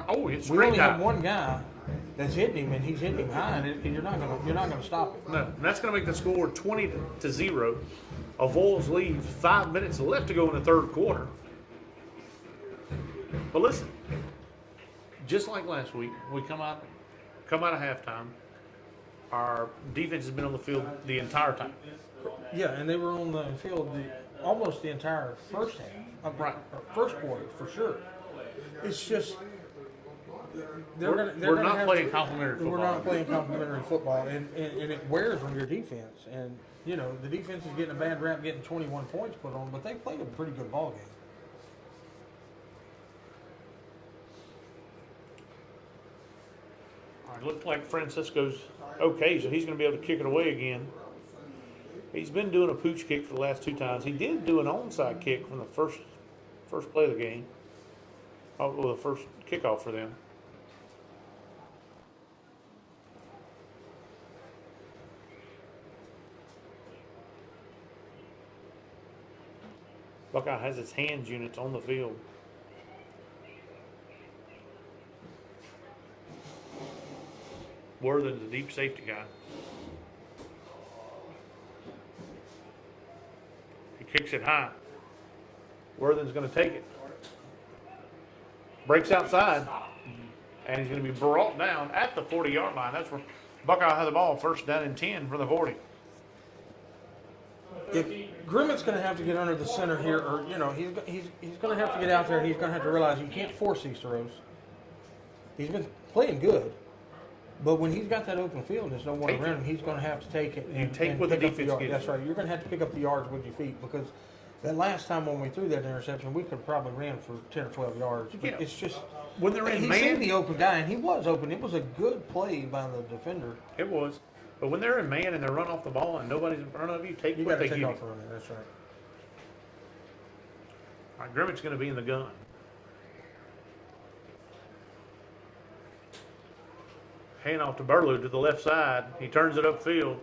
Oh, it's We straight only have dive. one guy that's hitting him, and he's hitting him high, and you're not gonna stop it. No, and that's going to make the score 20-0. Avoyelles leads. 5 minutes left to go in the 3rd quarter. But listen, just like last week, we come out of halftime. Our defense has been on the field the entire time. Yeah, and they were on the field almost the entire first half, Right. first quarter for sure. It's just We're not playing complimentary football. We're not playing complimentary football, and it wears on your defense. And you know the defense is getting a bad rap, getting 21 points put on, but they played a pretty good ball game. All right, looks like Francisco's okay, so he's going to be able to kick it away again. He's been doing a pooch kick for the last 2 times. He did do an onside kick from the first play of the game. Oh, well, the first kickoff for them. Buckeye has his hands units on the field. Worthen's the deep safety guy. He kicks it high. Worthen's going to take it. Breaks outside. And he's going to be brought down at the 40-yard line. That's where Buckeye has the ball. 1st down and 10 for the 40. If Grimmett's going to have to get under the center here, or you know, he's going to have to get out there, and he's going to have to realize you can't force these throws. He's been playing good, but when he's got that open field, and there's no one Take around him. He's going to have to take it. And take and what the pick up defense yards. gives That's you. right. You're going to have to pick up the yards with your feet because that last time when we threw that interception, we could have probably ran for 10 or 12 yards. But Yeah. it's just When they're in he's man, seen the open guy, and he was open. It was a good play by the defender. it was. But when they're in man and they run off the ball and nobody's in front of you, take You what got they to give take you. off running. That's right. All right, Grimmett's going to be in the gun. Hand off to Burlew to the left side. He turns it upfield,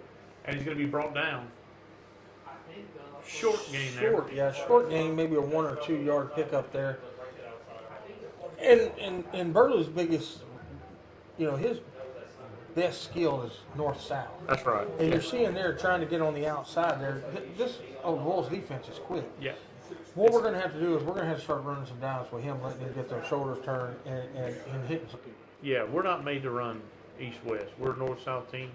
and he's going to be brought down. Short game there. Short game, maybe a 1 or 2 yard pickup there. And Burley's biggest, his best skill is north-south. That's right. And you're seeing they're trying to get on the outside there. This Avoyelles defense is quick. Yeah. What we're going to have to do is we're going to have to start running some downs with him, letting him get their shoulders turned and hitting some people. Yeah, we're not made to run east-west. We're a north-south team,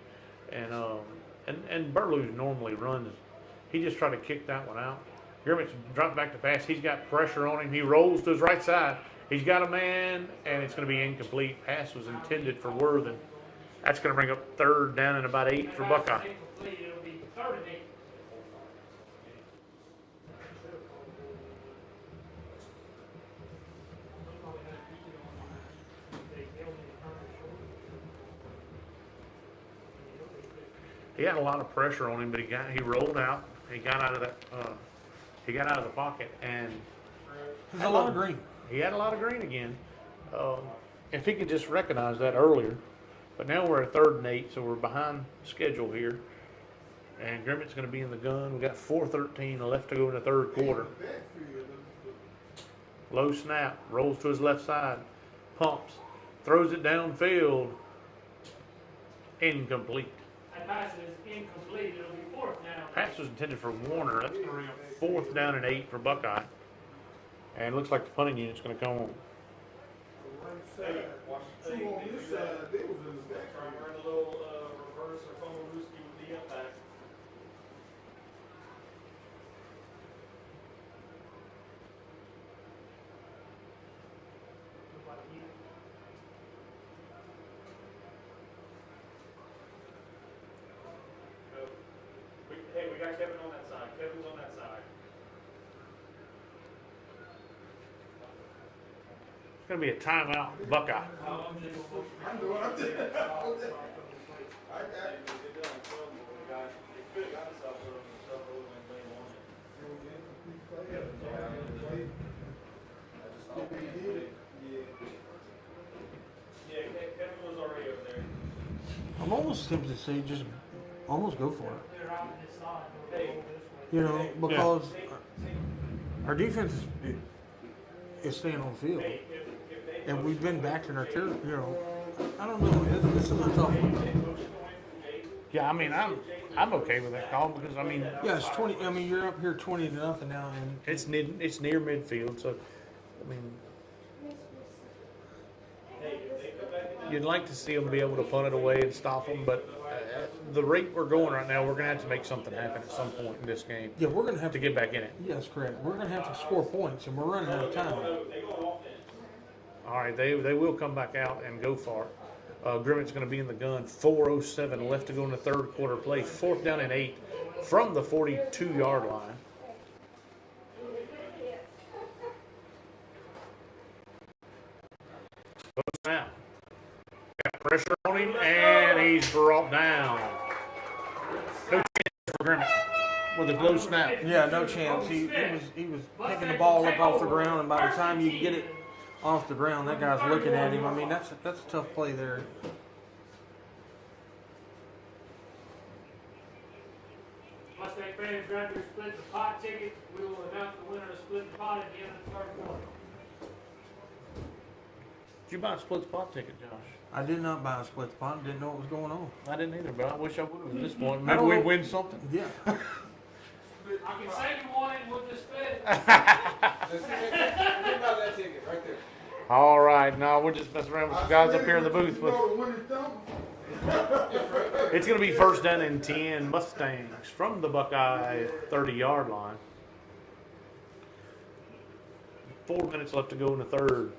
and Burley normally runs. He just tried to kick that one out. Grimmett's dropped back to pass. He's got pressure on him. He rolls to his right side. He's got a man, and it's going to be incomplete. Pass was intended for Worthen. That's going to bring up 3rd down and about 8 for Buckeye. Incomplete. It'll be 3rd and 8. He had a lot of pressure on him, but he rolled out. He got out of that. He got out of the pocket, and There's a lot of green. he had a lot of green again. If he could just recognize that earlier, but now we're at 3rd and 8, so we're behind schedule here. And Grimmett's going to be in the gun. We got 4:13 left to go in the 3rd quarter. Low snap, rolls to his left side, pumps, throws it downfield, incomplete. That pass is incomplete. It'll be 4th down. Pass was intended for Warner. That's going to bring up 4th down and 8 for Buckeye. And it looks like the punting unit's going to come on. Two on this side, they was in the back. Run a little reverse or fumble rooski with the impact. Hey, we got Kevin on that side. Kevin's on that side. It's going to be a timeout, Buckeye. I'm doing, I'm doing. I got it. Yeah, Kevin was already over there. I'm almost tempted to say just almost go for it. They're out on this side. Hey. Because our defense is staying on the field. And we've been back in our territory, I don't know. This is a tough one. Yeah, I mean, I'm okay with that call because, I mean, Yeah, it's 20. I mean, you're up here 20-0 now, and it's near midfield. So, I mean, you'd like to see them be able to punt it away and stop them, but the rate we're going right now, we're going to have to make something happen at some point in this game yeah, we're going to have to get back in it. Yes, correct. We're going to have to score points, and we're running out of time. All right, they will come back out and go for it. Grimmett's going to be in the gun. 4:07 left to go in the 3rd quarter play. 4th down and 8 from the 42-yard line. Now, got pressure on him, and he's brought down. No chance for Grimmett with a close snap. Yeah, no chance. He was picking the ball up off the ground, and by the time you get it off the ground, that guy's looking at him. I mean, that's a tough play there. Mustang fans, grab your split the pot tickets. We will announce the winner of split the pot at the end of the 3rd quarter. Did you buy a split spot ticket, Josh? I did not buy a split pot. Didn't know what was going on. I didn't either, but I wish I would have at this point. I Maybe don't we know. win something. Yeah. I can say you won it with the split. that ticket right there. All right, now we're just messing around with some guys up here in the booth. With, it's going to be 1st down and 10 Mustangs from the Buckeye 30-yard line. 4 minutes left to go in the 3rd.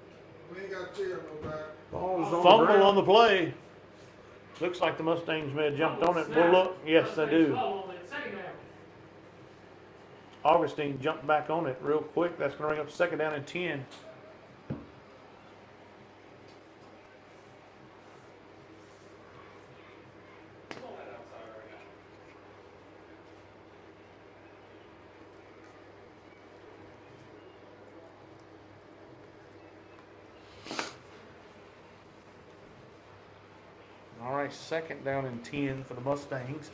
We ain't got to tell nobody. Ball's on the Fumble ground. on the play. Looks like the Mustangs may have jumped on it. We'll look. Yes, they do. Augustine jumped back on it real quick. That's going to bring up 2nd down and 10. All right, 2nd down and 10 for the Mustangs.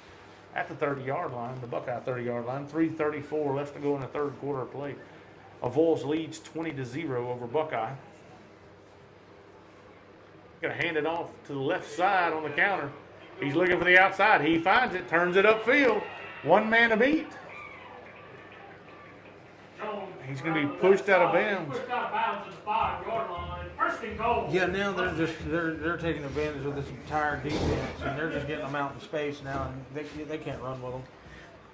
at the 30-yard line, the Buckeye 30-yard line. 3:34 left to go in the third quarter of play. Avoyelles leads 20-0 over Buckeye. Gonna hand it off to the left side on the counter. He's looking for the outside. He finds it, turns it upfield. One man to beat. He's going to be pushed out of bounds. Pushed out of bounds at the 5-yard line. First and goal. Yeah, now they're taking advantage of this entire defense, and they're just getting them out in space now, and they can't run with them.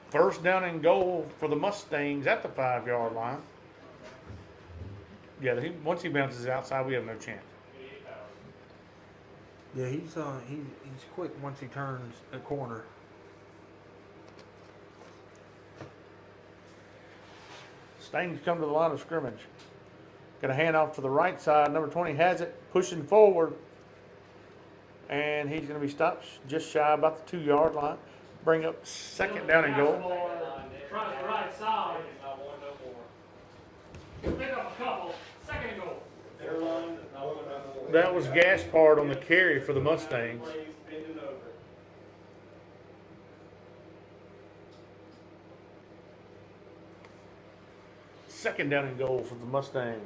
First down and goal for the Mustangs at the 5-yard line. Yeah, once he bounces outside, we have no chance. Yeah, he's quick once he turns a corner. Mustangs come to the line of scrimmage. Got a hand off to the right side. Number 20 has it, pushing forward. And he's going to be stopped just shy about the 2-yard line. Bring up second down and goal. Tries the right side. Pick up a couple. Second and goal. That was Gaspard on the carry for the Mustangs. Second down and goal for the Mustangs.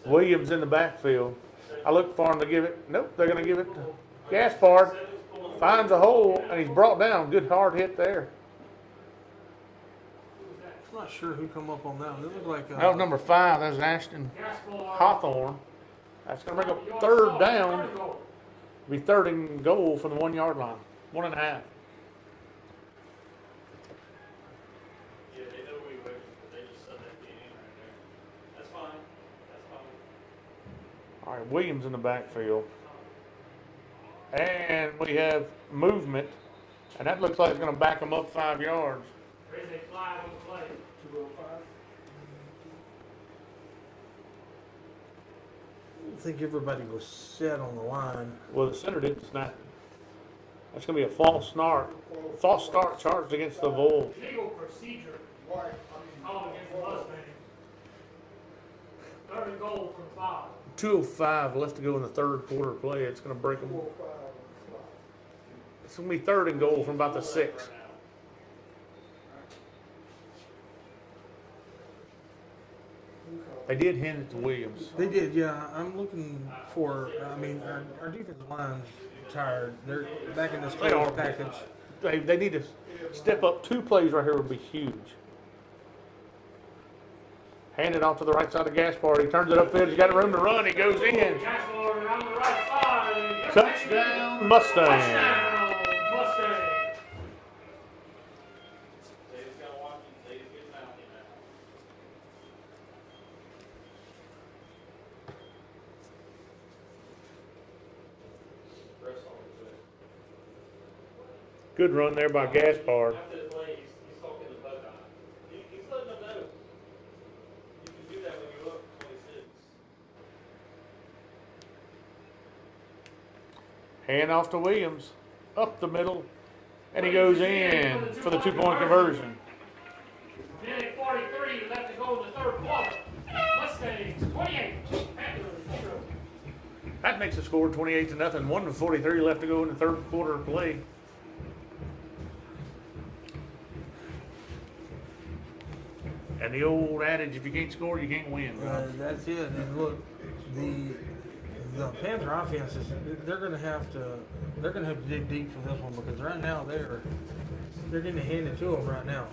Williams in the backfield. I look for him to give it. Nope, they're going to give it to Gaspard. Finds a hole, and he's brought down. Good hard hit there. I'm not sure who come up on that one. It looked like That was number 5. That was Ashton Hawthorne. That's going to bring up third down. Be third and goal from the 1-yard line. 1.5. Yeah, they know we would, but they just said that game right there. That's fine. That's fine. All right, Williams in the backfield. And we have movement. And that looks like it's going to back them up 5 yards. Raise a flag on the play. 205. I think everybody was set on the line. Well, the center didn't snap. That's going to be a false start charged against the Avoyelles. Legal procedure. White, Called against the Mustangs. Third and goal from 5. 2:05 left to go in the third quarter play. It's going to break them. 205. It's going to be third and goal from about the 6. They did hand it to Williams. They did, yeah. I'm looking for. I mean, our defensive line's tired. They're back in this They are. package. They need to step up. 2 plays right here would be huge. Hand it off to the right side of Gaspard. He turns it upfield. He's got room to run. He goes in. Gaspard around the right side. Touchdown, Mustang. Touchdown, Mustang. They just gotta watch it. They just get mounted now. Rest on it. Good run there by Gaspard. After the play, he's talking to Buckeye. He's letting them know. You can do that when you're up 26. Hand off to Williams. Up the middle. And he goes in for the 2-point conversion. Minute 43 left to go in the third quarter. Mustangs 28. Panthers 0. That makes the score 28-0. 1:43 left to go in the third quarter of play. And the old adage, if you can't score, you can't win. That's it. And look, the Panther offense they're gonna have to dig deep for this one because right now they're getting handed to them right now.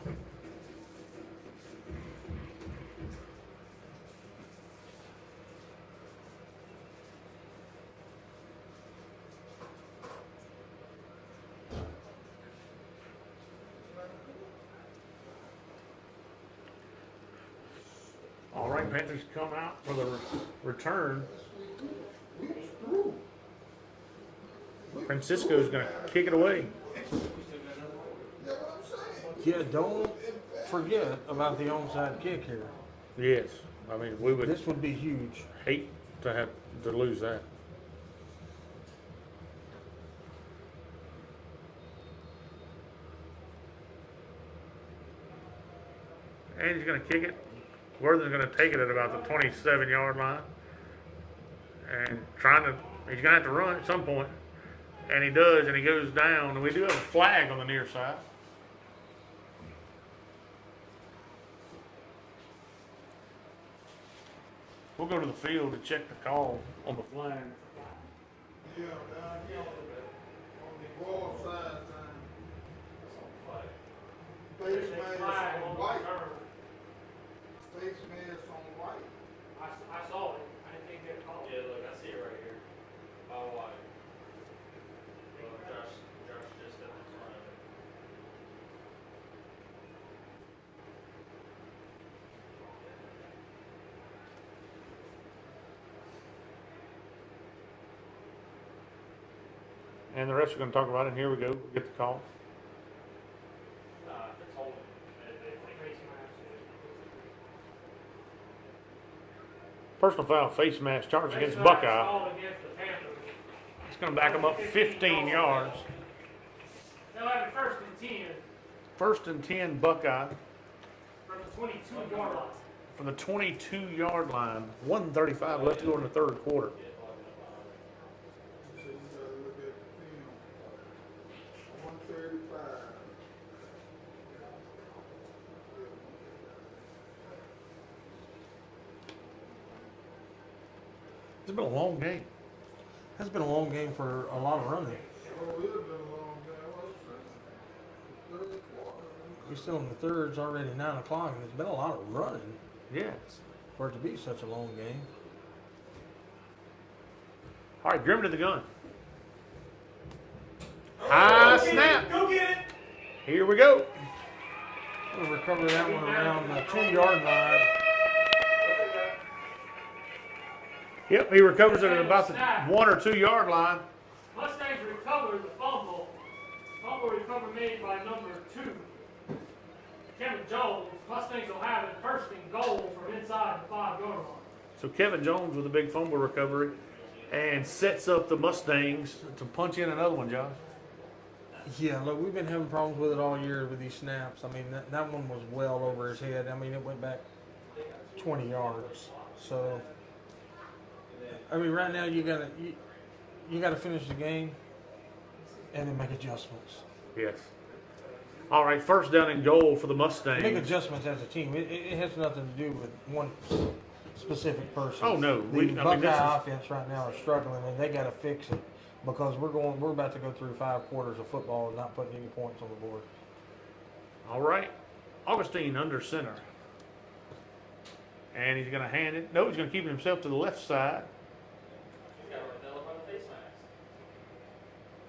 All right, Panthers come out for the return. Francisco's going to kick it away. Yeah, don't forget about the onside kick here. Yes, I mean we would This would be huge. hate to have to lose that. And he's going to kick it. Worthen's going to take it at about the 27-yard line. And he's going to have to run at some point. And he does, and he goes down. And we do have a flag on the near side. We'll go to the field to check the call on the flag. Yeah, down here on the wall side, face mask on white. Face mask on white. I saw it. I didn't think that call. Yeah, look, I see it right here. By white. Well, Josh just stepped in front of it. And the rest we're going to talk about it. Here we go. We'll get the call. It's holding. Personal foul, face mask, charge against Face mask Buckeye. called against the Panthers. It's going to back them up 15 yards. They'll have it first and 10 First and 10 Buckeye from the 22-yard line. from the 22-yard line. 1:35 left to go in the third quarter. So you gotta look at the film. 135. It's been a long game. It's been a long game for a lot of running. Oh, it has been a long game. What's that? Third quarter. We're still in the third. It's already 9 o'clock, and it's been a lot of running Yes. for it to be such a long game. All right, Grim to the gun. High snap. Go get it! Here we go. We'll recover that one around the 2-yard line. Yep, he recovers it at about the 1 or 2 yard line. Mustangs recovered the fumble. Fumble recovery made by number 2, Kevin Jones. Mustangs will have it first and goal from inside the 5-yard line. So Kevin Jones with a big fumble recovery and sets up the Mustangs to punch in another one, Josh. Yeah, look, we've been having problems with it all year with these snaps. I mean, that one was well over his head. I mean, it went back 20 yards. So, I mean, right now you gotta finish the game and then make adjustments. Yes. All right, first down and goal for the Make Mustangs. adjustments as a team. It has nothing to do with one specific person. Oh, no. The Buckeye this is- offense right now is struggling, and they got to fix it because we're about to go through 5 quarters of football and not putting any points on the board. All right. Augustine under center. And he's going to hand it. No, he's going to keep it himself to the left side. He's got to run that up on the face mask.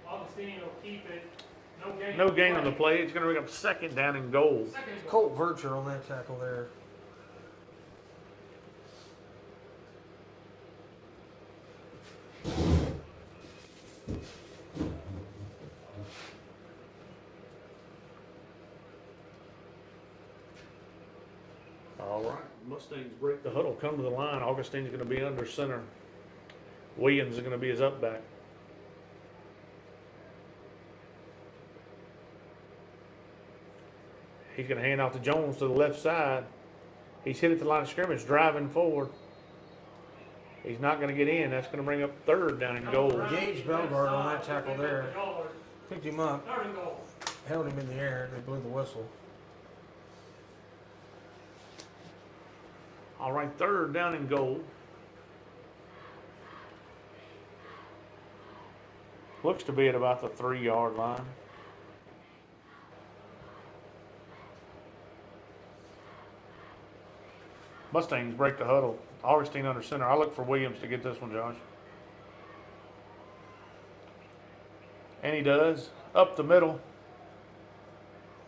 Augustine will keep it. No gain. No gain on the play. It's going to bring up second down and goal. Second and goal. Colt Vircher on that tackle there. All right. Mustangs break the huddle, come to the line. Augustine's going to be under center. Williams is going to be his up back. He's going to hand off to Jones to the left side. He's hit at the line of scrimmage, driving forward. He's not going to get in. That's going to bring up third down and goal. Gage Belgard on that tackle there. Yard. Picked him up, Third and goal. held him in the air, they blew the whistle. All right, third down and goal. Looks to be at about the 3 yard line. Mustangs break the huddle. Augustine under center. I look for Williams to get this one, Josh. And he does. Up the middle.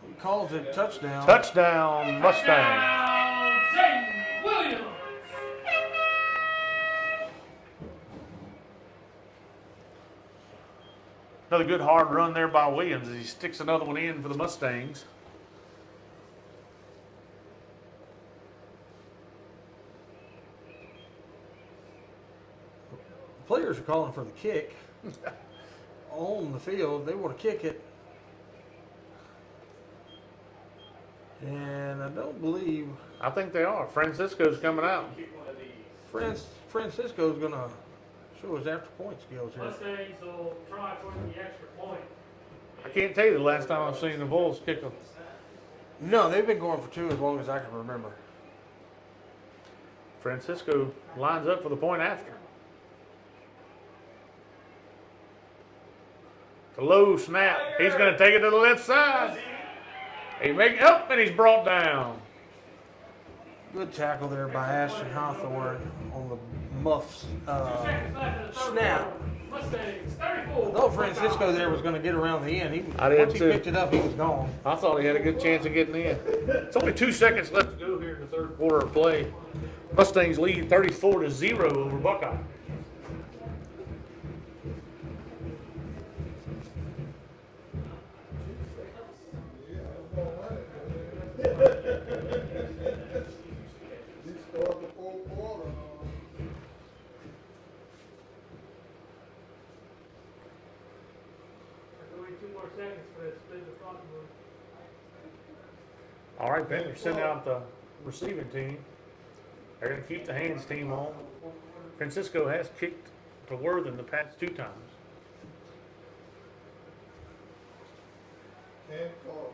He calls it touchdown. Touchdown, Mustang. Touchdown, Jaden Williams. Another good hard run there by Williams as he sticks another one in for the Mustangs. Players are calling for the kick on the field. They want to kick it. And I don't believe I think they are. Francisco's coming out. Kick one of these. Francisco's going to So his after point skills here. Mustangs will try for the extra point. I can't tell you the last time I've seen the Bulls kick a. No, they've been going for 2 as long as I can remember. Francisco lines up for the point after. The low snap. He's going to take it to the left side. He make up and he's brought down. Good tackle there by Ashton Hawthorne on the muffs 2 seconds left in the third snap. quarter. Mustangs 34. Though Francisco there was going to get around the end. I did Once he too. picked it up, he was gone. I thought he had a good chance of getting in. It's only 2 seconds left to go here in the third quarter of play. Mustangs lead 34-0 over Buckeye. He started the fourth quarter. Only 2 more seconds for that split the front move. All right, Panthers send out the receiving team. They're going to keep the hands team on. Francisco has kicked to Worthen the past 2 times. Can't call.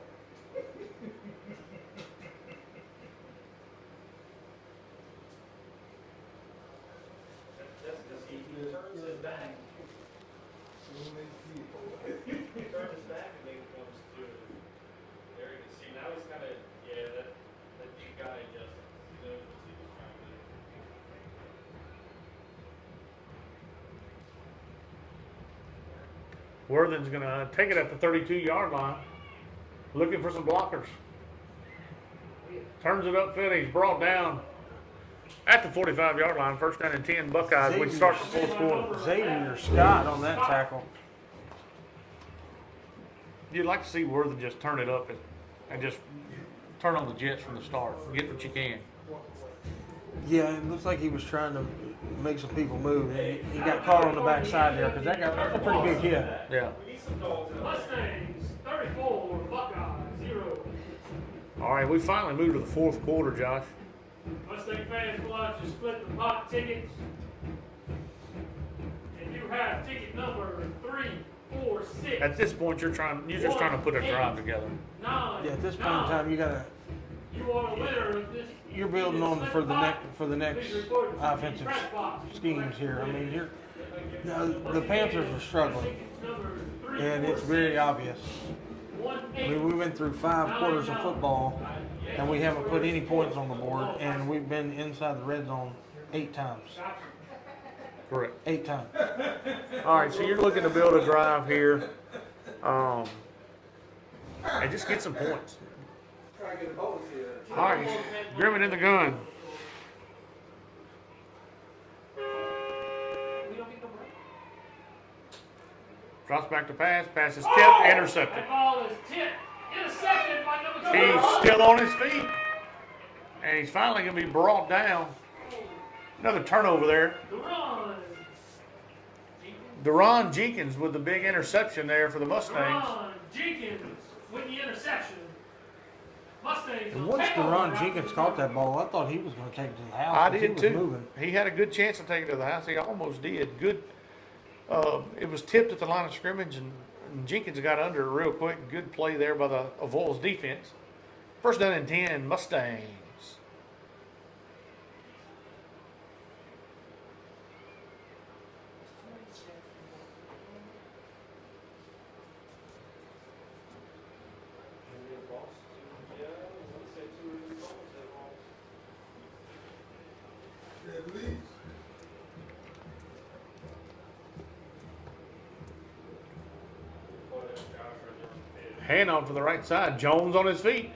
That's because he turns his back. Soon they see it. He turns his back and then comes to there. You can see now he's kind of that deep guy Justin. He knows what he was trying to do. Worthen's going to take it at the 32-yard line, looking for some blockers. Turns it upfield. He's brought down at the 45-yard line. First down and 10 Buckeyes. We start the fourth quarter. Xavier Scott on that tackle. You'd like to see Worthen just turn it up and just turn on the jets from the start. Get what you can. Yeah, it looks like he was trying to make some people move. He got caught on the backside there because that's a pretty big hit. Yeah. Mustangs 34, Buckeye 0. All right, we finally moved to the fourth quarter, Josh. Mustang fans will have to split the pot tickets. And you have ticket number 346. At this point, you're just trying to put a drive together. 9. Yeah, at this point in time, you You are the winner of this. you're building on for the next offensive schemes here. I mean, the Panthers are struggling, and it's very obvious. I mean, we went through 5 quarters of football, and we haven't put any points on the board, and we've been inside the red zone 8 times. Correct. 8 times. All right, so you're looking to build a drive here, and just get some points. All right, Grimmett in the gun. Drops back to pass. Pass is tipped, intercepted. That ball is tipped. Intercepted by number 2. He's still on his feet. And he's finally going to be brought down. Another turnover there. Darron Jenkins with the big interception there for the Mustangs. Darron Jenkins with the interception. Mustangs. And will once take over Darron after Jenkins the caught that ball, I thought he was going to take it to the house. I 'cause he did was too. moving. He had a good chance to take it to the house. He almost did. Good. It was tipped at the line of scrimmage, and Jenkins got under it real quick. Good play there by the Avoyelles defense. First down and 10, Mustangs. At least. Handoff to the right side. Jones on his feet.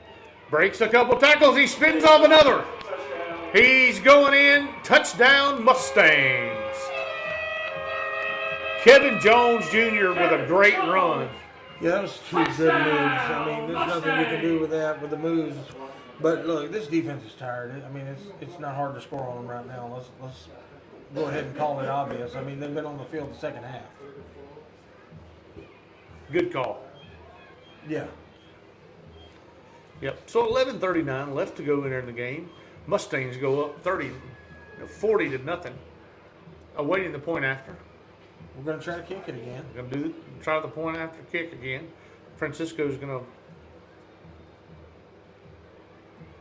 Breaks a couple tackles. He spins off another. He's going in. Touchdown, Mustangs. Kevin Jones Jr. with a great run. Yeah, that was 2 good moves. I mean, there's nothing you can do with that, with the moves. But look, this defense is tired. I mean, it's not hard to score on them right now. Let's go ahead and call it obvious. I mean, they've been on the field the second half. Good call. Yeah. Yep. So 11:39 left to go in the game. Mustangs go up 40 to nothing. awaiting the point after. We're going to try to kick it again. We're gonna try the point after kick again. Francisco's gonna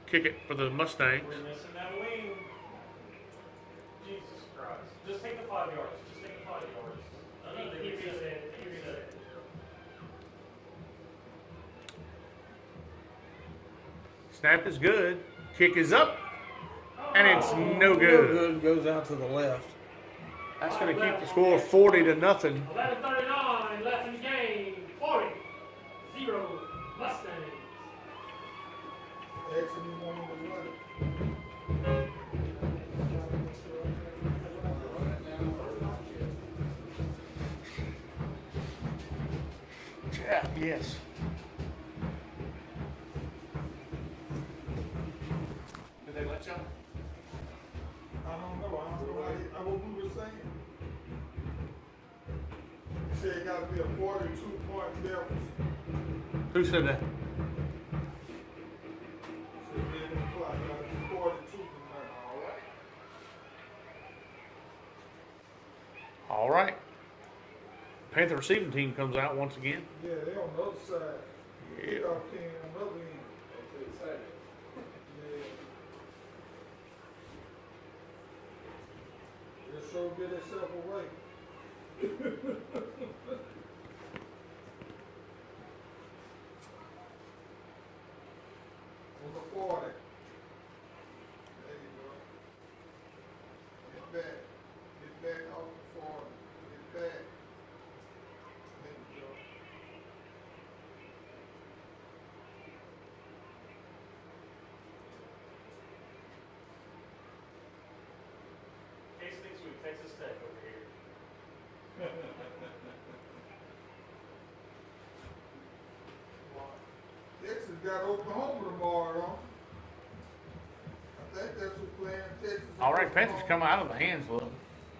kick it for the Mustangs. We're missing that wing. Jesus Christ. Just take the 5 yards. Just take the 5 yards. He reset it. He reset it. Snap is good. Kick is up, and it's no No good. good, goes out to the left. That's gonna keep the score 40-0. 11:39 left in the game. 40-0 Mustangs. Actually, one of the running. Yeah, yes. Did they let you? I don't know what we were saying. You said it got to be a 42-point difference. Who said that? So it didn't apply. It got to be 42 tonight. All right. All right. Panther receiving team comes out once again. Yeah, they on the other side. Yeah. Kickoff team on the other end. Yeah. Just so get itself away. On the 40. There you go. Get back. Get back off the 40. Get back. There you go. Case thinks we Texas Tech over here. Texas got Oklahoma tomorrow. I think that's who's playing Texas. All right, Panthers come out of the hands a little.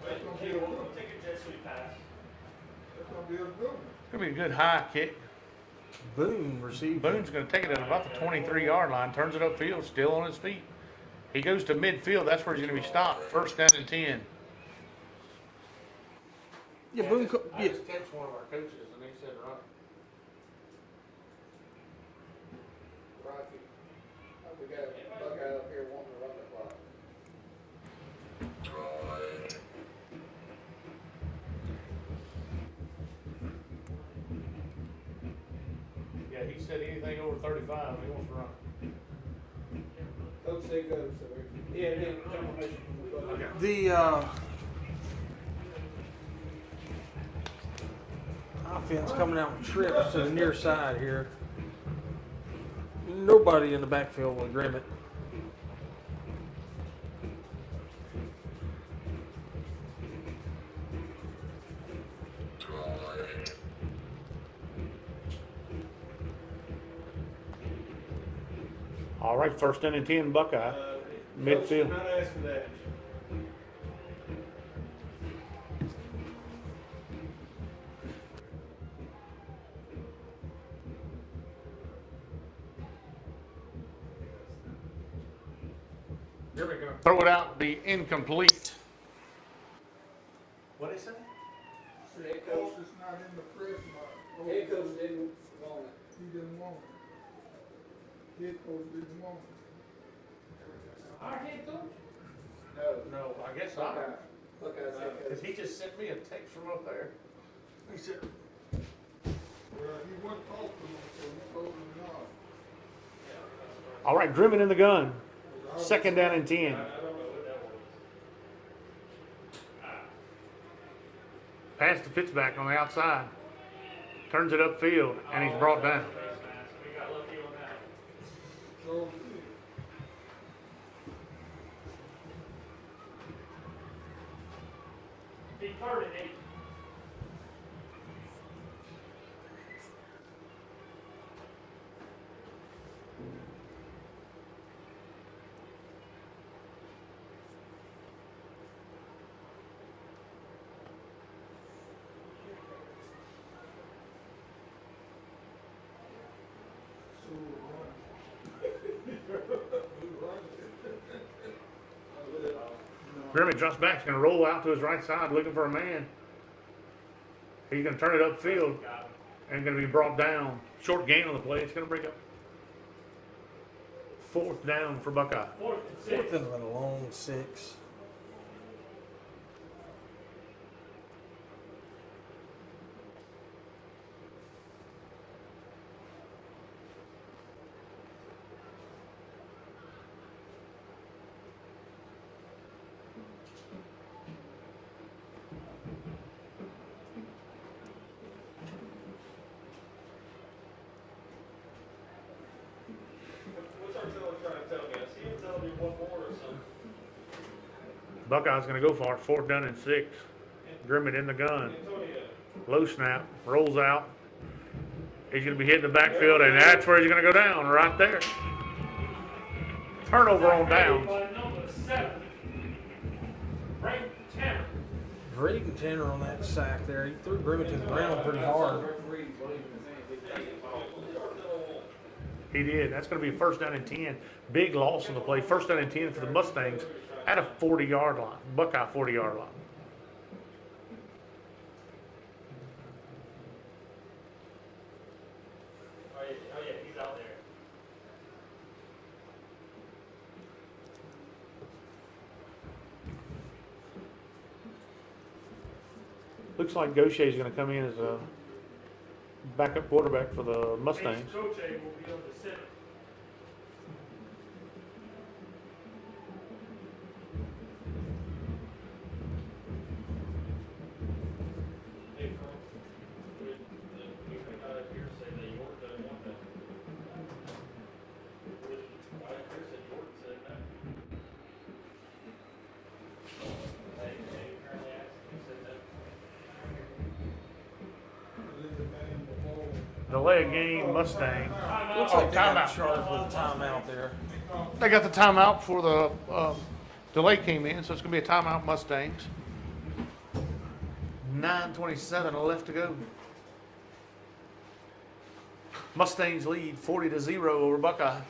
That's gonna be a good one. Take a jet sweep pass. That's gonna be a good one. It's gonna be a good high kick. Boone received. Boone's gonna take it at about the 23-yard line, turns it upfield, still on his feet. He goes to midfield. That's where he's gonna be stopped. First down and 10. Yeah, Boone. I Yeah. just texted one of our coaches and they said, right. Rocky, we got a Buckeye up here wanting to run the clock. Yeah, he said anything over 35, he wants to run. Coach said go, so we had any confirmation from the Buckeye. The offense coming out with trips to the near side here. Nobody in the backfield with Grimmett. All right, first down and 10, Buckeye. Midfield. Coach did not ask for that. Throw it out, be incomplete. What did he say? Head coach is not in the press box. Head coach didn't want it. He didn't want it. Head coach didn't want it. Our head coach? No, No, I guess Buckeye. not. Buckeye's head coach. Because he just sent me a text from up there. He said, Well, he wouldn't talk to him, so he told him no. all right, Grimmett in the gun. Second down and 10. I don't know what that was. Pass to Fitzback on the outside. Turns it upfield, and he's brought down. Face mask. We got lucky on that. So, Be third and 8. so run. He run. No, Grimmett drops back. He's going to roll out to his right side looking for a man. He's going to turn it upfield and going to be brought down. Short gain on the play. It's going to break up. 4th down for Buckeye. 4th and 6. Fourth and a long 6. What's Artilla trying to tell me? I see him telling me one more or something. Buckeye's going to go for it. 4th down and 6. Grimmett in the gun. Low snap. Rolls out. He's going to be hitting the backfield, and that's where he's going to go down, right there. Turnover on downs. By number 7. Braden Tanner. Braden Tanner on that sack there. He threw Grimmett to the ground pretty hard. He did. That's going to be 1st down and 10. Big loss on the play. 1st down and 10 for the Mustangs at a 40-yard line. Buckeye 40-yard line. Oh yeah, he's out there. Looks like Gaucher's going to come in as a backup quarterback for the Mustangs. Coach will be on the 7th. Hey, Carl, we come out here and say that York doesn't want that. I heard that York said that. Hey, apparently he said that. Delay of game, Mustang. Looks like they got timeout. charged with a timeout there. They got the timeout for the delay came in, so it's going to be a timeout Mustangs. 9:27 left to go. Mustangs lead 40-0 over Buckeye.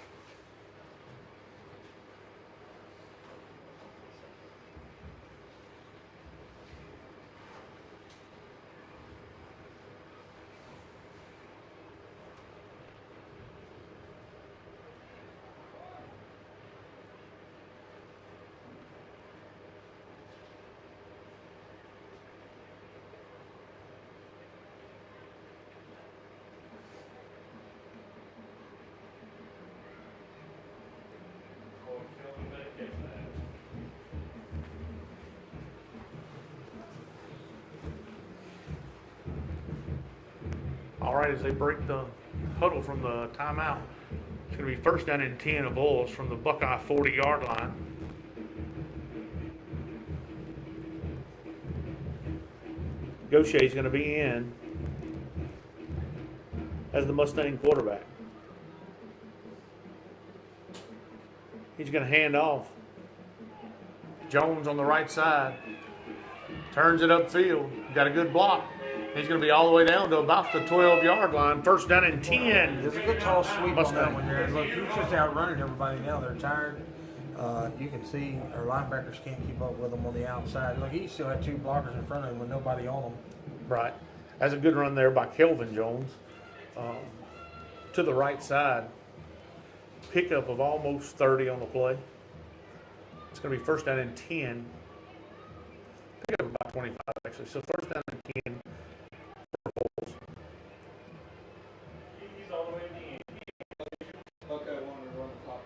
All right, as they break the huddle from the timeout, it's going to be 1st down and 10 of Avoyelles from the Buckeye 40-yard line. Gaucher's going to be in as the Mustang quarterback. He's going to hand off. Jones on the right side. Turns it upfield. Got a good block. He's going to be all the way down to about the 12-yard line. 1st down and 10. There's a good tall sweep Mustang. on that one there. Look, he's just outrunning everybody now. They're tired. You can see our linebackers can't keep up with him on the outside. Look, he still had 2 blockers in front of him with nobody on him. Right. That's a good run there by Kelvin Jones. To the right side. Pickup of almost 30 on the play. It's going to be 1st down and 10. Pickup of about 25 actually. So 1st down and 10. He's all the way to the end. Buckeye wanted to run the clock.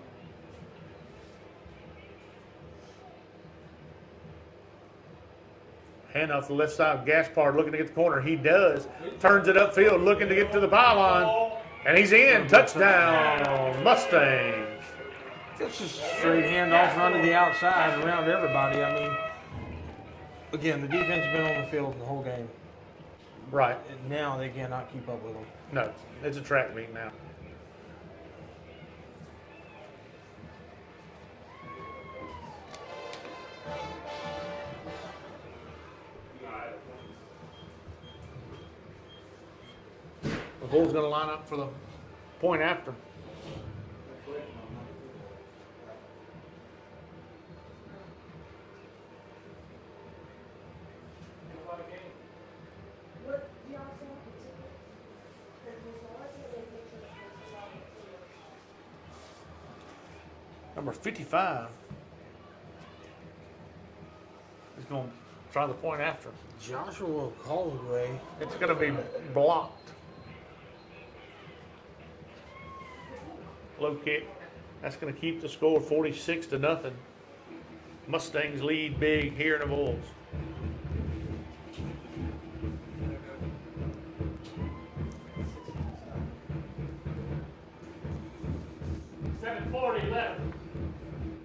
Hand off the left side. Gaspard looking to get the corner. He does. Turns it upfield looking to get to the pylon. And he's in. Touchdown. Mustangs. It's just a straight handoff run to the outside around everybody. I mean, again, the defense has been on the field the whole game. Right. And now they cannot keep up with them. No. It's a track meet now. The Bulls going to line up for the point after. Number 55 is going to try the point after. Joshua Causeway. It's going to be blocked. Low kick. That's going to keep the score 46-0. Mustangs lead big here in Avoyelles.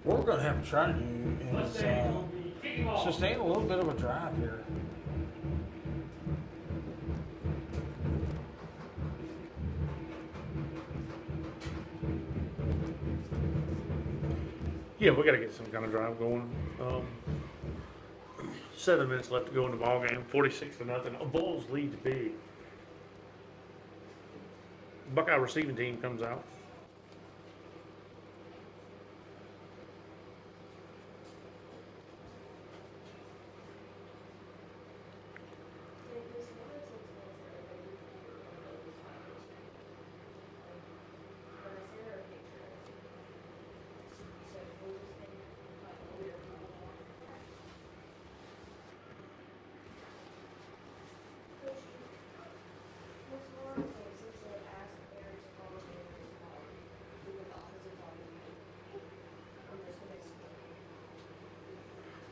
What we're going to have to try to do is Mustang will be kicking off. sustain a little bit of a drive here. Yeah, we got to get some kind of drive going. 7 minutes left to go in the ball game. 46-0. Avoyelles leads big. Buckeye receiving team comes out.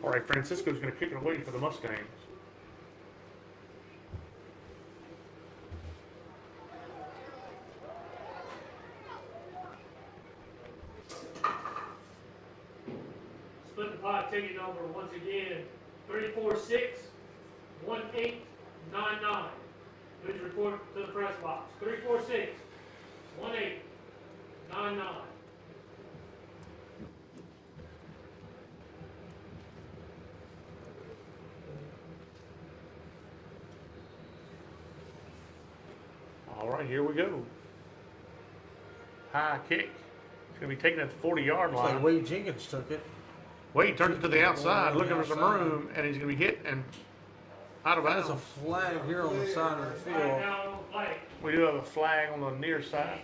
All right, Francisco's going to kick it away for the Mustangs. Split the pot ticket number once again, 346-1899. Please report to the press box. 346-1899. All right, here we go. High kick. It's going to be taken at the 40-yard It's like line. Wade Jenkins took it. Wade turned it to the outside, looking for some Outside. room, and he's going to be hit and out of That's a bounds. flag here on the side of the Right field. now, no play. We do have a flag on the near side.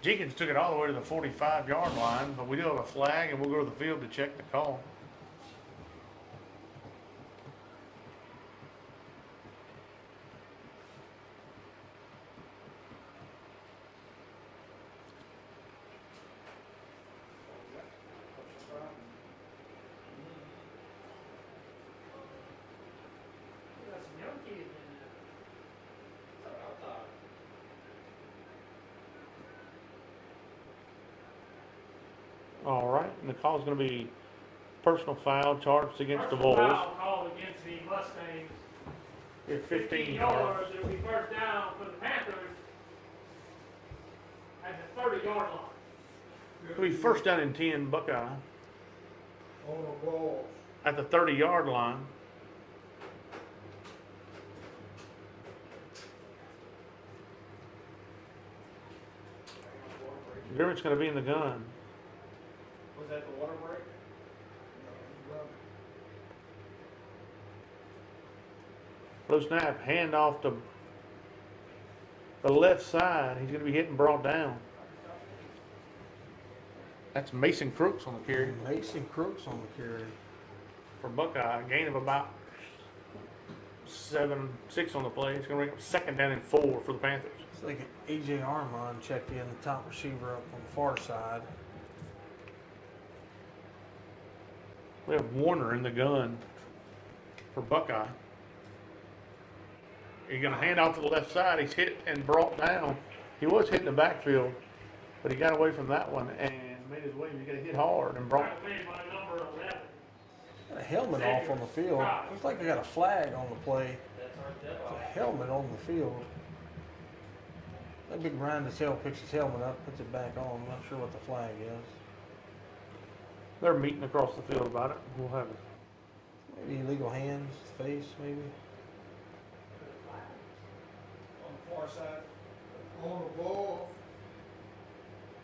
Jenkins took it all the way to the 45-yard line, but we do have a flag, and we'll go to the field to check the call. We got some young kids in there. All right, and the call is going to be personal foul charged against the Bulls. Foul called against the Mustangs. It's 15 15 yards. yards. It'll be first down for the Panthers at the 30-yard line. It'll be first down and 10, Buckeye, On the balls. at the 30-yard line. Grimmett's going to be in the gun. Was that the water break? Low snap, hand off to the left side. He's going to be hit and brought down. That's Mason Crooks on the carry Mason Crooks on the carry. for Buckeye. A gain of about 7-6 on the play. It's going to make up second down and 4 for the Panthers. It's like A.J. Armand checked in, the top receiver up on the far side. We have Warner in the gun for Buckeye. He's going to hand off to the left side. He's hit and brought down. He was hit in the backfield, but he got away from that one and made his way. He got hit hard and brought. Tackle made by number 11. Got a helmet off on the field. Looks like they got a flag on the play. It's a helmet on the field. That big Brian DeSale picks his helmet up, puts it back on. I'm not sure what the flag is. They're meeting across the field about it. We'll have it. Maybe illegal hands, face, maybe. On the far side. On the balls.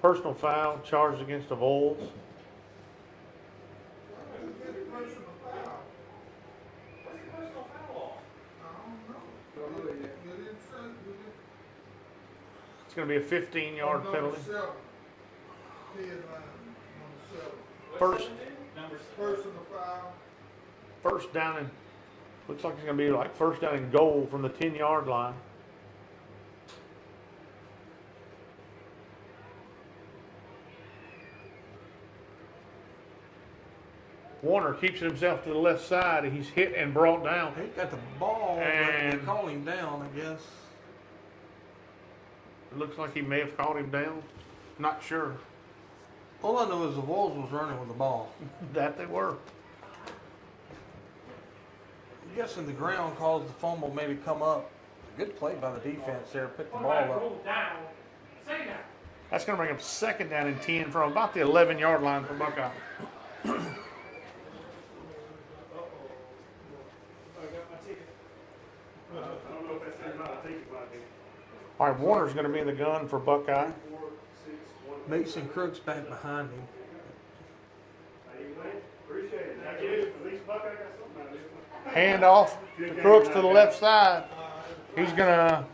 Personal foul charged against the Avoyelles. It's going to be a 15-yard Number penalty. 7. Headline, number 7. First, First and the 5. first down and looks like it's going to be like first down and goal from the 10-yard line. Warner keeps himself to the left side. He's hit and brought down. He got the ball, but And- they called him down, I guess. It looks like he may have caught him down. Not sure. All I know is the Avoyelles was running with the ball. That they were. I'm guessing the ground caused the fumble maybe come up. Good play by the defense there, picked the ball Quarterback up. rolled down. Say that. That's going to bring up second down and 10 from about the 11-yard line for Buckeye. All right, Warner's going to be in the gun for Buckeye. Mason Crooks back behind him. Hand off to Crooks to the left side. He's going to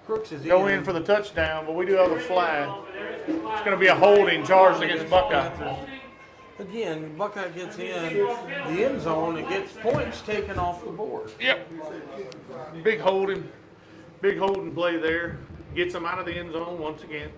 Crooks is go in for the touchdown, but we do have a flag. It's going to be a holding charged against Buckeye. Again, Buckeye gets in the end zone and gets points taken off the board. Yep. Big holding play there. Gets them out of the end zone once again.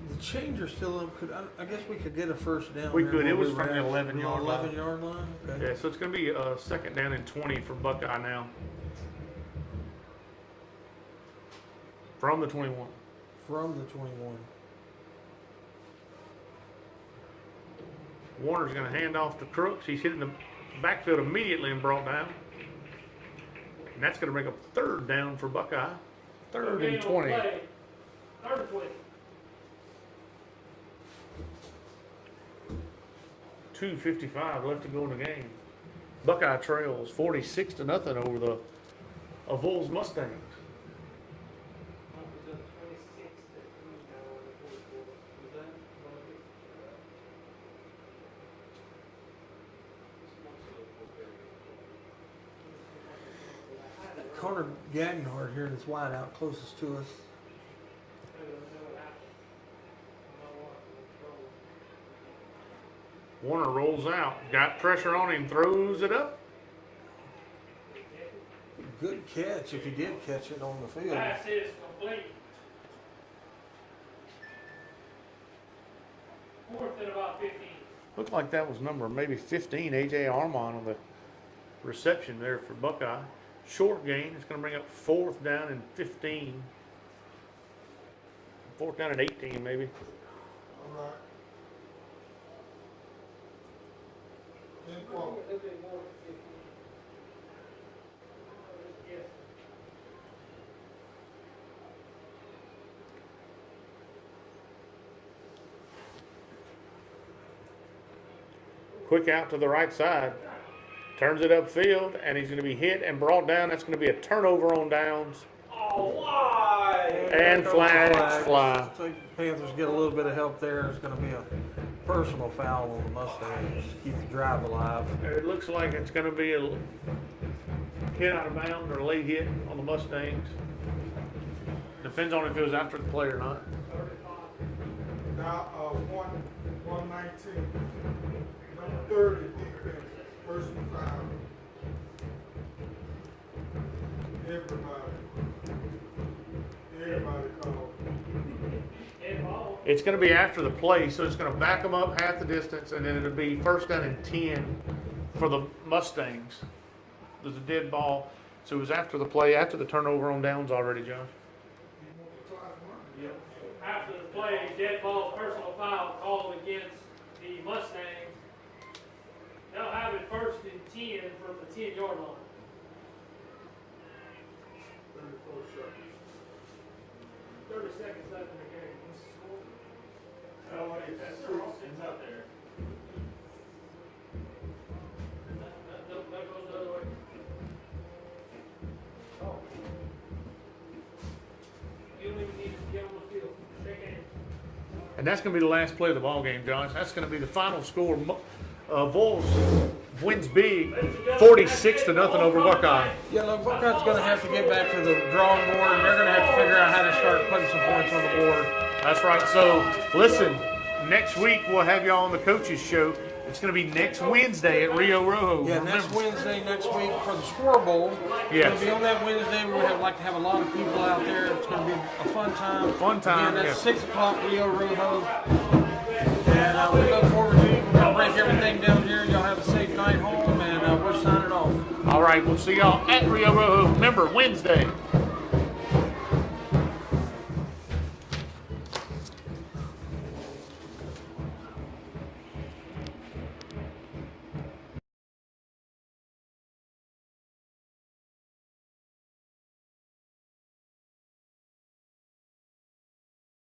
The changer still up. I guess we could get a first down. We there could. where It was we were from the at. 11-yard line. 11-yard line? Okay. Yeah, so it's going to be a second down and 20 for Buckeye now. From the 21. From the 21. Warner's going to hand off to Crooks. He's hitting the backfield immediately and brought down. And that's going to bring up third down for Buckeye. Third and 20. Third and 20. 2:55 left to go in the game. Buckeye trails 46-0 over the Avoyelles Mustangs. Connor Gagnard here in his wideout closest to us. Warner rolls out. Got pressure on him. Throws it up. Good catch if he did catch it on the field. Pass is complete. Fourth and about 15. Looked like that was number maybe 15, A.J. Armand on the reception there for Buckeye. Short gain. It's going to bring up fourth down and 15. Fourth down and 18 maybe. All right. Ten forward. Quick out to the right side. Turns it upfield, and he's going to be hit and brought down. That's going to be a turnover on downs. Oh, why? And flags fly. I think the Panthers get a little bit of help there. It's going to be a personal foul on the Mustangs to keep the drive alive. It looks like it's going to be a hit out of bounds or a late hit on the Mustangs. Depends on if it was after the play or not. Now, 119. Number 30, defense. First and 5. Everybody called. It's going to be after the play, so it's going to back them up half the distance, and then it'll be first down and 10 for the Mustangs. There's a dead ball, so it was after the play, after the turnover on downs already, Josh. After the play, dead ball, personal foul called against the Mustangs. They'll have it first and 10 from the 10-yard line. 34 seconds. 30 seconds left in the game. Oh, wait, that's it's out there. That goes the other way. And that's going to be the last play of the ball game, Josh. That's going to be the final score. Avoyelles wins big, 46-0 over Buckeye. Yeah, look, Buckeye's going to have to get back to the drawing board, and they're going to have to figure out how to start putting some points on the board. That's right. So, listen, next week we'll have y'all on the coaches show. It's going to be next Wednesday at Rio Rojo. Yeah, next Wednesday next week for the Score Bowl. Yes. It's going to be on that Wednesday. We're going to like to have a lot of people out there. It's going to be a fun time. Fun time, Again, that's yeah. 6 o'clock Rio Rojo. And we look forward to it. We're going to break everything down here. Y'all have a safe night home, and we're signing off. All right, we'll see y'all at Rio Rojo. Remember, Wednesday.